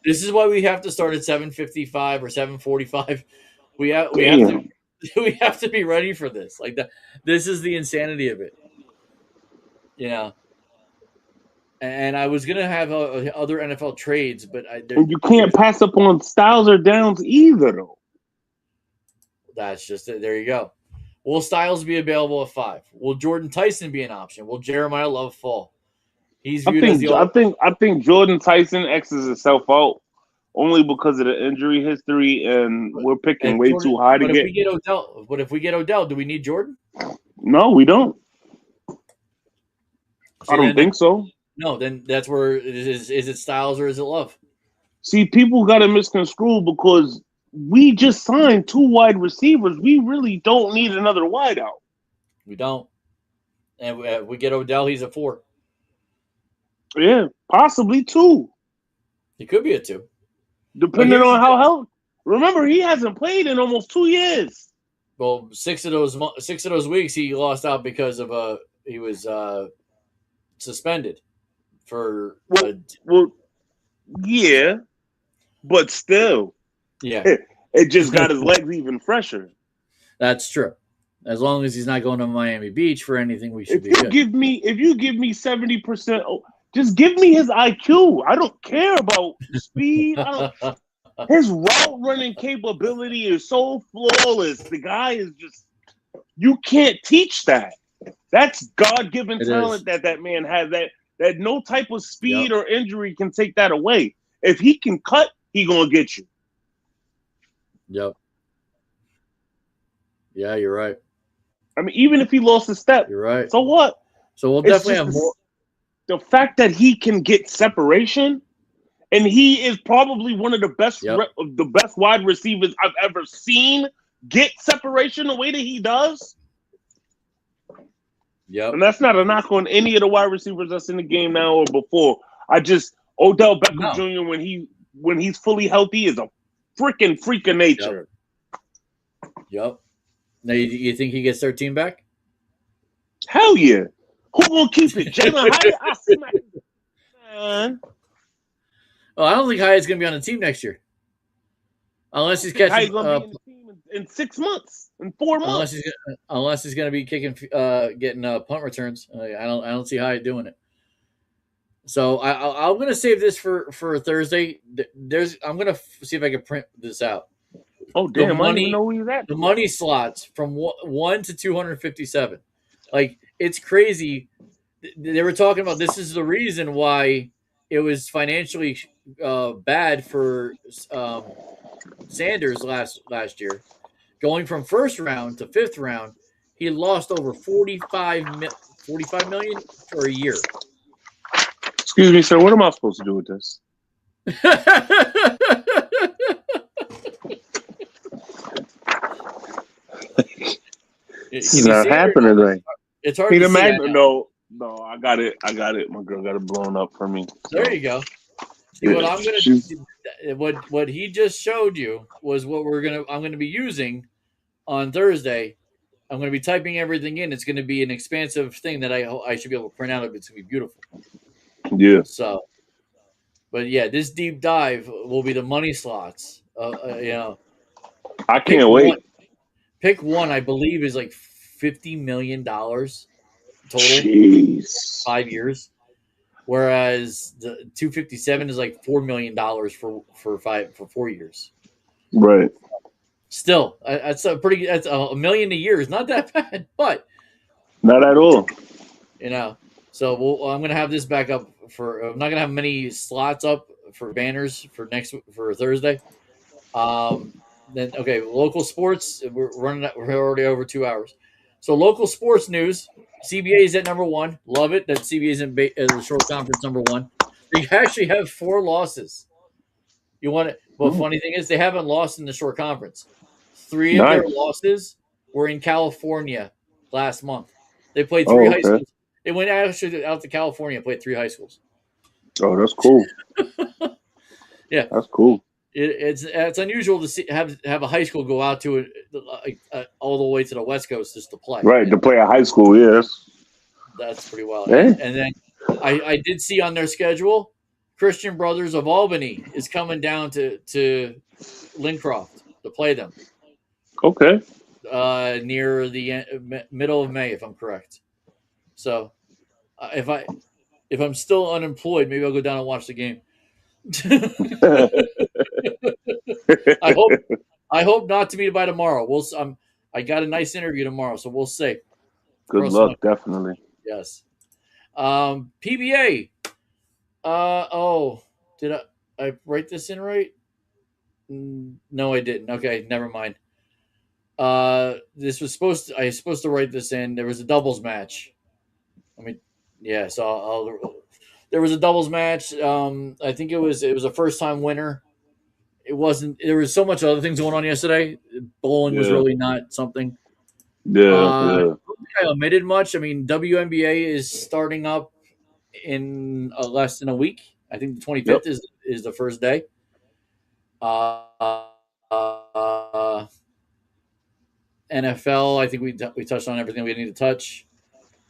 is why we have to start at 7:55 or 7:45. We have to be ready for this. Like that. This is the insanity of it. And I was gonna have other NFL trades, but you can't pass up on Styles or Downs either, though. That's just it. There you go. Will Styles be available at 5? Will Jordan Tyson be an option? Will Jeremiah Love fall? He's viewed as the. I think Jordan Tyson X's himself out only because of the injury history, and we're picking way too high to get. If we get Odell, do we need Jordan? No, we don't. I don't think so. No, then that's where is it Styles or is it Love? See, people got to misconstrue because we just signed 2 wide receivers. We really don't need another wideout. We don't. And we get Odell, he's a 4. Yeah, possibly 2. He could be a 2. Depending on how healthy. Remember, he hasn't played in almost 2 years. Well, 6 of those weeks he lost out because of he was suspended for. Yeah, but still, yeah, it just got his legs even fresher. That's true. As long as he's not going to Miami Beach for anything, we should be good. If you give me 70%, just give me his IQ. I don't care about speed. His route running capability is so flawless. The guy is just, you can't teach that. That's God-given talent that man has. That no type of speed or injury can take that away. If he can cut, he gonna get you. Yep. Yeah, you're right. I mean, even if he lost a step, you're right. So what? So we'll definitely have more. The fact that he can get separation, and he is probably one of the best wide receivers I've ever seen get separation the way that he does. Yep. And that's not a knock on any of the wide receivers that's in the game now or before. Odell Beckham Jr. when he's fully healthy is a freaking freak of nature. Yep. Now you think he gets 13 back? Hell yeah. Who gonna keep it? Jalen Hyatt? I smack him. Man. Oh, I don't think Hyatt's gonna be on the team next year. Unless he's catching gonna be in the team in 6 months, in 4 months. Unless he's gonna be kicking, getting punt returns. I don't see Hyatt doing it. So I'm gonna save this for Thursday. I'm gonna see if I can print this out. Oh damn! I didn't know where he's at. The money slots from 1 to 257. Like, it's crazy. They were talking about this is the reason why it was financially bad for Sanders last year. Going from first round to 5th round, he lost over 45 million for a year. Excuse me, sir. What am I supposed to do with this? It's not happening today. It's hard to see. No, I got it. My girl got it blown up for me. There you go. See, what I'm gonna what he just showed you was what I'm gonna be using on Thursday. I'm gonna be typing everything in. It's gonna be an expansive thing that I should be able to print out. It's gonna be beautiful. Yeah. So, but yeah, this deep dive will be the money slots. I can't wait. Pick 1, I believe, is like $50 million total. Jeez. 5 years. Whereas the 257 is like $4 million for 4 years. Right. Still, that's $1 million a year is not that bad, but not at all. So I'm gonna have this back up I'm not gonna have many slots up for banners for Thursday. Then local sports. We're already over 2 hours. So local sports news. CBA is at number 1. Love it that CBA is in the short conference number 1. They actually have 4 losses. You want it? But funny thing is they haven't lost in the short conference. 3 of their losses were in California last month. They played 3 high schools. They went out to California and played 3 high schools. Oh, that's cool. Yeah, that's cool. It's unusual to have a high school go out to it all the way to the West Coast just to play. Right, to play at high school, yes. That's pretty wild. Yeah. And then I did see on their schedule, Christian Brothers of Albany is coming down to Lincroft to play them. Okay. Near the middle of May, if I'm correct. So if I'm still unemployed, maybe I'll go down and watch the game. I hope not to be by tomorrow. I got a nice interview tomorrow, so we'll see. Good luck, definitely. Yes. PBA. Did I write this in right? No, I didn't. Okay, never mind. This was I was supposed to write this in. There was a doubles match. There was a doubles match. I think it was a first time winner. It wasn't. There was so much other things going on yesterday. Bowling was really not something. Yeah. I don't think I omitted much. I mean, WNBA is starting up in less than a week. I think the 25th is the first day. NFL, I think we touched on everything we need to touch.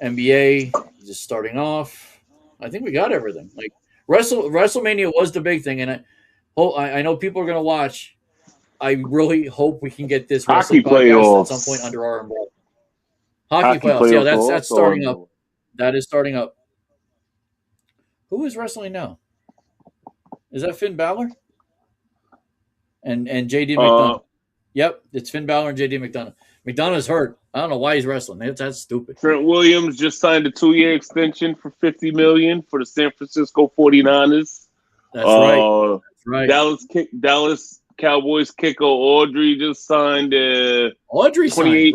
NBA just starting off. I think we got everything. Like WrestleMania was the big thing, and I know people are going to watch. I really hope we can get this hockey playoffs at some point under our umbrella. Hockey playoffs. Yeah, that's starting up. That is starting up. Who is wrestling now? Is that Finn Balor? And JD McDonough. Yep, it's Finn Balor and JD McDonough. McDonough's hurt. I don't know why he's wrestling. That's stupid. Trent Williams just signed a 2-year extension for $50 million for the San Francisco 49ers. That's right. That's right. Dallas Cowboys kicker Audrey just signed a $28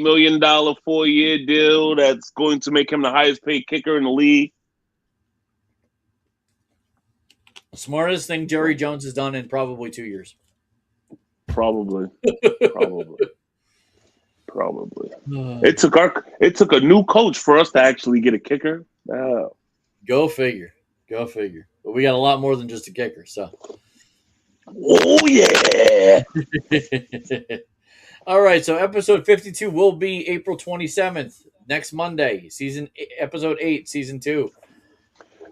million 4-year deal that's going to make him the highest paid kicker in the league. Smartest thing Jerry Jones has done in probably 2 years. Probably. It took a new coach for us to actually get a kicker. Go figure. But we got a lot more than just a kicker, so. Oh yeah. All right, so episode 52 will be April 27th, next Monday, episode 8, season 2.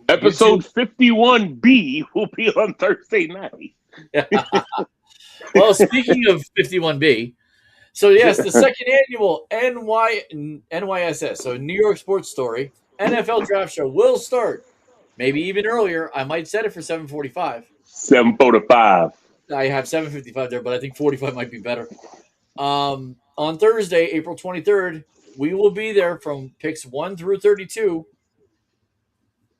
Episode 51B will be on Thursday night. Well, speaking of 51B, so yes, the second annual NYSS, so New York Sports Story, NFL Draft Show will start. Maybe even earlier. I might set it for 7:45. 7:45. I have 7:55 there, but I think 45 might be better. On Thursday, April 23rd, we will be there from picks 1 through 32.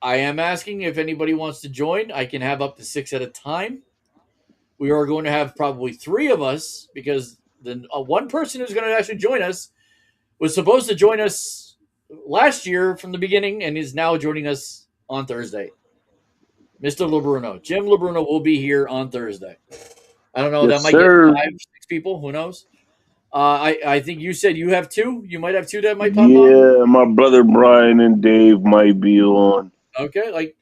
I am asking if anybody wants to join. I can have up to 6 at a time. We are going to have probably 3 of us because the one person who's going to actually join us was supposed to join us last year from the beginning and is now joining us on Thursday. Mr. LeBruno. Jim LeBruno will be here on Thursday. I don't know. Yes, that might get 5 or 6 people. Who knows? I think you said you have 2. You might have 2 that might pop on. Yeah, my brother Brian and Dave might be on. Okay, like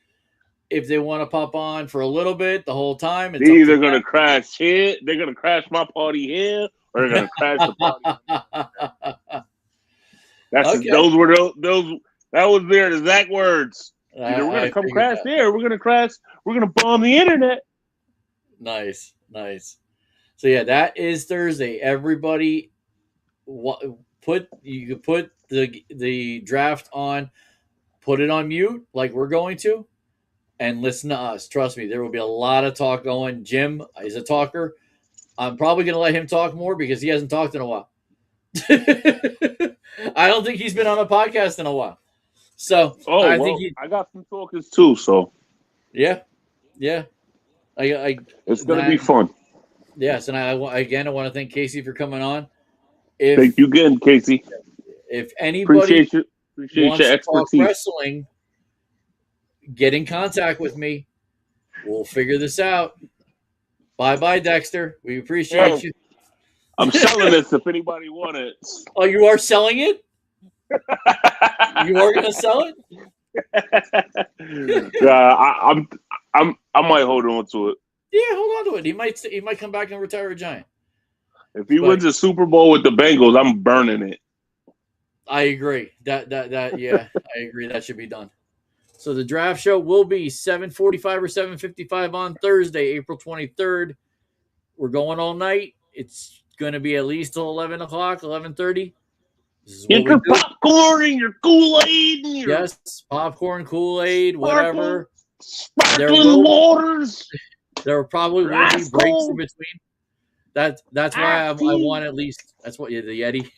if they want to pop on for a little bit, the whole time. They're either going to crash here, they're going to crash my party here, or they're going to crash the party. That was their exact words. Either we're going to come crash there, or we're going to bomb the internet. Nice. So yeah, that is Thursday. Everybody, you can put the draft on, put it on mute like we're going to, and listen to us. Trust me, there will be a lot of talk going. Jim is a talker. I'm probably going to let him talk more because he hasn't talked in a while. I don't think he's been on a podcast in a while. So I got some talkers too. So yeah. It's going to be fun. Yes, and I want to thank Casey for coming on. Thank you again, Casey. If anybody appreciate wants your to expertise. talk wrestling, get in contact with me. We'll figure this out. Bye, Dexter. We appreciate you. I'm selling this if anybody wants it. Oh, you are selling it? You are going to sell it? I might hold on to it. Yeah, hold on to it. He might come back and retire a Giant. If he wins a Super Bowl with the Bengals, I'm burning it. I agree. That yeah, I agree. That should be done. So the draft show will be 7:45 or 7:55 on Thursday, April 23rd. We're going all night. It's going to be at least till 11 o'clock, 11:30. Get your popcorn and your Kool-Aid and your popcorn, Kool-Aid, whatever. Sparkling waters. There probably will be breaks in between. That's why I want at least. That's what the Yeti.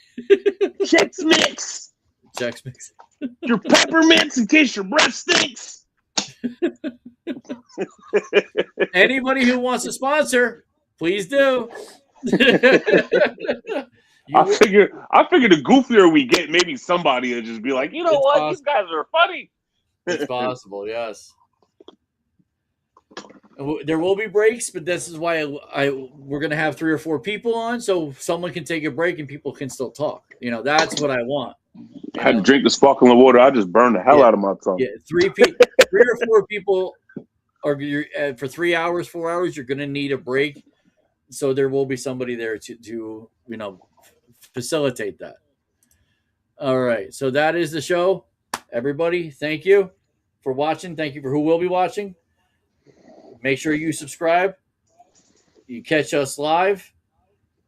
Chex Mix. Chex Mix. Your peppermints in case your breath stinks. Anybody who wants to sponsor, please do. I figure the goofier we get, maybe somebody will just be like, you know what, these guys are funny. It's possible, yes. There will be breaks, but this is why we're going to have 3 or 4 people on, so someone can take a break and people can still talk. That's what I want. I had to drink the sparkling water. I just burned the hell out of my tongue. Yeah, 3 or 4 people are for 3 hours, 4 hours. You're going to need a break, so there will be somebody there to facilitate that. All right, so that is the show. Everybody, thank you for watching. Thank you for who will be watching. Make sure you subscribe. You catch us live.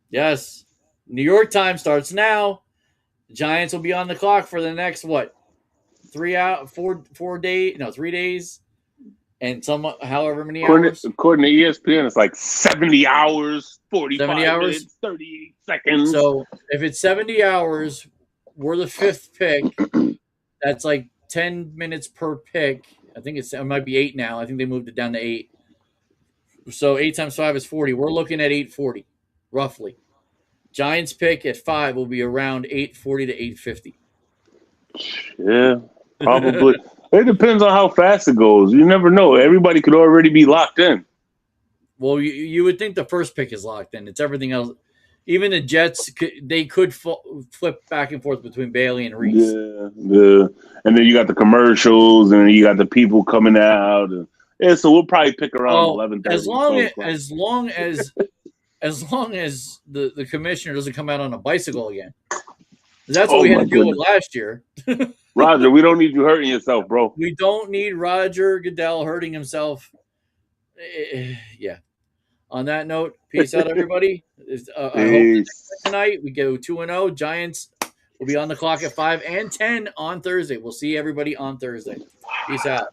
Yes. New York time starts now. The Giants will be on the clock for the next, 3 days. And however many hours. According to ESPN, it's like 70 hours, 45 minutes, 38 seconds. So if it's 70 hours, we're the 5th pick. That's like 10 minutes per pick. I think it might be 8 now. I think they moved it down to 8. So 8 times 5 is 40. We're looking at 840, roughly. Giants pick at 5 will be around 840 to 850. Yeah, probably. It depends on how fast it goes. You never know. Everybody could already be locked in. Well, you would think the first pick is locked in. It's everything else. Even the Jets, they could flip back and forth between Bailey and Reese. Yeah. And then you got the commercials, and you got the people coming out. So we'll probably pick around 11:30. As long as the commissioner doesn't come out on a bicycle again. That's what we had to deal with last year. Roger, we don't need you hurting yourself, bro. We don't need Roger Goodell hurting himself. Yeah. On that note, peace out, everybody. I hope tonight we go 2-0. Giants will be on the clock at 5 and 10 on Thursday. We'll see everybody on Thursday. Peace out.